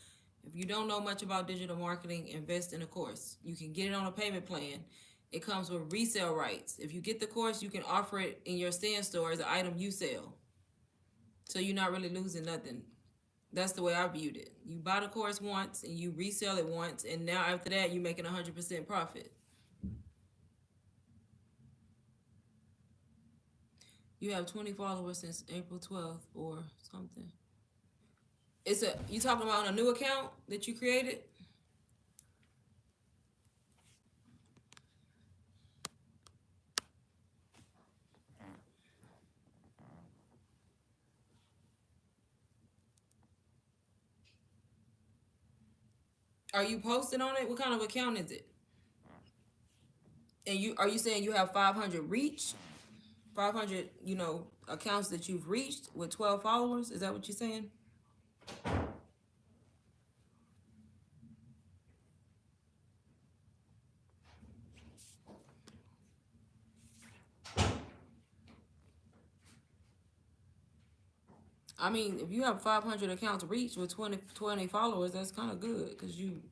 if you don't know much about digital marketing, invest in a course. You can get it on a payment plan. It comes with resale rights. If you get the course, you can offer it in your stand store as an item you sell. So you're not really losing nothing. That's the way I viewed it. You buy the course once and you resell it once, and now after that, you're making 100% profit. You have 20 followers since April 12th or something. You talking about a new account that you created? Are you posting on it? What kind of account is it? And are you saying you have 500 reach? 500, accounts that you've reached with 12 followers? Is that what you're saying? I mean, if you have 500 accounts reached with 20 followers, that's kind of good because you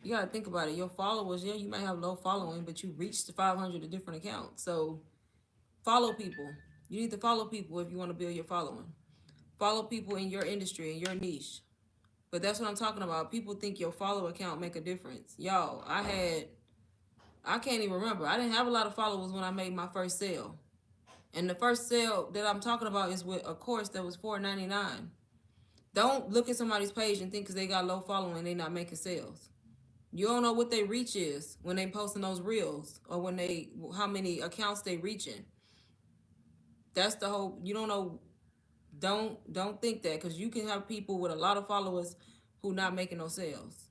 got to think about it. Your followers, yeah, you might have low following, but you reached 500 different accounts. So follow people. You need to follow people if you want to build your following. Follow people in your industry, in your niche. But that's what I'm talking about. People think your follow account make a difference. Y'all, I can't even remember. I didn't have a lot of followers when I made my first sale. And the first sale that I'm talking about is with a course that was $4.99. Don't look at somebody's page and think because they got low following, they not making sales. You don't know what their reach is when they posting those reels or how many accounts they reaching. That's the whole, you don't know Don't think that, because you can have people with a lot of followers who not making no sales.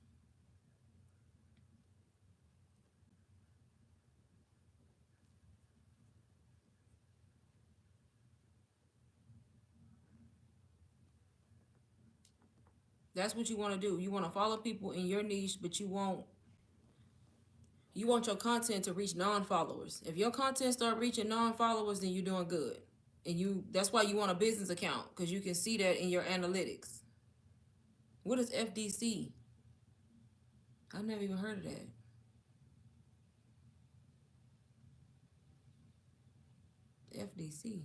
That's what you want to do. You want to follow people in your niche, but you want your content to reach non-followers. If your content start reaching non-followers, then you're doing good. And that's why you want a business account, because you can see that in your analytics. What is FDC? I never even heard of that. FDC.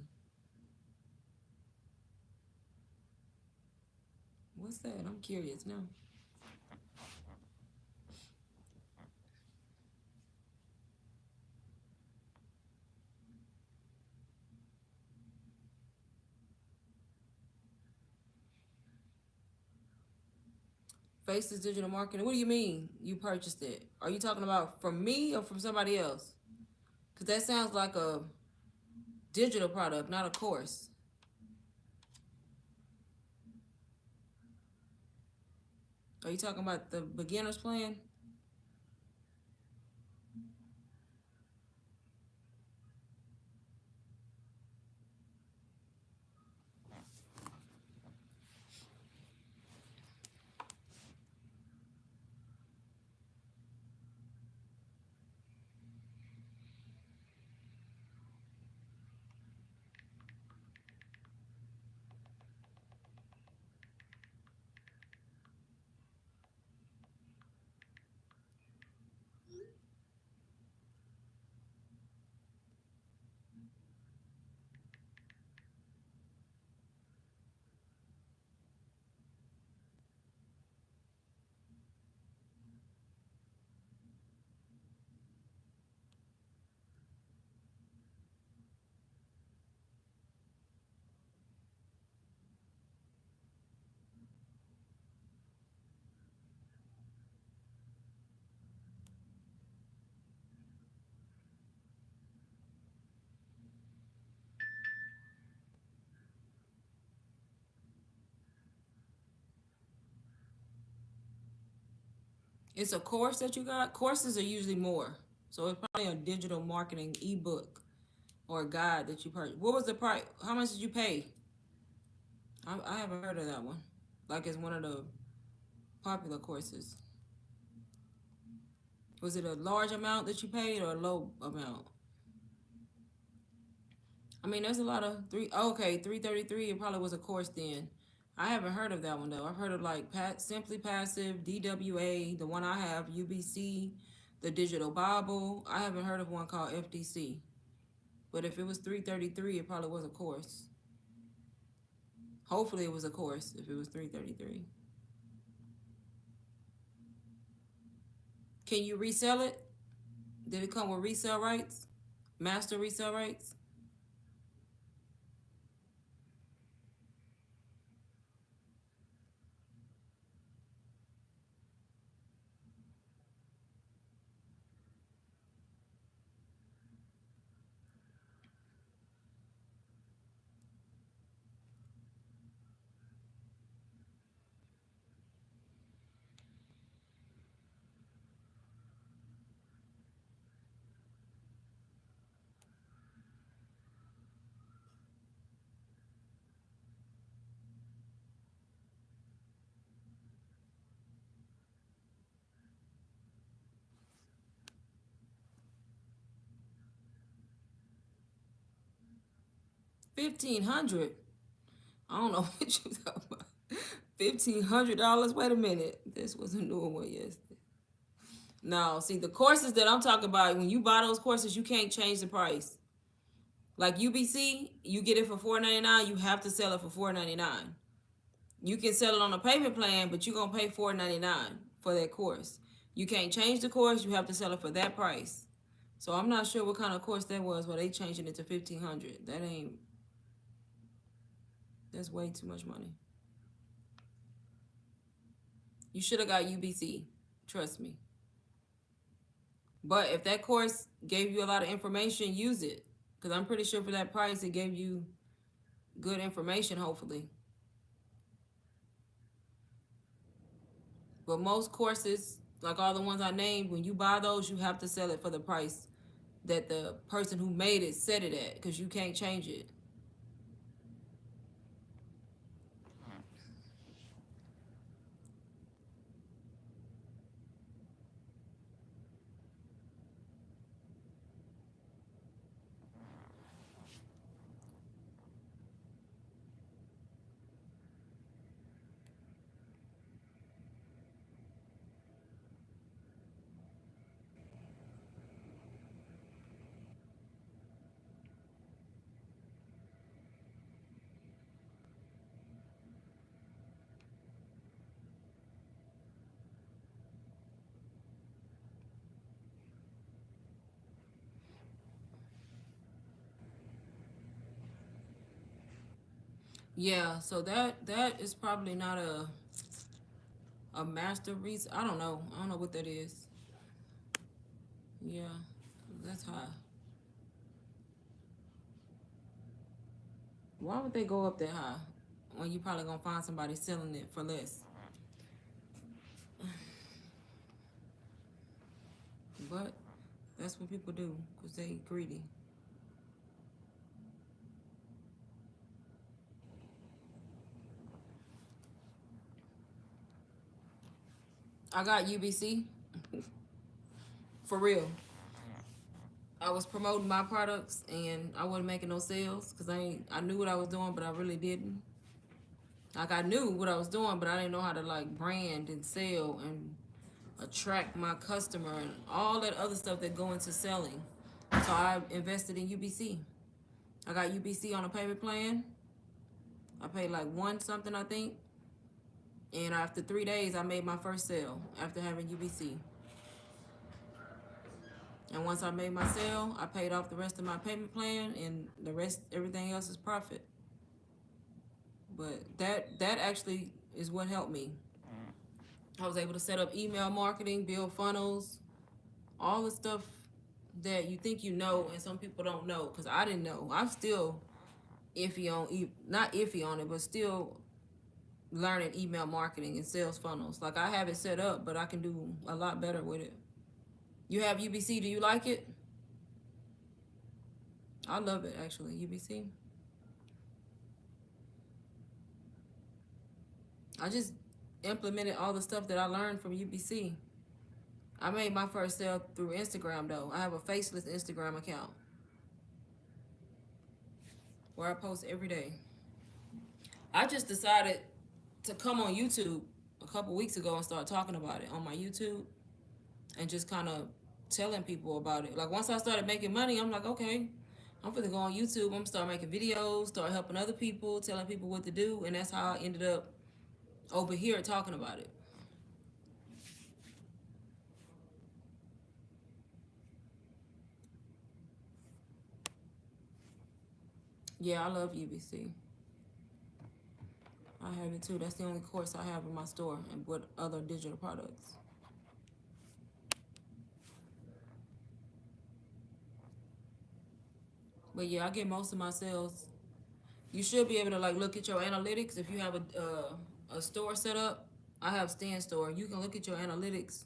What's that? I'm curious now. Faceless digital marketing. What do you mean you purchased it? Are you talking about from me or from somebody else? Because that sounds like a digital product, not a course. Are you talking about the beginner's plan? It's a course that you got. Courses are usually more. So it's probably a digital marketing ebook or a guide that you purchased. What was the price? How much did you pay? I haven't heard of that one. Like it's one of the popular courses. Was it a large amount that you paid or a low amount? I mean, there's a lot of three. Oh, okay, 333. It probably was a course then. I haven't heard of that one though. I've heard of like Simply Passive, DWA, the one I have, UBC, the Digital Bible. I haven't heard of one called FDC. But if it was 333, it probably was a course. Hopefully, it was a course. If it was 333, can you resell it? Did it come with resale rights? Master resale rights? 1,500. I don't know what you talking about. $1,500. Wait a minute. This was a newer one yesterday. No, see the courses that I'm talking about. When you buy those courses, you can't change the price. Like UBC, you get it for $4.99. You have to sell it for $4.99. You can sell it on a payment plan, but you're gonna pay $4.99 for that course. You can't change the course. You have to sell it for that price. So I'm not sure what kind of course that was, but they changing it to 1,500. That ain't. That's way too much money. You should have got UBC. Trust me. But if that course gave you a lot of information, use it. Because I'm pretty sure for that price, it gave you good information, hopefully. But most courses, like all the ones I named, when you buy those, you have to sell it for the price that the person who made it set it at, because you can't change it. Yeah, so that is probably not a master reason. I don't know. I don't know what that is. Yeah, that's high. Why would they go up that high when you probably gonna find somebody selling it for less? But that's what people do because they greedy. I got UBC for real. I was promoting my products and I wasn't making no sales because I knew what I was doing, but I really didn't. Like I knew what I was doing, but I didn't know how to like brand and sell and attract my customer and all that other stuff that go into selling. So I invested in UBC. I got UBC on a payment plan. I paid like one something I think, and after 3 days I made my first sale after having UBC. And once I made my sale, I paid off the rest of my payment plan, and the rest, everything else is profit. But that actually is what helped me. I was able to set up email marketing, build funnels, all the stuff that you think you know, and some people don't know. Cause I didn't know. I'm still iffy on not iffy on it, but still learning email marketing and sales funnels. Like I have it set up, but I can do a lot better with it. You have UBC? Do you like it? I love it actually. UBC. I just implemented all the stuff that I learned from UBC. I made my first sale through Instagram though. I have a Faceless Instagram account where I post every day. I just decided to come on YouTube a couple weeks ago and start talking about it on my YouTube and just kind of telling people about it. Like once I started making money, I'm like, okay, I'm gonna go on YouTube. I'm gonna start making videos, start helping other people, telling people what to do, and that's how I ended up over here talking about it. Yeah, I love UBC. I have it too. That's the only course I have in my store and what other digital products. But yeah, I get most of my sales. You should be able to like look at your analytics if you have a store set up. I have Stand Store. You can look at your analytics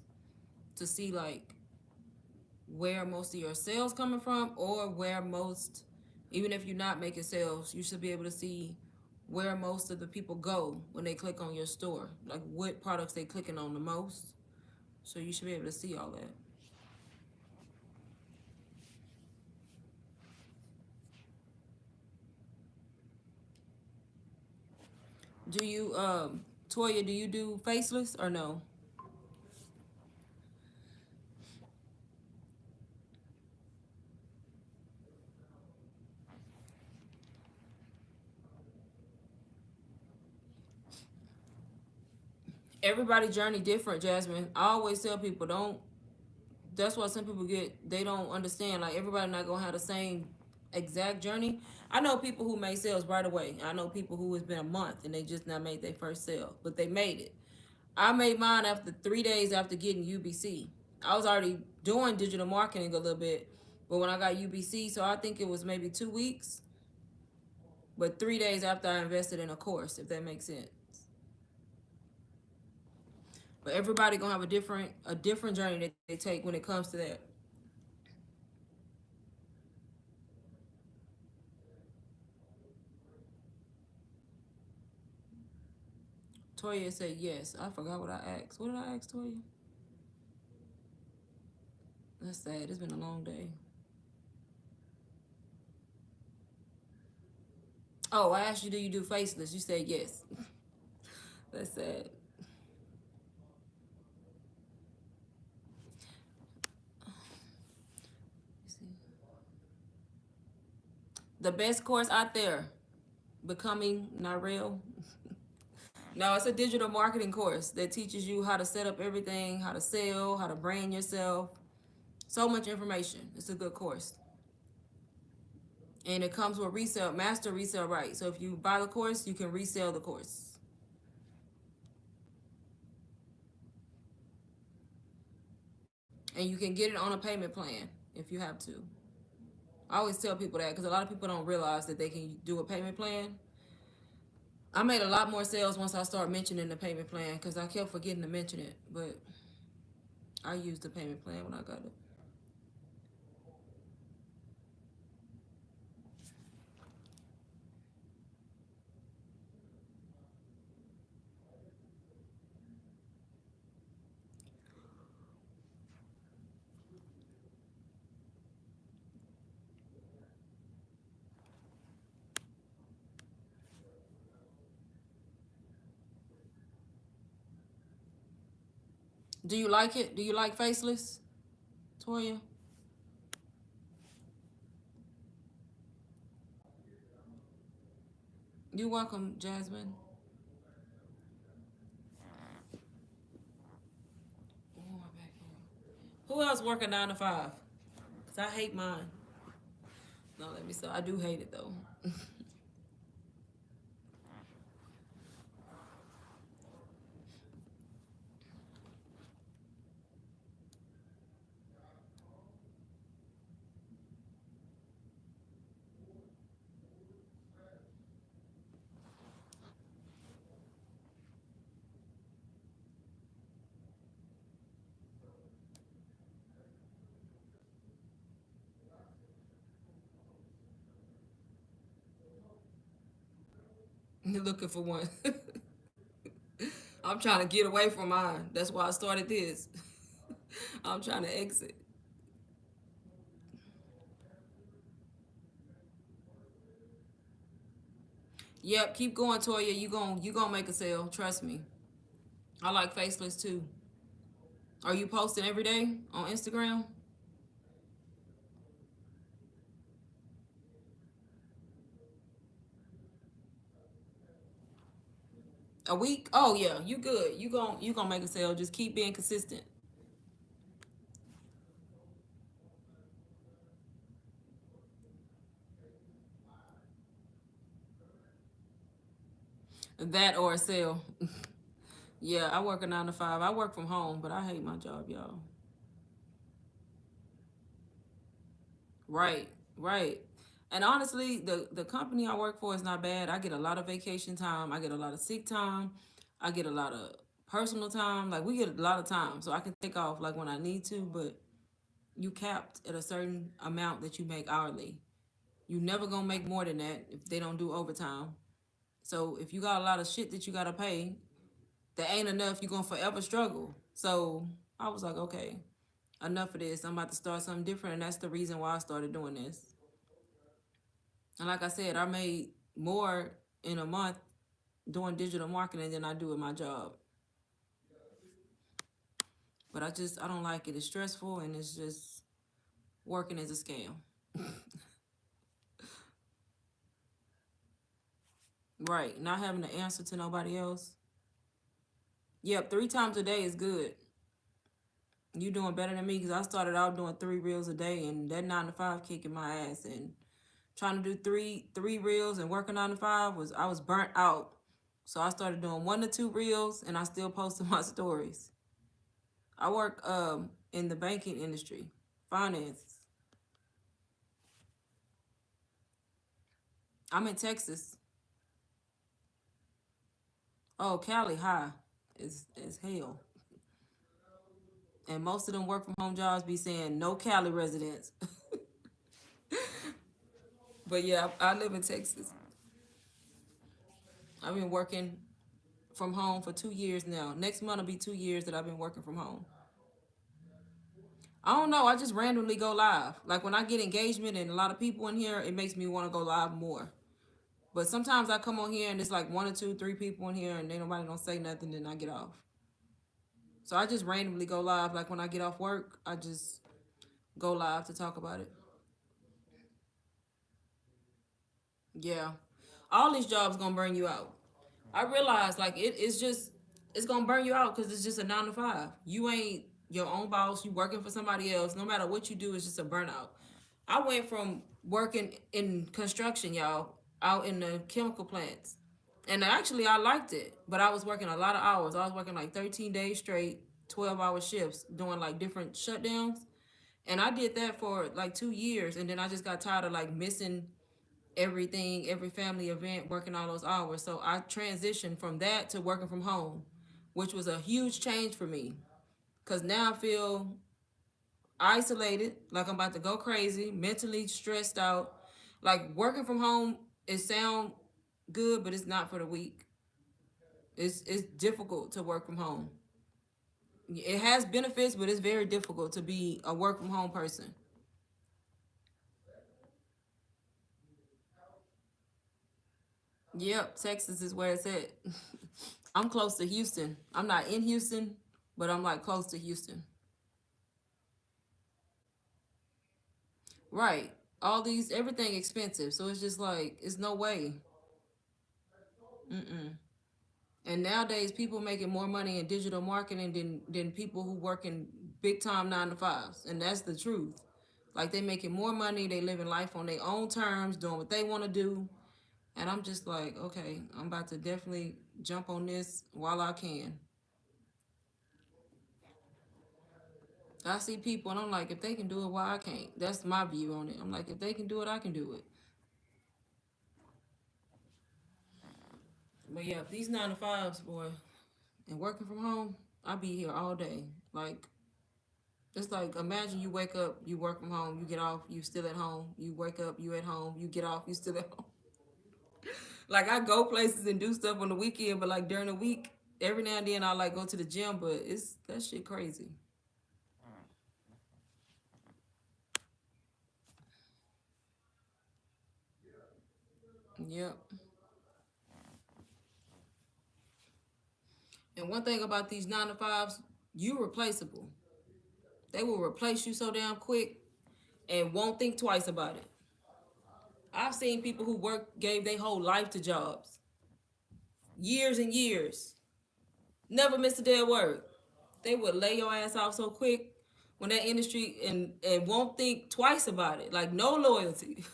to see like where most of your sales coming from or where most, even if you're not making sales, you should be able to see where most of the people go when they click on your store, like what products they clicking on the most. So you should be able to see all that. Do you Toya, do you do Faceless or no? Everybody journey different, Jasmine. I always tell people don't, that's why some people get, they don't understand, like everybody not gonna have the same exact journey. I know people who made sales right away. I know people who it's been a month and they just not made their first sale, but they made it. I made mine after 3 days after getting UBC. I was already doing digital marketing a little bit, but when I got UBC, so I think it was maybe 2 weeks, but 3 days after I invested in a course, if that makes sense. But everybody gonna have a different journey that they take when it comes to that. Toya said yes. I forgot what I asked. What did I ask Toya? That's sad. It's been a long day. Oh, I asked you, do you do Faceless? You said yes. That's sad. The best course out there, Becoming Not Real. No, it's a digital marketing course that teaches you how to set up everything, how to sell, how to brand yourself. So much information. It's a good course. And it comes with resale, master resale rights. So if you buy the course, you can resell the course. And you can get it on a payment plan if you have to. I always tell people that because a lot of people don't realize that they can do a payment plan. I made a lot more sales once I started mentioning the payment plan because I kept forgetting to mention it. But I used the payment plan when I got it. Do you like it? Do you like Faceless, Toya? You're welcome, Jasmine. Oh, my back. Who else working 9 to 5? Cause I hate mine. No, let me say I do hate it though. You're looking for one. I'm trying to get away from mine. That's why I started this. I'm trying to exit. Yep, keep going, Toya. You gonna make a sale. Trust me. I like Faceless too. Are you posting every day on Instagram? A week? Oh yeah, you good. You gonna make a sale. Just keep being consistent. That or a sale. Yeah, I work a 9 to 5. I work from home, but I hate my job, y'all. Right, right. And honestly, the company I work for is not bad. I get a lot of vacation time. I get a lot of sick time. I get a lot of personal time. Like we get a lot of time, so I can take off like when I need to. But you capped at a certain amount that you make hourly. You never gonna make more than that if they don't do overtime. So if you got a lot of shit that you gotta pay, that ain't enough. You're gonna forever struggle. So I was like, okay, enough of this. I'm about to start something different, and that's the reason why I started doing this. And like I said, I made more in a month doing digital marketing than I do at my job. But I don't like it. It's stressful and it's just working as a scam. Right. Not having to answer to nobody else. Yep, 3 times a day is good. You doing better than me because I started out doing 3 reels a day and that 9 to 5 kicking my ass, and trying to do three reels and working 9 to 5 was I was burnt out. So I started doing 1 to 2 reels and I still posted my stories. I work in the banking industry, finance. I'm in Texas. Oh, Cali high is hell. And most of them work from home jobs be saying no Cali residents. But yeah, I live in Texas. I've been working from home for 2 years now. Next month will be 2 years that I've been working from home. I don't know. I just randomly go live. Like when I get engagement and a lot of people in here, it makes me want to go live more. But sometimes I come on here and it's like one or two, three people in here and ain't nobody don't say nothing, then I get off. So I just randomly go live. Like when I get off work, I just go live to talk about it. Yeah. All these jobs gonna burn you out. I realize like it's gonna burn you out because it's just a 9 to 5. You ain't your own boss. You working for somebody else. No matter what you do, it's just a burnout. I went from working in construction, y'all, out in the chemical plants, and actually I liked it. But I was working a lot of hours. I was working like 13 days straight, 12-hour shifts, doing like different shutdowns, and I did that for like 2 years, and then I just got tired of like missing everything, every family event, working all those hours. So I transitioned from that to working from home, which was a huge change for me. Cause now I feel isolated, like I'm about to go crazy, mentally stressed out. Like working from home, it sound good, but it's not for the weak. It's difficult to work from home. It has benefits, but it's very difficult to be a work from home person. Yep, Texas is where it's at. I'm close to Houston. I'm not in Houston, but I'm like close to Houston. Right. All these everything expensive. So it's just like it's no way. Mm-mm. And nowadays people making more money in digital marketing than people who work in big time 9 to 5s. And that's the truth. Like they making more money, they living life on their own terms, doing what they want to do. And I'm just like, okay, I'm about to definitely jump on this while I can. I see people and I'm like, if they can do it, why I can't? That's my view on it. I'm like, if they can do it, I can do it. But yeah, these 9 to 5s, boy, and working from home, I be here all day. Like it's like imagine you wake up, you work from home, you get off, you still at home. You wake up, you at home, you get off, you still at home. Like I go places and do stuff on the weekend, but like during the week, every now and then I like go to the gym, but it's that shit crazy. Yep. And one thing about these 9 to 5s, you replaceable. They will replace you so damn quick and won't think twice about it. I've seen people who gave their whole life to jobs, years and years, never missed a day of work. They would lay your ass off so quick when that industry and won't think twice about it. Like no loyalty.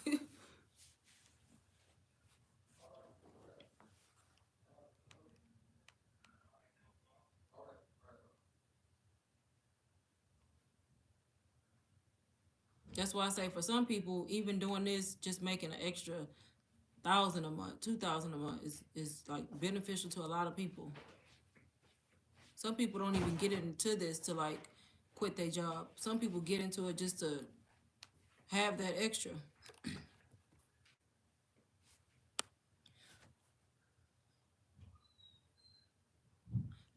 That's why I say for some people, even doing this, just making an extra 1,000 a month, 2,000 a month is like beneficial to a lot of people. Some people don't even get into this to like quit their job. Some people get into it just to have that extra.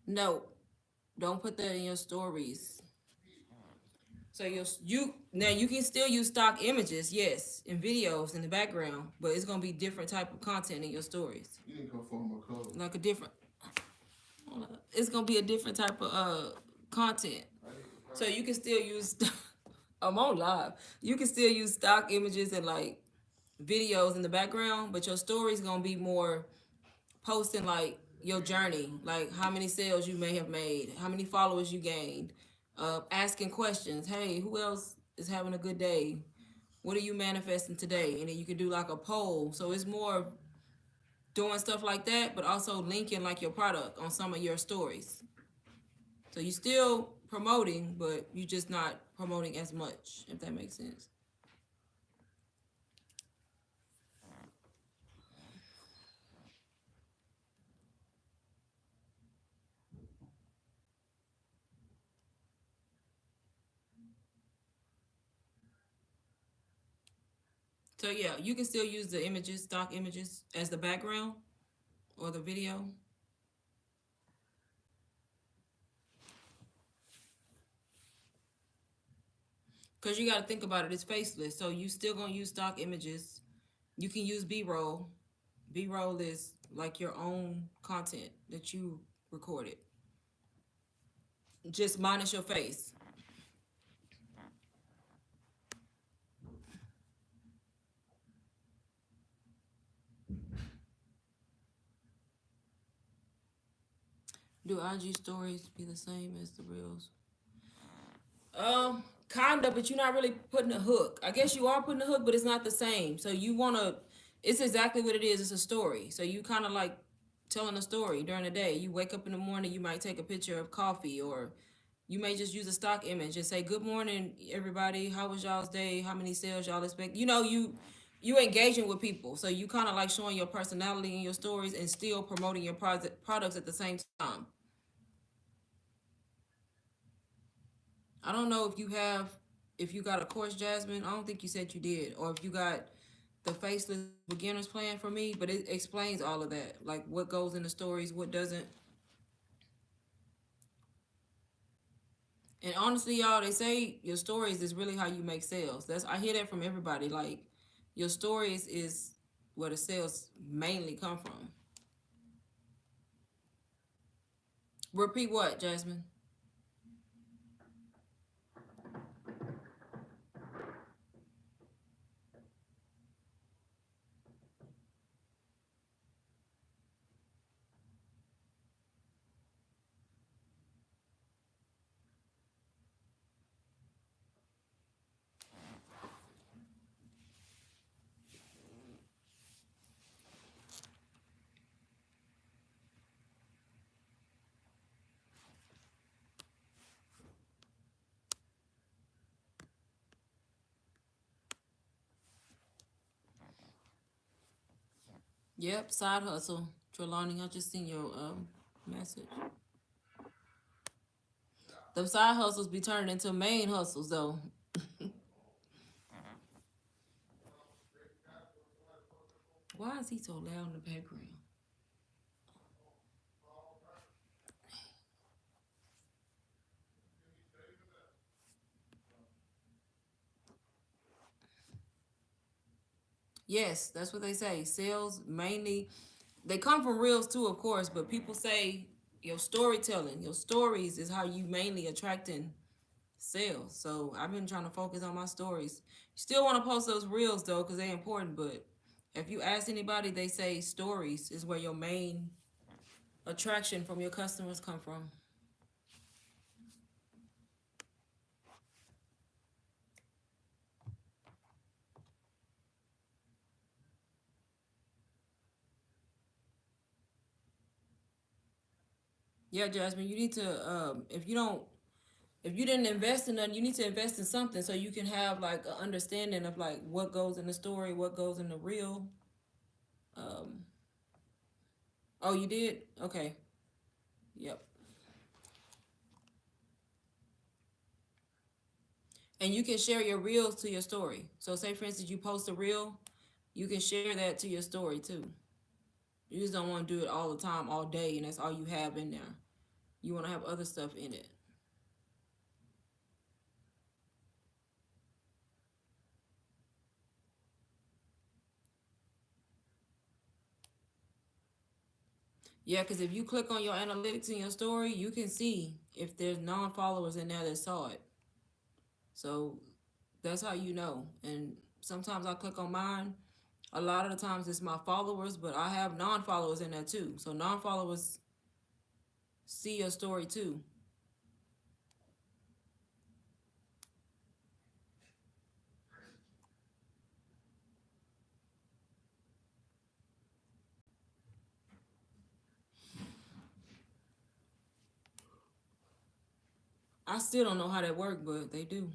No, don't put that in your stories. So you now you can still use stock images, yes, and videos in the background, but it's gonna be different type of content in your stories. You didn't conform my code. Like a different. It's gonna be a different type of content. So you can still use. I'm on live. You can still use stock images and like videos in the background, but your story's gonna be more posting like your journey, like how many sales you may have made, how many followers you gained, asking questions. Hey, who else is having a good day? What are you manifesting today? And then you can do like a poll. So it's more doing stuff like that, but also linking like your product on some of your stories. So you still promoting, but you just not promoting as much, if that makes sense. So yeah, you can still use the images, stock images, as the background or the video. Because you got to think about it, it's faceless. So you still going to use stock images. You can use B-roll. B-roll is like your own content that you recorded. Just minus your face. Do IG stories be the same as the reels? Kinda, but you're not really putting a hook. I guess you are putting a hook, but it's not the same. So you wanna, it's exactly what it is. It's a story. So you kind of like telling a story during the day. You wake up in the morning, you might take a picture of coffee, or you may just use a stock image and say, "Good morning, everybody. How was y'all's day? How many sales y'all expect?" You engaging with people, so you kind of like showing your personality in your stories and still promoting your products at the same time. I don't know if you got a course, Jasmine. I don't think you said you did, or if you got the Faceless Beginners Plan for me, but it explains all of that, like what goes in the stories, what doesn't. And honestly, y'all, they say your stories is really how you make sales. That's I hear that from everybody. Like your stories is where the sales mainly come from. Repeat what, Jasmine? Yep, side hustle. Trelawney, I just seen your message. The side hustles be turning into main hustles though. Why is he so loud in the background? Yes, that's what they say. Sales mainly, they come from reels too, of course, but people say your storytelling, your stories is how you mainly attracting sales. So I've been trying to focus on my stories. You still want to post those reels though, because they're important, but if you ask anybody, they say stories is where your main attraction from your customers come from. Yeah, Jasmine, you need to if you didn't invest in nothing, you need to invest in something so you can have like an understanding of like what goes in the story, what goes in the reel. Um, oh, you did? Okay. Yep. And you can share your reels to your story. So say for instance you post a reel, you can share that to your story too. You just don't want to do it all the time, all day, and that's all you have in there. You want to have other stuff in it. Yeah, because if you click on your analytics in your story, you can see if there's non-followers in there that saw it. So that's how you know. And sometimes I click on mine. A lot of the times it's my followers, but I have non-followers in there too. So non-followers see your story too. I still don't know how that works, but they do.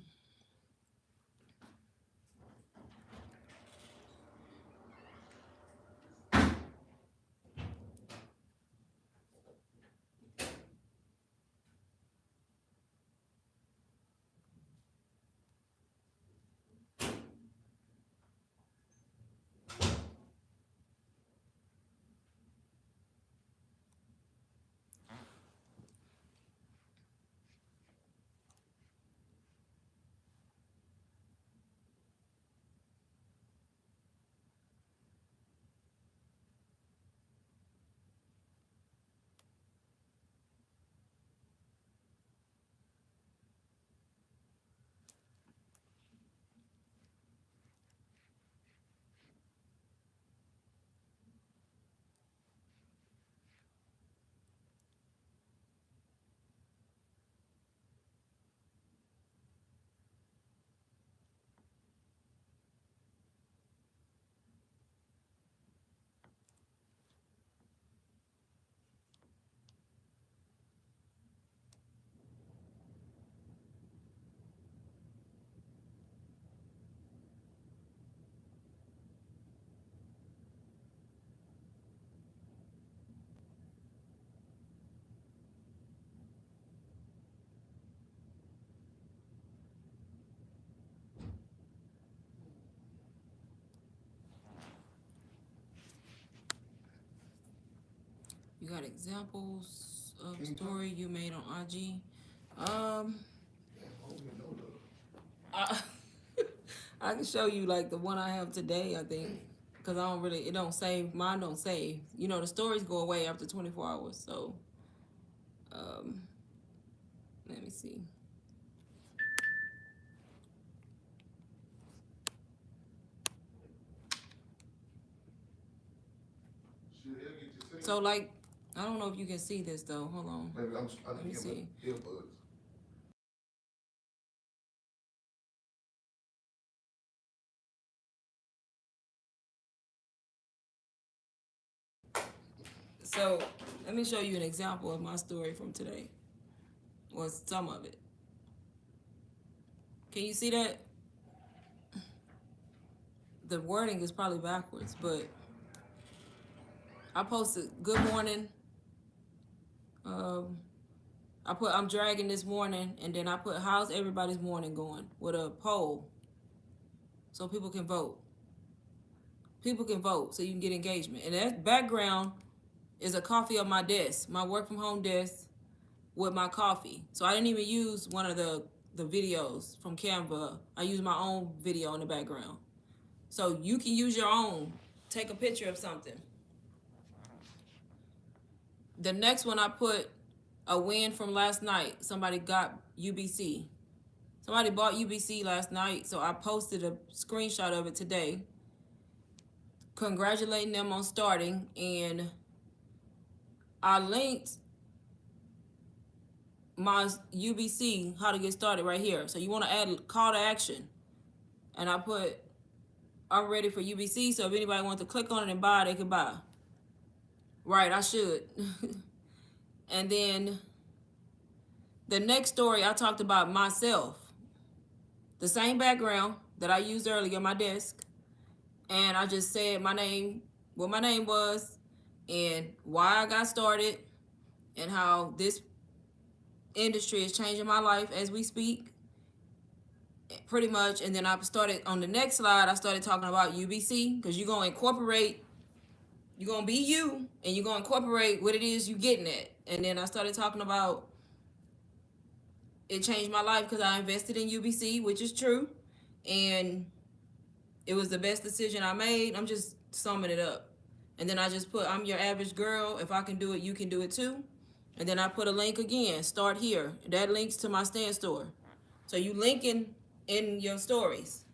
You got examples of story you made on IG. Um, I, I can show you like the one I have today. I think because I don't really it don't save. Mine don't save. You know the stories go away after 24 hours. So um, let me see. So like I don't know if you can see this though. Hold on. Let me see. So let me show you an example of my story from today, or some of it. Can you see that? The wording is probably backwards, but I posted good morning. Um, I put I'm dragging this morning, and then I put how's everybody's morning going with a poll, so people can vote. People can vote, so you can get engagement. And that background is a coffee on my desk, my work from home desk with my coffee. So I didn't even use one of the videos from Canva. I used my own video in the background. So you can use your own. Take a picture of something. The next one I put a win from last night. Somebody got UBC. Somebody bought UBC last night, so I posted a screenshot of it today, congratulating them on starting, and I linked my UBC, how to get started, right here. So you want to add call to action, and I put I'm ready for UBC, so if anybody wants to click on it and buy, they can buy. Right, I should. And then the next story, I talked about myself. The same background that I used earlier on my desk. And I just said my name, what my name was, and why I got started, and how this industry is changing my life as we speak, pretty much. And then I started on the next slide, I started talking about UBC, because you're going to incorporate, you're going to be you, and you're going to incorporate what it is you're getting at. And then I started talking about it changed my life because I invested in UBC, which is true. And it was the best decision I made. I'm just summing it up. And then I just put, I'm your average girl. If I can do it, you can do it too. And then I put a link again, start here. That links to my stand store. So you linking in your stories.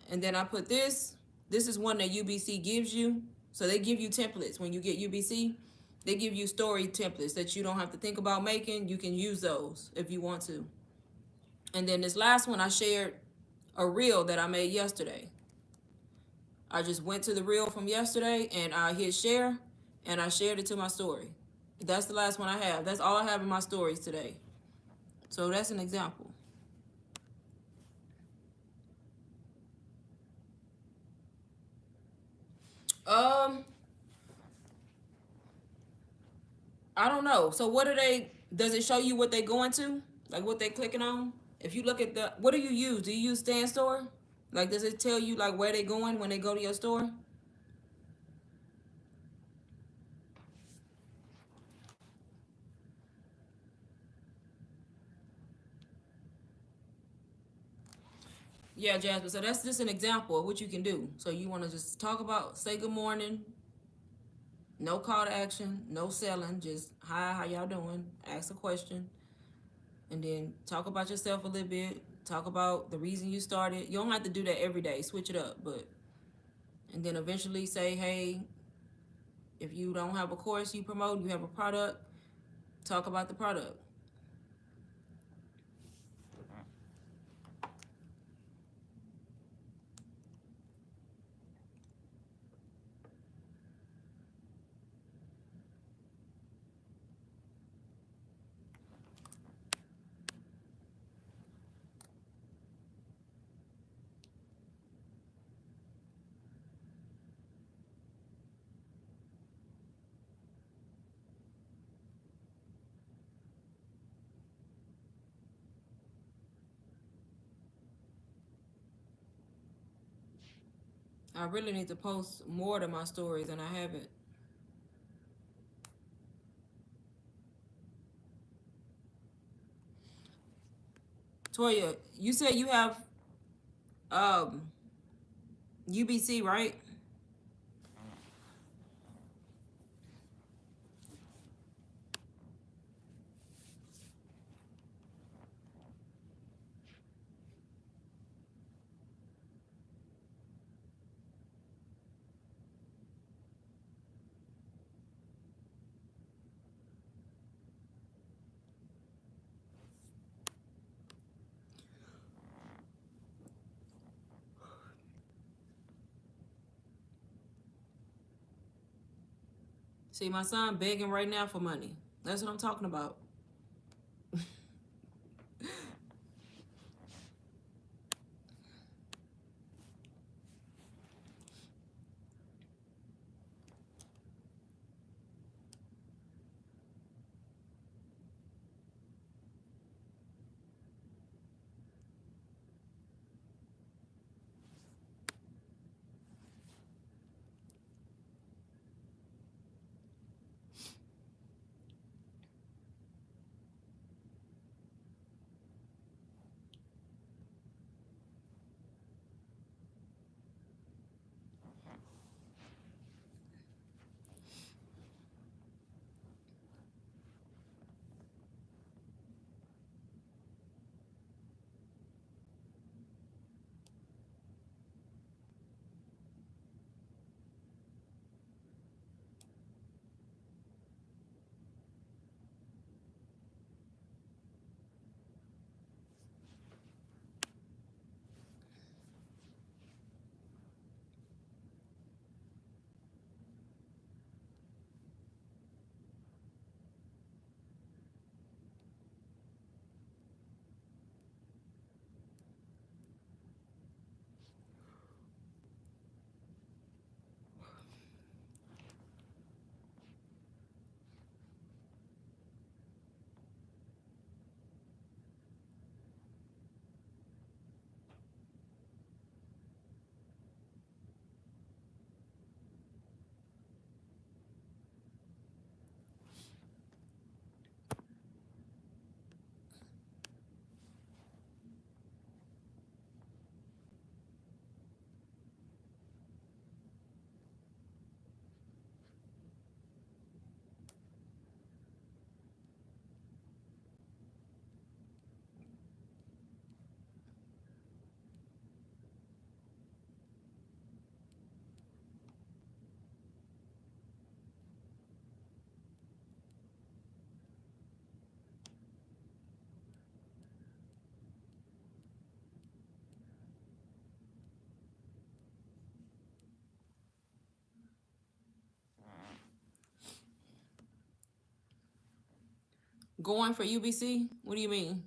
And then I put this. This is one that UBC gives you. So they give you templates when you get UBC. They give you story templates that you don't have to think about making. You can use those if you want to. And then this last one, I shared a reel that I made yesterday. I just went to the reel from yesterday and I hit share and I shared it to my story. That's the last one I have. That's all I have in my stories today. So that's an example. Um, I don't know. So what are they, does it show you what they going to? Like what they clicking on? If you look at the, what do you use? Do you use Stand Store? Like does it tell you like where they going when they go to your store? Yeah, Jasper. So that's just an example of what you can do. So you want to just talk about, say good morning, no call to action, no selling, just hi, how y'all doing? Ask a question, and then talk about yourself a little bit. Talk about the reason you started. You don't have to do that every day. Switch it up, but and then eventually say, hey, if you don't have a course you promote, you have a product. Talk about the product. I really need to post more to my stories, and I haven't. Toya, you said you have um UBC, right? See, my son begging right now for money. That's what I'm talking about. Going for UBC? What do you mean?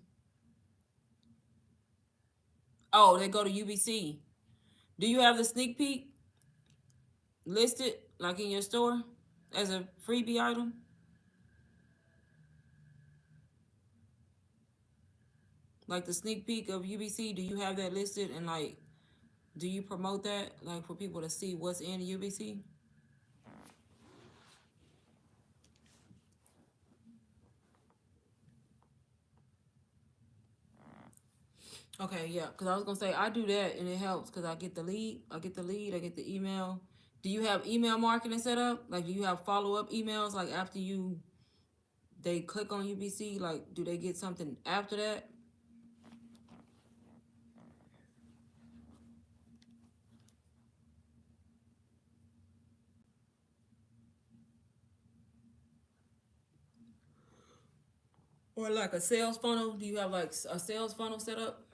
Oh, they go to UBC. Do you have the sneak peek listed like in your store as a freebie item? Like the sneak peek of UBC, do you have that listed and like do you promote that like for people to see what's in UBC? Okay, yeah, because I was gonna say I do that and it helps because I get the lead, I get the email. Do you have email marketing set up? Like, do you have follow up emails like after they click on UBC? Like, do they get something after that? Or like a sales funnel? Do you have like a sales funnel set up?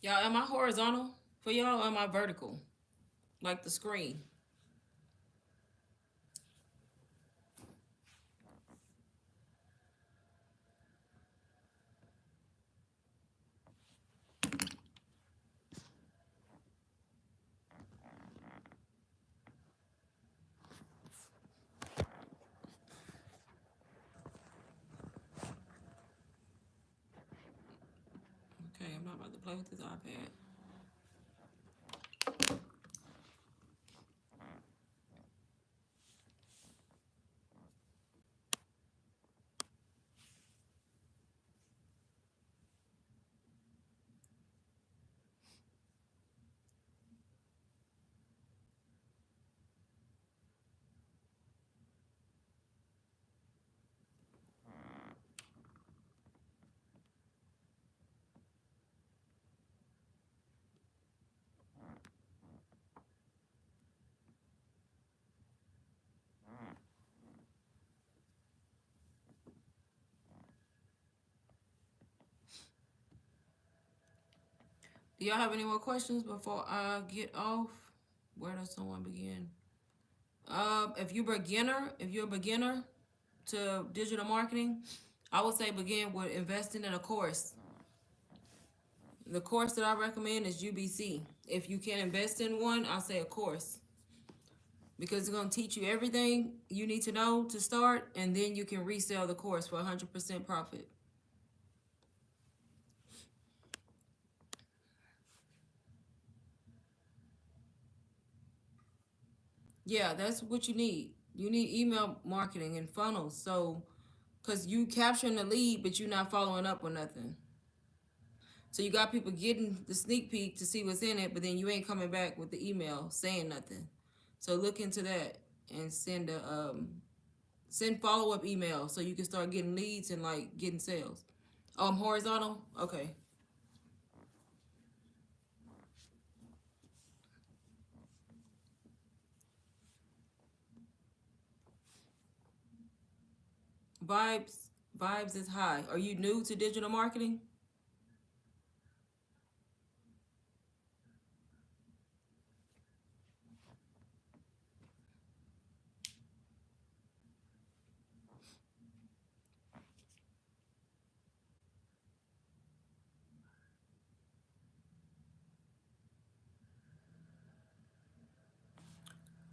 Y'all, am I horizontal for y'all or am I vertical? Like the screen. Okay, I'm not about to play with this iPad. Do y'all have any more questions before I get off? Where does someone begin? If you're a beginner to digital marketing, I would say begin with investing in a course. The course that I recommend is UBC. If you can invest in one, I'll say a course because it's going to teach you everything you need to know to start, and then you can resell the course for 100% profit. Yeah, that's what you need. You need email marketing and funnels. So, because you capturing the lead, but you're not following up with nothing. So you got people getting the sneak peek to see what's in it, but then you ain't coming back with the email saying nothing. So look into that and send follow up emails so you can start getting leads and like getting sales. Horizontal. Okay. Vibes. Vibes is high. Are you new to digital marketing?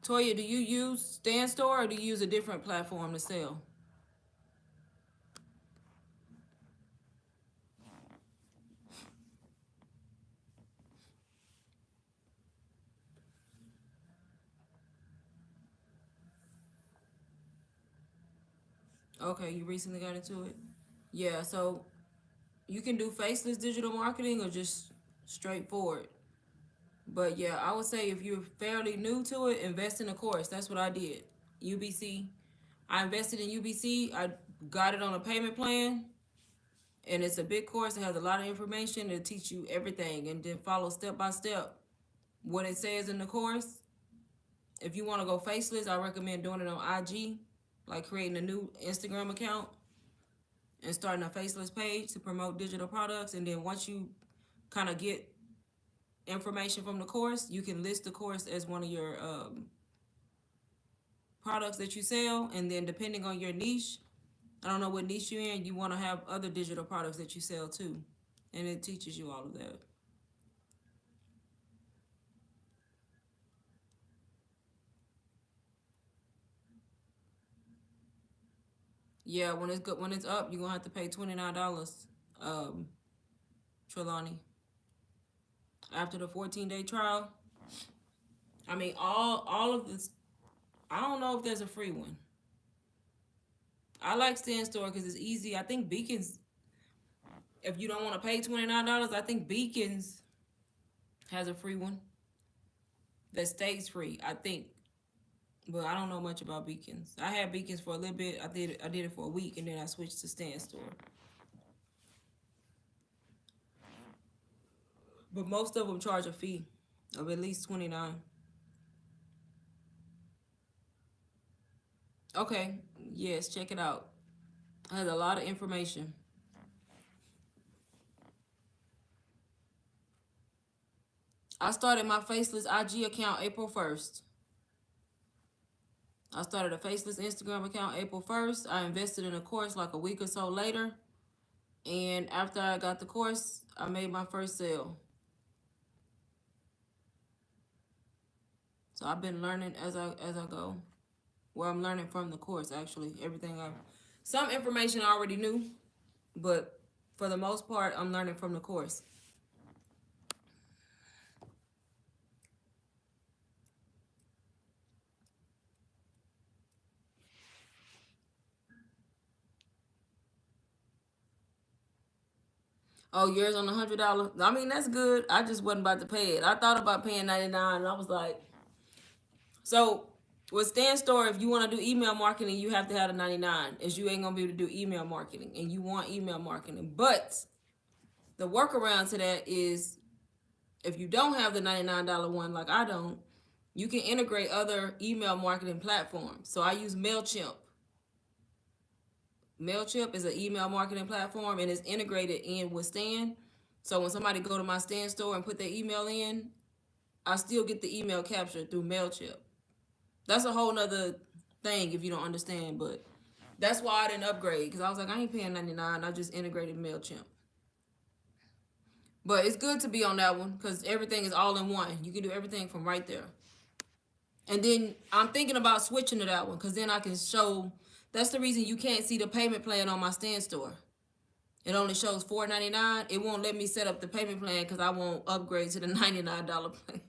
Toya, do you use Stand Store or do you use a different platform to sell? Okay, you recently got into it? Yeah, so you can do faceless digital marketing or just straightforward. But yeah, I would say if you're fairly new to it, invest in a course. That's what I did. UBC. I invested in UBC. I got it on a payment plan, and it's a big course. It has a lot of information to teach you everything, and then follow step by step what it says in the course. If you want to go faceless, I recommend doing it on IG, like creating a new Instagram account and starting a faceless page to promote digital products. And then once you kind of get information from the course, you can list the course as one of your products that you sell. And then depending on your niche, I don't know what niche you're in, you want to have other digital products that you sell too. And it teaches you all of that. Yeah, when it's good, when it's up, you're gonna have to pay $29. Um, Trelawney. After the 14-day trial, I mean all of this. I don't know if there's a free one. I like Stand Store because it's easy. I think Beacons, if you don't want to pay $29, I think Beacons has a free one that stays free. I think, but I don't know much about Beacons. I had Beacons for a little bit. I did it for a week, and then I switched to Stand Store. But most of them charge a fee of at least 29. Okay, yes, check it out. It has a lot of information. I started my Faceless IG account April 1st. I started a Faceless Instagram account April 1st. I invested in a course like a week or so later. And after I got the course, I made my first sale. So I've been learning as I go. Well, I'm learning from the course actually. Some information I already knew, but for the most part, I'm learning from the course. Oh, yours on $100. I mean, that's good. I just wasn't about to pay it. I thought about paying $99, and I was like, so with Stan Store, if you want to do email marketing, you have to have the 99. As you ain't gonna be able to do email marketing, and you want email marketing. But the workaround to that is, if you don't have the $99 one, like I don't, you can integrate other email marketing platforms. So I use MailChimp. MailChimp is an email marketing platform, and it's integrated in with Stan. So when somebody go to my Stan Store and put their email in, I still get the email captured through MailChimp. That's a whole nother thing if you don't understand, but that's why I didn't upgrade, because I was like, I ain't paying 99. I just integrated MailChimp. But it's good to be on that one because everything is all in one. You can do everything from right there. And then I'm thinking about switching to that one because then I can show. That's the reason you can't see the payment plan on my Stan Store. It only shows $4.99. It won't let me set up the payment plan because I won't upgrade to the $99 plan.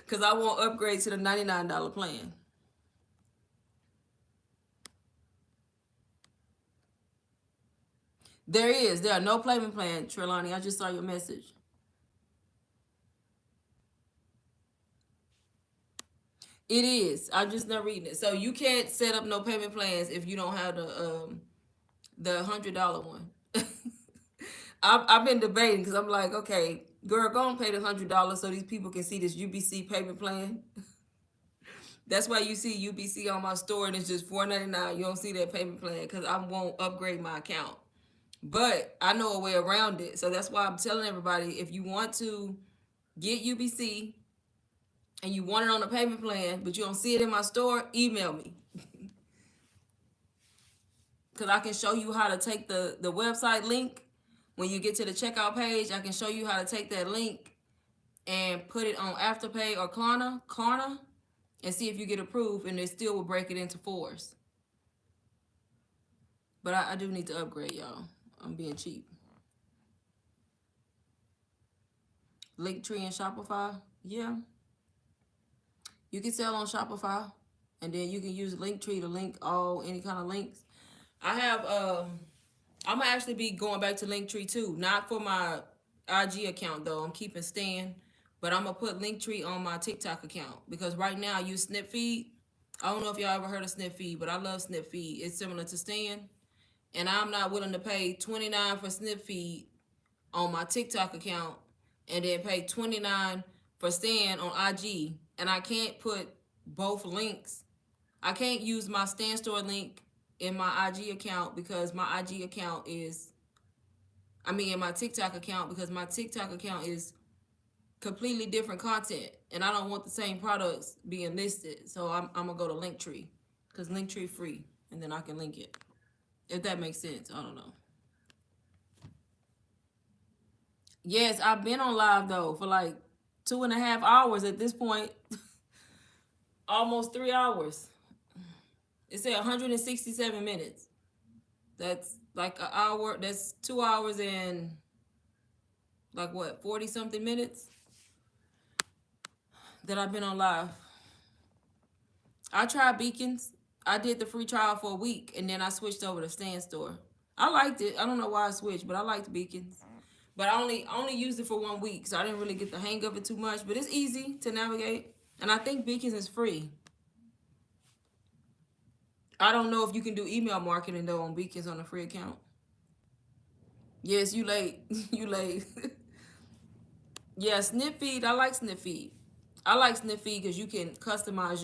Because I won't upgrade to the $99 plan. There are no payment plan, Trelawney. I just saw your message. It is. I'm just not reading it. So you can't set up no payment plans if you don't have the $100 one. I've been debating because I'm like, okay, girl, go and pay the $100 so these people can see this UBC payment plan. That's why you see UBC on my store and it's just $4.99. You don't see that payment plan because I won't upgrade my account. But I know a way around it. So that's why I'm telling everybody, if you want to get UBC and you want it on a payment plan, but you don't see it in my store, email me. Because I can show you how to take the website link. When you get to the checkout page, I can show you how to take that link and put it on Afterpay or Klarna and see if you get approved, and it still will break it into fours. But I do need to upgrade, y'all. I'm being cheap. Linktree and Shopify, yeah. You can sell on Shopify, and then you can use Linktree to link any kind of links. I have I'm gonna actually be going back to Linktree too. Not for my IG account though. I'm keeping Stan, but I'm gonna put Linktree on my TikTok account because right now I use Snipfeed. I don't know if y'all ever heard of Snipfeed, but I love Snipfeed. It's similar to Stan, and I'm not willing to pay $29 for Snipfeed on my TikTok account and then pay $29 for Stan on IG, and I can't put both links. I can't use my Stan Store link in my IG account because my IG account is, in my TikTok account because my TikTok account is completely different content and I don't want the same products being listed. So I'm gonna go to Linktree because Linktree free and then I can link it. If that makes sense, I don't know. Yes, I've been on live though for like 2.5 hours at this point. Almost 3 hours. It said 167 minutes. That's like an hour. That's 2 hours and like what, 40 something minutes that I've been on live. I tried Beacons. I did the free trial for a week and then I switched over to Stan Store. I liked it. I don't know why I switched, but I liked Beacons. But I only used it for 1 week, so I didn't really get the hang of it too much. But it's easy to navigate, and I think Beacons is free. I don't know if you can do email marketing though on Beacons on a free account. Yes, you late. You late. Yeah, Snipfeed. I like Snipfeed. I like Snipfeed because you can customize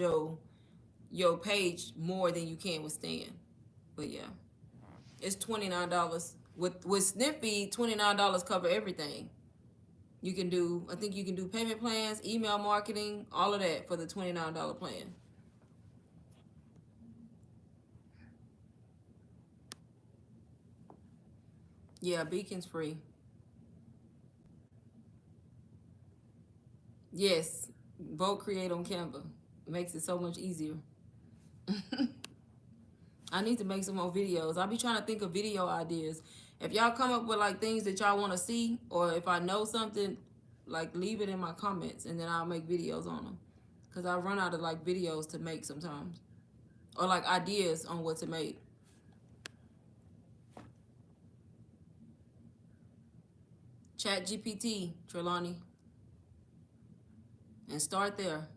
your page more than you can with Stan. But yeah, it's $29 with Snipfeed. $29 cover everything. You can do, I think you can do payment plans, email marketing, all of that for the $29 plan. Yeah, Beacon's free. Yes, vote create on Canva. It makes it so much easier. I need to make some more videos. I'll be trying to think of video ideas. If y'all come up with like things that y'all want to see, or if I know something, like leave it in my comments and then I'll make videos on them. Cause I run out of like videos to make sometimes, or like ideas on what to make. Chat GPT, Trelawney, and start there.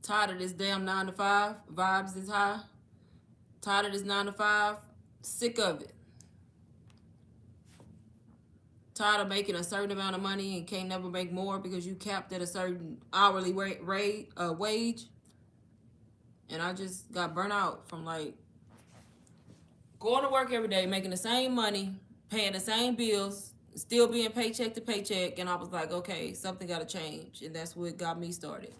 Tired of this damn 9 to 5. Vibes is high. Tired of this 9 to 5. Sick of it. Tired of making a certain amount of money and can't never make more because you capped at a certain hourly wage. And I just got burnt out from like going to work every day, making the same money, paying the same bills, still being paycheck to paycheck. And I was like, okay, something got to change. And that's what got me started.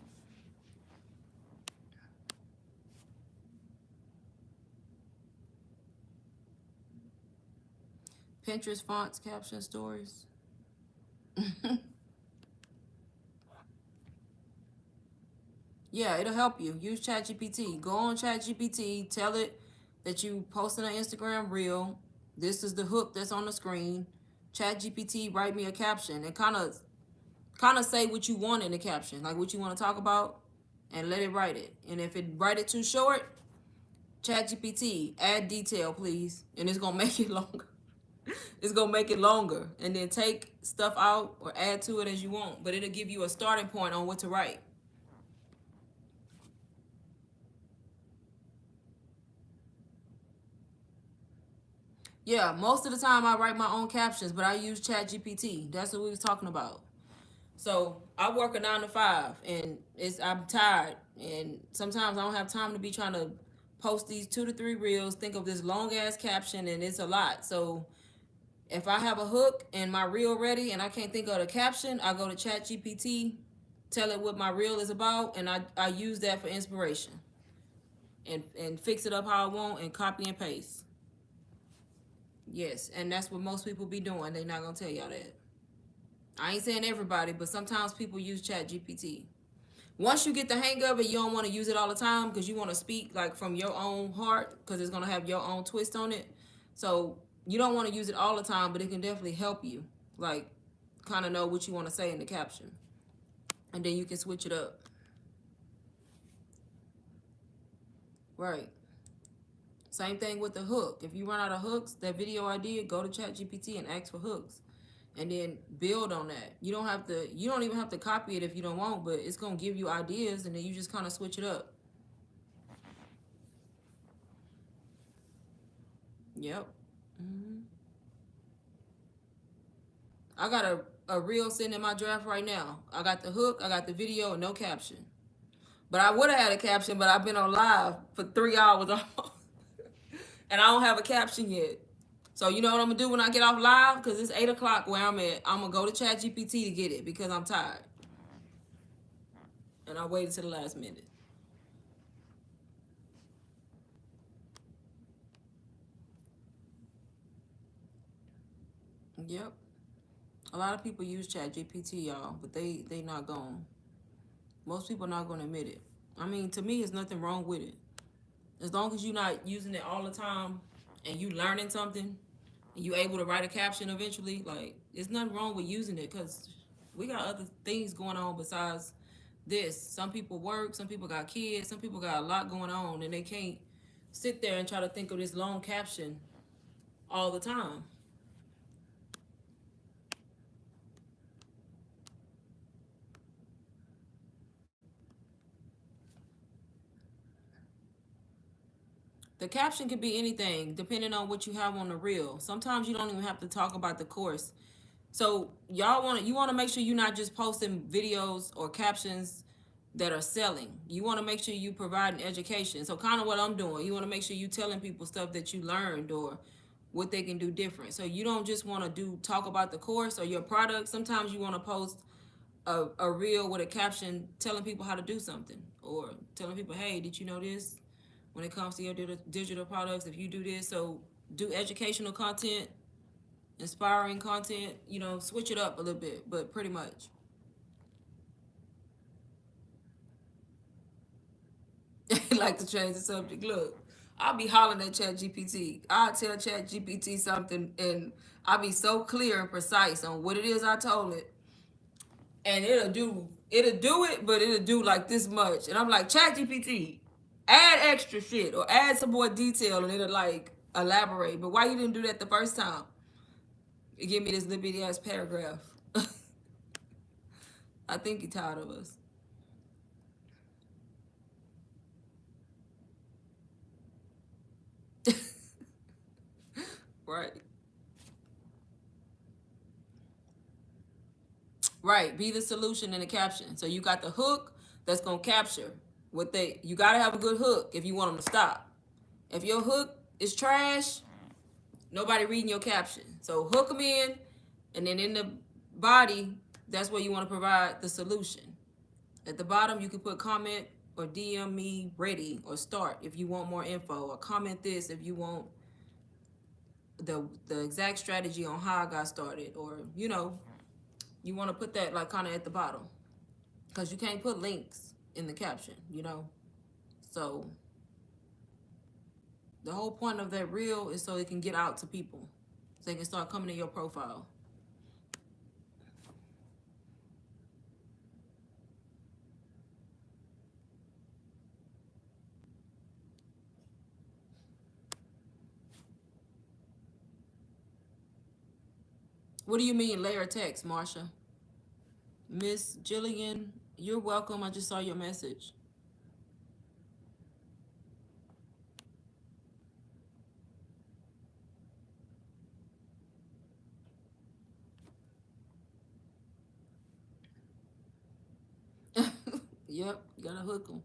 Pinterest fonts, caption stories. Yeah, it'll help you. Use ChatGPT. Go on ChatGPT. Tell it that you posted an Instagram reel. This is the hook that's on the screen. ChatGPT, write me a caption and kind of say what you want in the caption, like what you want to talk about, and let it write it. And if it write it too short, ChatGPT, add detail, please, and it's gonna make it longer. It's gonna make it longer, and then take stuff out or add to it as you want. But it'll give you a starting point on what to write. Yeah, most of the time I write my own captions, but I use ChatGPT. That's what we was talking about. So I work a 9 to 5, and I'm tired, and sometimes I don't have time to be trying to post these 2 to 3 reels. Think of this long ass caption, and it's a lot. So if I have a hook and my reel ready, and I can't think of the caption, I go to ChatGPT, tell it what my reel is about, and I use that for inspiration, and fix it up how I want, and copy and paste. Yes, and that's what most people be doing. They not gonna tell y'all that. I ain't saying everybody, but sometimes people use Chat GPT. Once you get the hang of it, you don't want to use it all the time because you want to speak like from your own heart because it's gonna have your own twist on it. So you don't want to use it all the time, but it can definitely help you, like, kind of know what you want to say in the caption, and then you can switch it up. Right. Same thing with the hook. If you run out of hooks, that video idea, go to ChatGPT and ask for hooks. And then build on that. You don't even have to copy it if you don't want, but it's gonna give you ideas and then you just kind of switch it up. Yep. hmm I got a reel sitting in my draft right now. I got the hook, I got the video, and no caption. But I would have had a caption, but I've been on live for 3 hours almost. And I don't have a caption yet. So you know what I'm gonna do when I get off live? Because it's 8 o'clock where I'm at. I'm gonna go to ChatGPT to get it because I'm tired. And I waited to the last minute. Yep. A lot of people use ChatGPT, y'all, but they not going. Most people not gonna admit it. I mean, to me, there's nothing wrong with it. As long as you're not using it all the time and you learning something and you able to write a caption eventually, like, there's nothing wrong with using it because we got other things going on besides this. Some people work, some people got kids, some people got a lot going on and they can't sit there and try to think of this long caption all the time. The caption could be anything depending on what you have on the reel. Sometimes you don't even have to talk about the course. So y'all want to make sure you're not just posting videos or captions that are selling. You want to make sure you provide an education. So kind of what I'm doing, you want to make sure you telling people stuff that you learned or what they can do different. So you don't just want to talk about the course or your product. Sometimes you want to post a reel with a caption telling people how to do something, or telling people, hey, did you know this? When it comes to your digital products, if you do this, so do educational content, inspiring content, switch it up a little bit, but pretty much. Like to change the subject. Look, I'll be hollering at Chat GPT. I'll tell Chat GPT something and I'll be so clear and precise on what it is I told it. And it'll do it, but it'll do like this much. And I'm like, Chat GPT, add extra shit or add some more detail, and it'll like elaborate. But why you didn't do that the first time? You give me this little bitty ass paragraph. I think you're tired of us. Right. Right. Be the solution in the caption. So you got the hook that's gonna capture you gotta have a good hook if you want them to stop. If your hook is trash, nobody reading your caption. So hook them in, and then in the body, that's where you want to provide the solution. At the bottom, you can put comment or DM me ready or start if you want more info, or comment this if you want the exact strategy on how I got started, or you want to put that like kind of at the bottom, because you can't put links in the caption. So the whole point of that reel is so it can get out to people, so they can start coming to your profile. What do you mean layer text, Marsha? Miss Jillian, you're welcome. I just saw your message. Yep, you gotta hook them.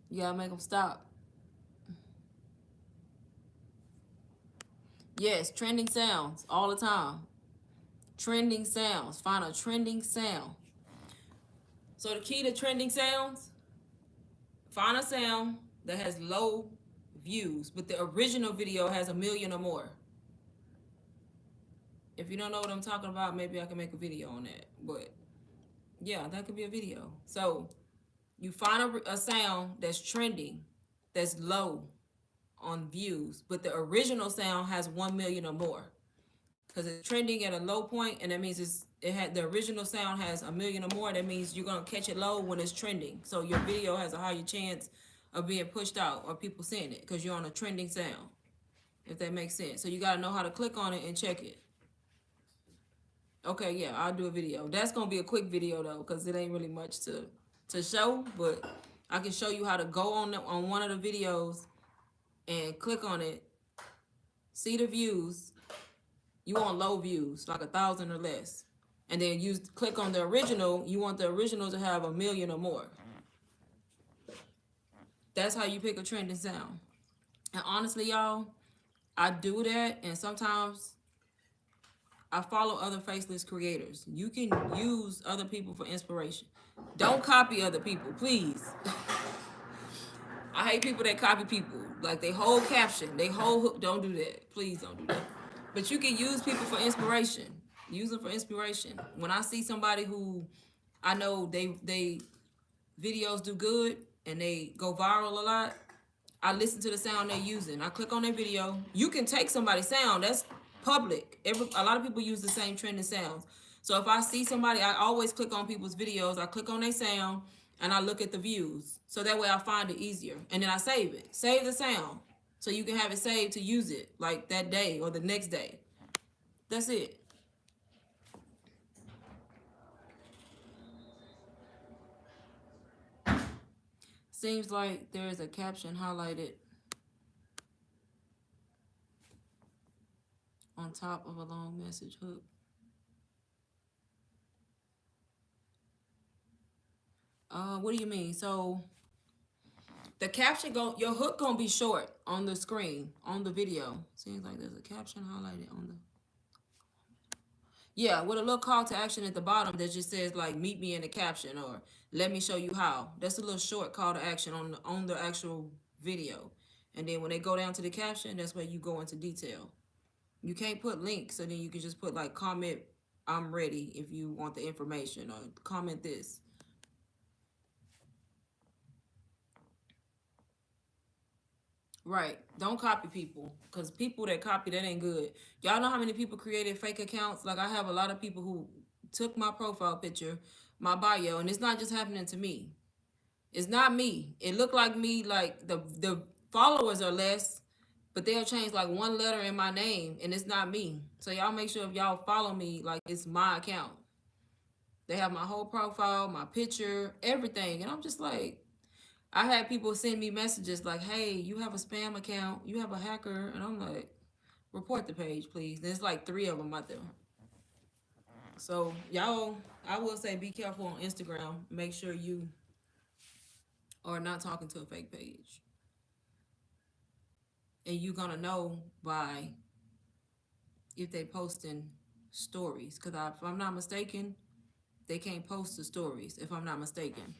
You gotta make them stop. Yes, trending sounds all the time. Trending sounds. Find a trending sound. So the key to trending sounds, find a sound that has low views, but the original video has 1 million or more. If you don't know what I'm talking about, maybe I can make a video on that. But yeah, that could be a video. So you find a sound that's trending, that's low on views, but the original sound has 1 million or more. Because it's trending at a low point, and that means the original sound has 1 million or more. That means you're gonna catch it low when it's trending. So your video has a higher chance of being pushed out or people seeing it because you're on a trending sound. If that makes sense. So you gotta know how to click on it and check it. Okay, yeah, I'll do a video. That's gonna be a quick video though, because it ain't really much to show, but I can show you how to go on one of the videos and click on it, see the views. You want low views, like 1,000 or less. And then you click on the original. You want the original to have 1 million or more. That's how you pick a trending sound. And honestly, y'all, I do that. And sometimes I follow other faceless creators. You can use other people for inspiration. Don't copy other people, please. I hate people that copy people. Like they whole caption, they whole hook. Don't do that. Please don't do that. But you can use people for inspiration. Use them for inspiration. When I see somebody who I know they videos do good and they go viral a lot, I listen to the sound they're using. I click on their video. You can take somebody's sound. That's public. A lot of people use the same trending sounds. So if I see somebody, I always click on people's videos. I click on their sound and I look at the views. So that way I find it easier. And then I save it. Save the sound. So you can have it saved to use it like that day or the next day. That's it. Seems like there is a caption highlighted on top of a long message hook. What do you mean? So the caption your hook gonna be short on the screen on the video. Seems like there's a caption highlighted on the. Yeah, with a little call to action at the bottom that just says like "meet me in the caption" or "let me show you how." That's a little short call to action on the actual video, and then when they go down to the caption, that's where you go into detail. You can't put links, so then you can just put like comment "I'm ready" if you want the information or comment this. Right. Don't copy people. Because people that copy, that ain't good. Y'all know how many people created fake accounts? Like, I have a lot of people who took my profile picture, my bio, and it's not just happening to me. It's not me. It looked like me, like, the followers are less, but they'll change, like, one letter in my name, and it's not me. So, y'all make sure if y'all follow me, like, it's my account. They have my whole profile, my picture, everything. And I'm just like, I had people send me messages like, "Hey, you have a spam account, you have a hacker," and I'm like, "Report the page, please." There's like three of them out there. So y'all, I will say, be careful on Instagram. Make sure you are not talking to a fake page, and you're gonna know by if they posting stories. Cause if I'm not mistaken, they can't post the stories. If I'm not mistaken,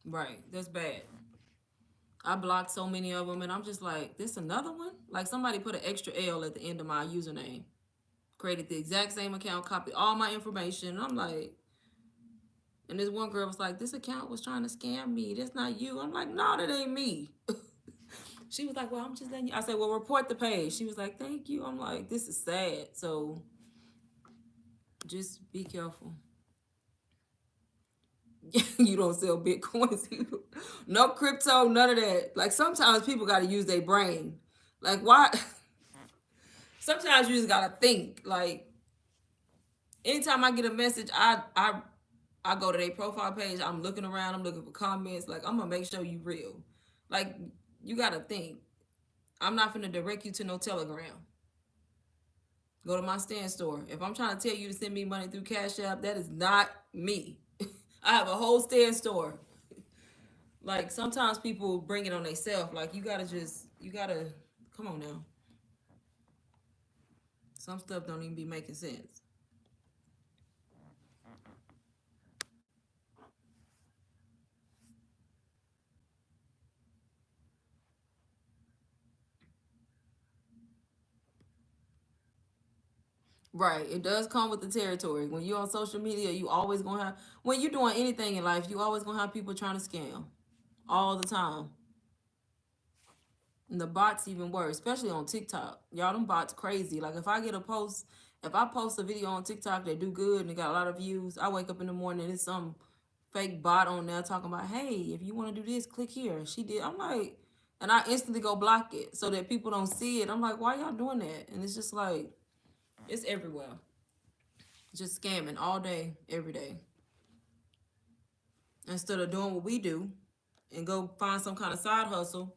right? That's bad. I blocked so many of them, and I'm just like, this another one? Like somebody put an extra L at the end of my username, created the exact same account, copied all my information. And I'm like, and this one girl was like, this account was trying to scam me. That's not you. I'm like, no, that ain't me. She was like, well, I'm just letting you. I said, well, report the page. She was like, thank you. I'm like, this is sad. So just be careful. You don't sell Bitcoins. No crypto, none of that. Like sometimes people got to use their brain. Like, why? Sometimes you just got to think. Like, anytime I get a message, I go to their profile page. I'm looking around. I'm looking for comments. Like I'm gonna make sure you real. Like you gotta think. I'm not gonna direct you to no Telegram. Go to my stand store. If I'm trying to tell you to send me money through Cash App, that is not me. I have a whole stand store. Like sometimes people bring it on themselves. Like you gotta come on now. Some stuff don't even be making sense. Right. It does come with the territory. When you're on social media, you always gonna have when you're doing anything in life, you always gonna have people trying to scam. All the time. And the bots even worse, especially on TikTok. Y'all them bots crazy. Like if I post a video on TikTok that do good and it got a lot of views, I wake up in the morning and it's some fake bot on there talking about, hey, if you want to do this, click here. She did. I'm like, and I instantly go block it so that people don't see it. I'm like, why y'all doing that? And it's just like, it's everywhere. Just scamming all day, every day. Instead of doing what we do and go find some kind of side hustle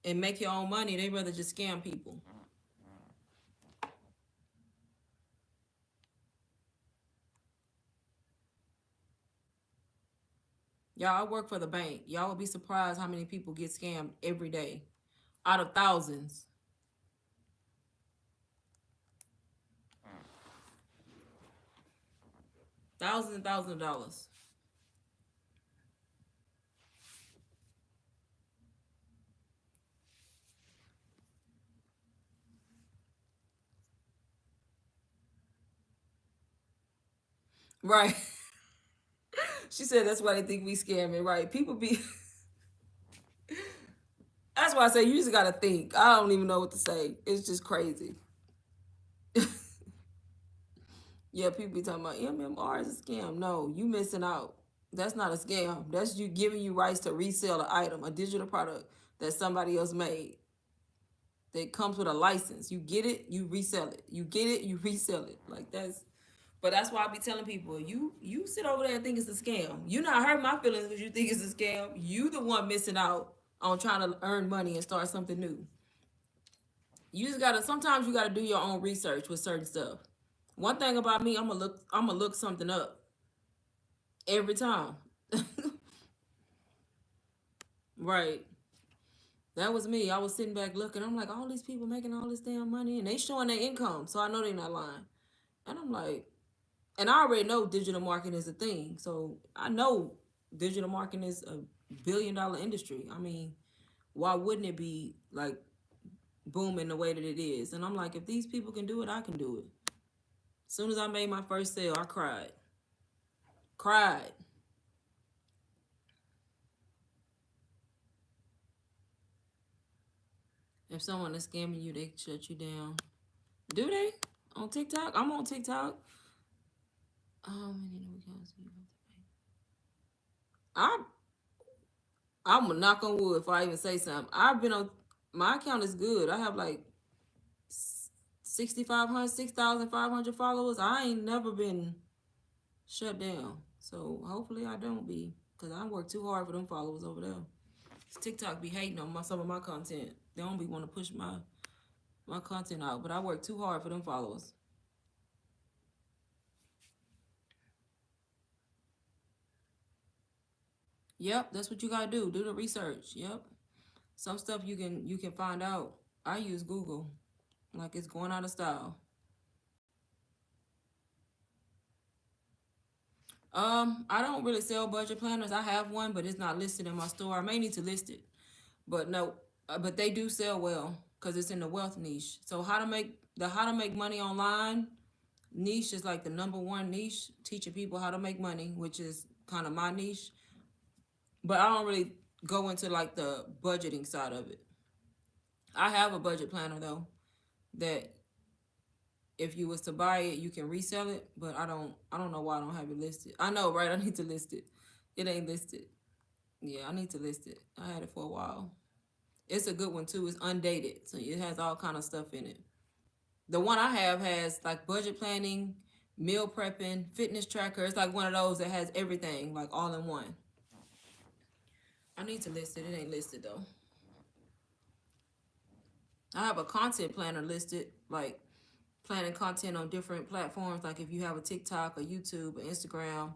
and make your own money, they rather just scam people. Y'all, I work for the bank. Y'all would be surprised how many people get scammed every day. Out of thousands. Thousands and thousands of dollars. Right. She said that's why they think we scamming. Right. People be that's why I say you just gotta think. I don't even know what to say. It's just crazy. Yeah, people be talking about MMR is a scam. No, you missing out. That's not a scam. That's you giving you rights to resell an item, a digital product that somebody else made. That comes with a license. You get it, you resell it. You get it, you resell it. Like that's but that's why I be telling people, you sit over there and think it's a scam. You not hurt my feelings because you think it's a scam. You the one missing out on trying to earn money and start something new. You just gotta sometimes you gotta do your own research with certain stuff. One thing about me, I'm gonna look something up. every time. Right. That was me. I was sitting back looking. I'm like, all these people making all this damn money and they showing their income. So I know they're not lying. And I'm like, and I already know digital marketing is a thing. So I know digital marketing is a $1 billion industry. I mean, why wouldn't it be like booming the way that it is? And I'm like, if these people can do it, I can do it. As soon as I made my first sale, I cried. Cried. If someone is scamming you, they shut you down. Do they? On TikTok? I'm on TikTok. I I'm gonna knock on wood if I even say something. I've been on my account is good. I have like 6,500, 6,500 followers. I ain't never been shut down. So hopefully I don't be, cause I work too hard for them followers over there. TikTok be hating on some of my content. They don't be want to push my content out, but I work too hard for them followers. Yep, that's what you gotta do. Do the research. Yep. Some stuff you can find out. I use Google. Like it's going out of style. I don't really sell budget planners. I have one, but it's not listed in my store. I may need to list it, but no, but they do sell well because it's in the wealth niche. So how to make money online niche is like the number one niche, teaching people how to make money, which is kind of my niche. But I don't really go into like the budgeting side of it. I have a budget planner though that if you was to buy it, you can resell it, but I don't know why I don't have it listed. I know, right? I need to list it. It ain't listed. Yeah, I need to list it. I had it for a while. It's a good one too. It's undated, so it has all kind of stuff in it. The one I have has like budget planning, meal prepping, fitness tracker. It's like one of those that has everything like all in one. I need to list it. It ain't listed though. I have a content planner listed, like planning content on different platforms. Like if you have a TikTok, a YouTube, or Instagram,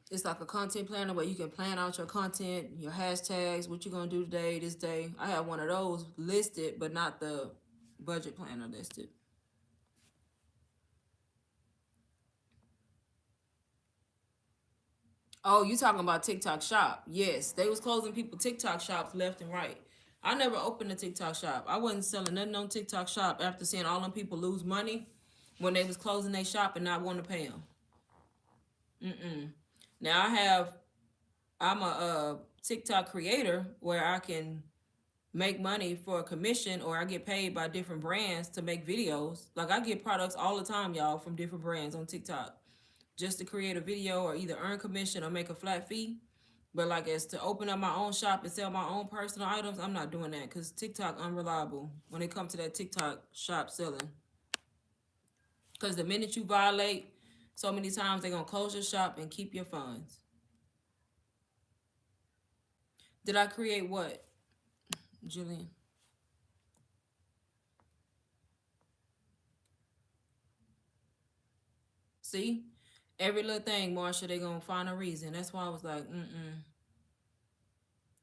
it's like a content planner where you can plan out your content, your hashtags, what you're gonna do today, this day. I have one of those listed, but not the budget planner listed. Oh, you talking about TikTok shop? Yes, they was closing people TikTok shops left and right. I never opened a TikTok shop. I wasn't selling nothing on TikTok shop after seeing all them people lose money when they was closing their shop and not wanting to pay them. Mm-mm. Now I'm a TikTok creator where I can make money for a commission or I get paid by different brands to make videos. Like I get products all the time, y'all, from different brands on TikTok just to create a video or either earn commission or make a flat fee. But like as to open up my own shop and sell my own personal items, I'm not doing that because TikTok unreliable when it comes to that TikTok shop selling. Because the minute you violate so many times, they're gonna close your shop and keep your funds. Did I create what, Jillian? See, every little thing, Marsha, they gonna find a reason. That's why I was like, mm-mm.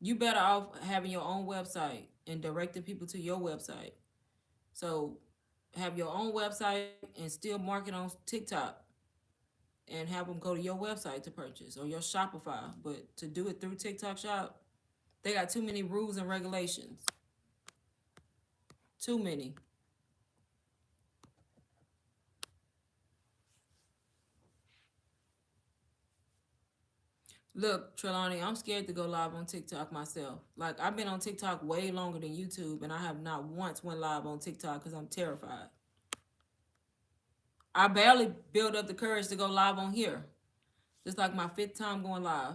You better off having your own website and directing people to your website. So have your own website and still market on TikTok and have them go to your website to purchase or your Shopify. But to do it through TikTok Shop, they got too many rules and regulations. Too many. Look, Trelawney, I'm scared to go live on TikTok myself. Like I've been on TikTok way longer than YouTube, and I have not once went live on TikTok because I'm terrified. I barely built up the courage to go live on here. It's like my fifth time going live.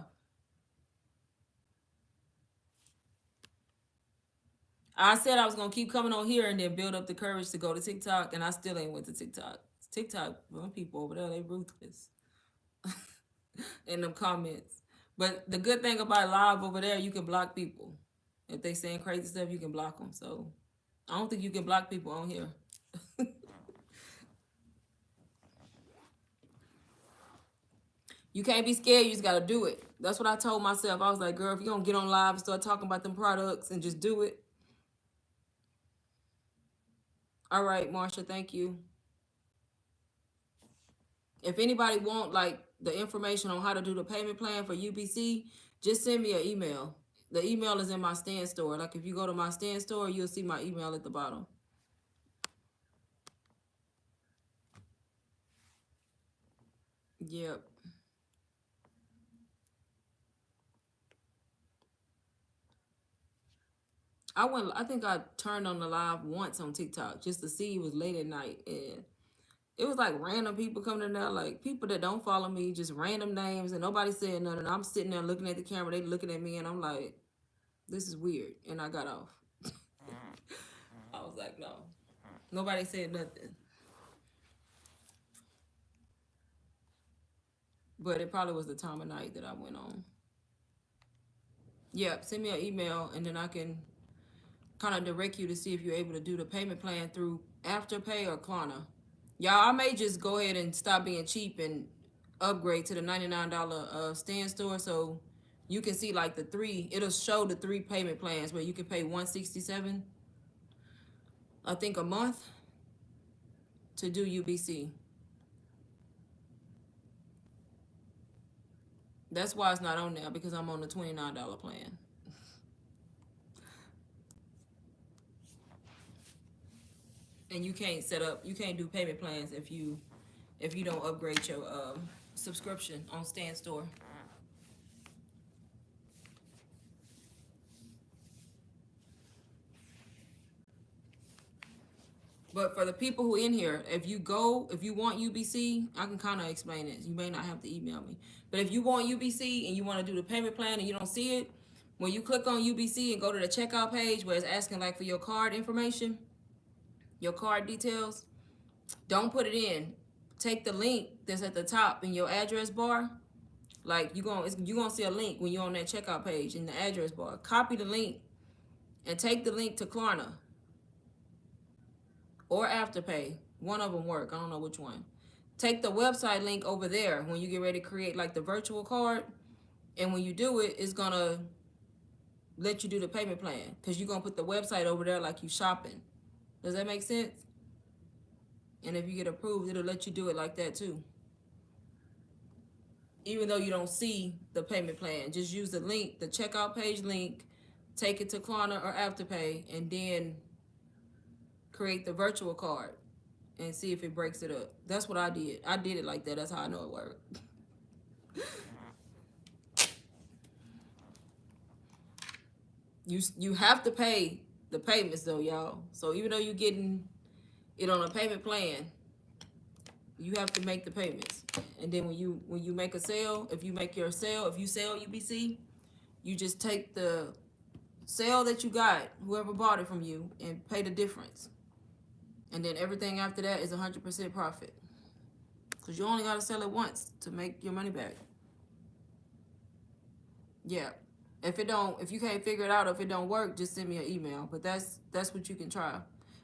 I said I was gonna keep coming on here and then build up the courage to go to TikTok, and I still ain't went to TikTok. TikTok, them people over there, they ruthless in them comments. But the good thing about live over there, you can block people. If they saying crazy stuff, you can block them. So I don't think you can block people on here. You can't be scared. You just got to do it. That's what I told myself. I was like, girl, if you don't get on live and start talking about them products and just do it. All right, Marsha, thank you. If anybody want like the information on how to do the payment plan for UBC, just send me an email. The email is in my stand store. Like if you go to my stand store, you'll see my email at the bottom. Yep. I think I turned on the live once on TikTok just to see. It was late at night, and it was like random people coming in there, like people that don't follow me, just random names, and nobody said nothing. And I'm sitting there looking at the camera, they looking at me, and I'm like, this is weird. And I got off. I was like, no. Nobody said nothing. But it probably was the time of night that I went on. Yep, send me an email, and then I can kind of direct you to see if you're able to do the payment plan through Afterpay or Klarna. Y'all, I may just go ahead and stop being cheap and upgrade to the $99 stand store, so you can see like the three. It'll show the three payment plans where you can pay $167, I think, a month to do UBC. That's why it's not on there, because I'm on the $29 plan. And you can't do payment plans if you don't upgrade your subscription on stand store. But for the people who in here, if you want UBC, I can kind of explain it. You may not have to email me. But if you want UBC and you want to do the payment plan and you don't see it, when you click on UBC and go to the checkout page where it's asking like for your card information, your card details, don't put it in. Take the link that's at the top in your address bar. Like you're gonna see a link when you're on that checkout page in the address bar. Copy the link and take the link to Klarna or Afterpay. One of them work. I don't know which one. Take the website link over there when you get ready to create like the virtual card, and when you do it, it's gonna let you do the payment plan because you're gonna put the website over there like you shopping. Does that make sense? And if you get approved, it'll let you do it like that too. Even though you don't see the payment plan, just use the link, the checkout page link, take it to Klarna or Afterpay, and then create the virtual card and see if it breaks it up. That's what I did. I did it like that. That's how I know it worked. You have to pay the payments though, y'all. So even though you're getting it on a payment plan, you have to make the payments. And then when you make a sale, if you sell UBC, you just take the sale that you got, whoever bought it from you, and pay the difference. And then everything after that is 100% profit. Because you only got to sell it once to make your money back. Yeah. If you can't figure it out, if it don't work, just send me an email. But that's what you can try.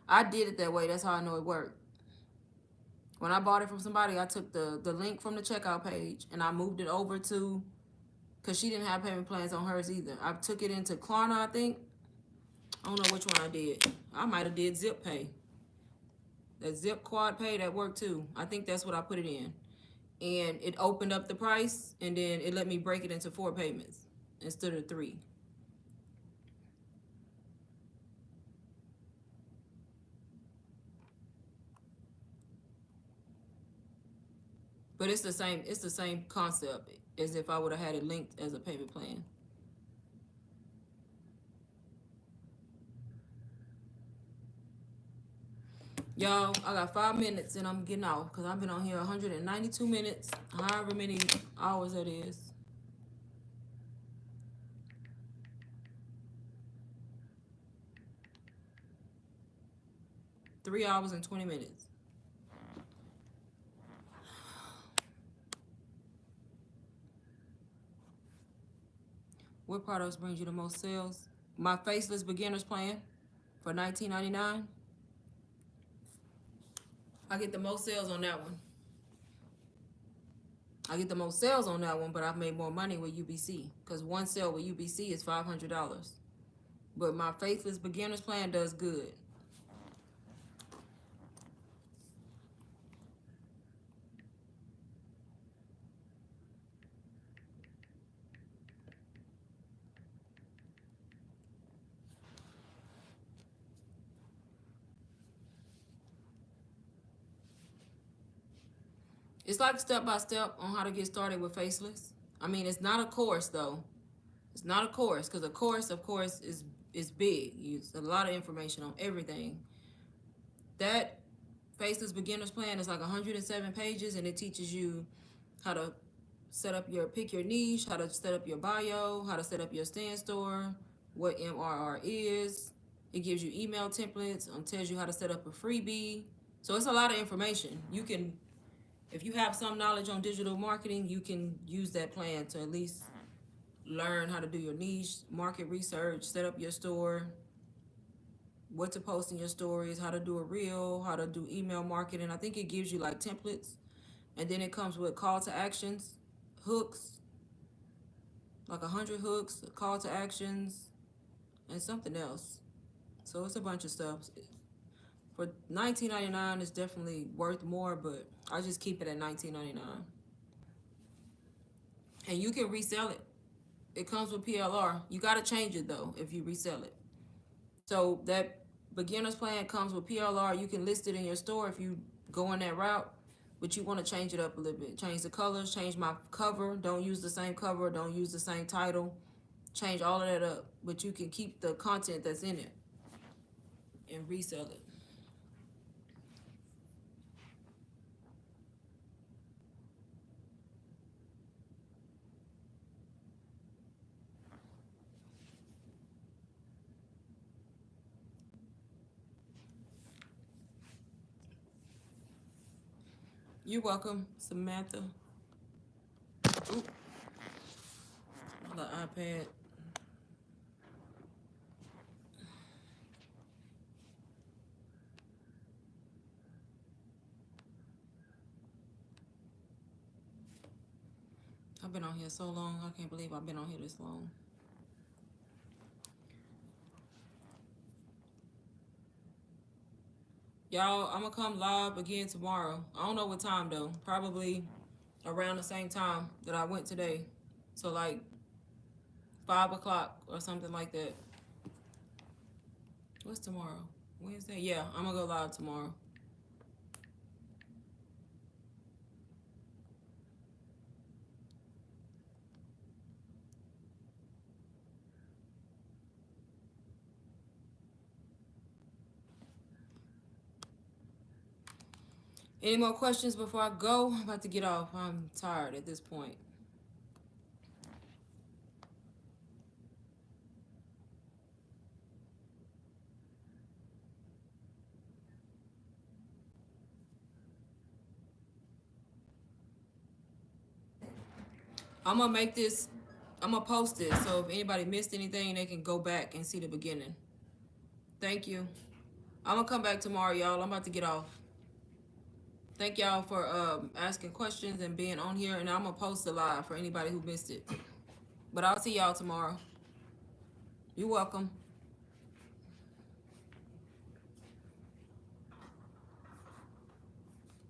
I did it that way. That's how I know it worked. When I bought it from somebody, I took the link from the checkout page and I moved it over to, because she didn't have payment plans on hers either. I took it into Klarna, I think. I don't know which one I did. I might have did Zip Pay. That Zip Quad Pay, that worked too. I think that's what I put it in. And it opened up the price, and then it let me break it into 4 payments instead of 3. But it's the same concept as if I would have had it linked as a payment plan. Y'all, I got 5 minutes and I'm getting off because I've been on here 192 minutes, however many hours it is. 3 hours and 20 minutes. What products brings you the most sales? My Faceless Beginners Plan for $19.99. I get the most sales on that one. I get the most sales on that one, but I've made more money with UBC because one sale with UBC is $500. But my Faceless Beginners Plan does good. It's like step by step on how to get started with Faceless. I mean, it's not a course though. It's not a course because a course, of course, is big. It's a lot of information on everything. That Faceless Beginners Plan is like 107 pages, and it teaches you how to set up your pick your niche, how to set up your bio, how to set up your stand store, what MRR is. It gives you email templates, tells you how to set up a freebie. So it's a lot of information. You can, if you have some knowledge on digital marketing, you can use that plan to at least learn how to do your niche, market research, set up your store, what to post in your stories, how to do a reel, how to do email marketing. I think it gives you like templates, and then it comes with call to actions, hooks, like 100 hooks, call to actions, and something else. So it's a bunch of stuff. For $19.99, it's definitely worth more, but I just keep it at $19.99. And you can resell it. It comes with PLR. You got to change it though if you resell it. So that beginner's plan comes with PLR. You can list it in your store if you go in that route, but you want to change it up a little bit. Change the colors, change my cover. Don't use the same cover. Don't use the same title. Change all of that up, but you can keep the content that's in it and resell it. You're welcome, Samantha. Ooh, the iPad. I've been on here so long. I can't believe I've been on here this long. Y'all, I'm gonna come live again tomorrow. I don't know what time though. Probably around the same time that I went today. So like 5 o'clock or something like that. What's tomorrow? Wednesday? Yeah, I'm gonna go live tomorrow. Any more questions before I go? I'm about to get off. I'm tired at this point. I'm gonna make this, I'm gonna post it. So if anybody missed anything, they can go back and see the beginning. Thank you. I'm gonna come back tomorrow, y'all. I'm about to get off. Thank y'all for asking questions and being on here. And I'm gonna post it live for anybody who missed it. But I'll see y'all tomorrow. You're welcome.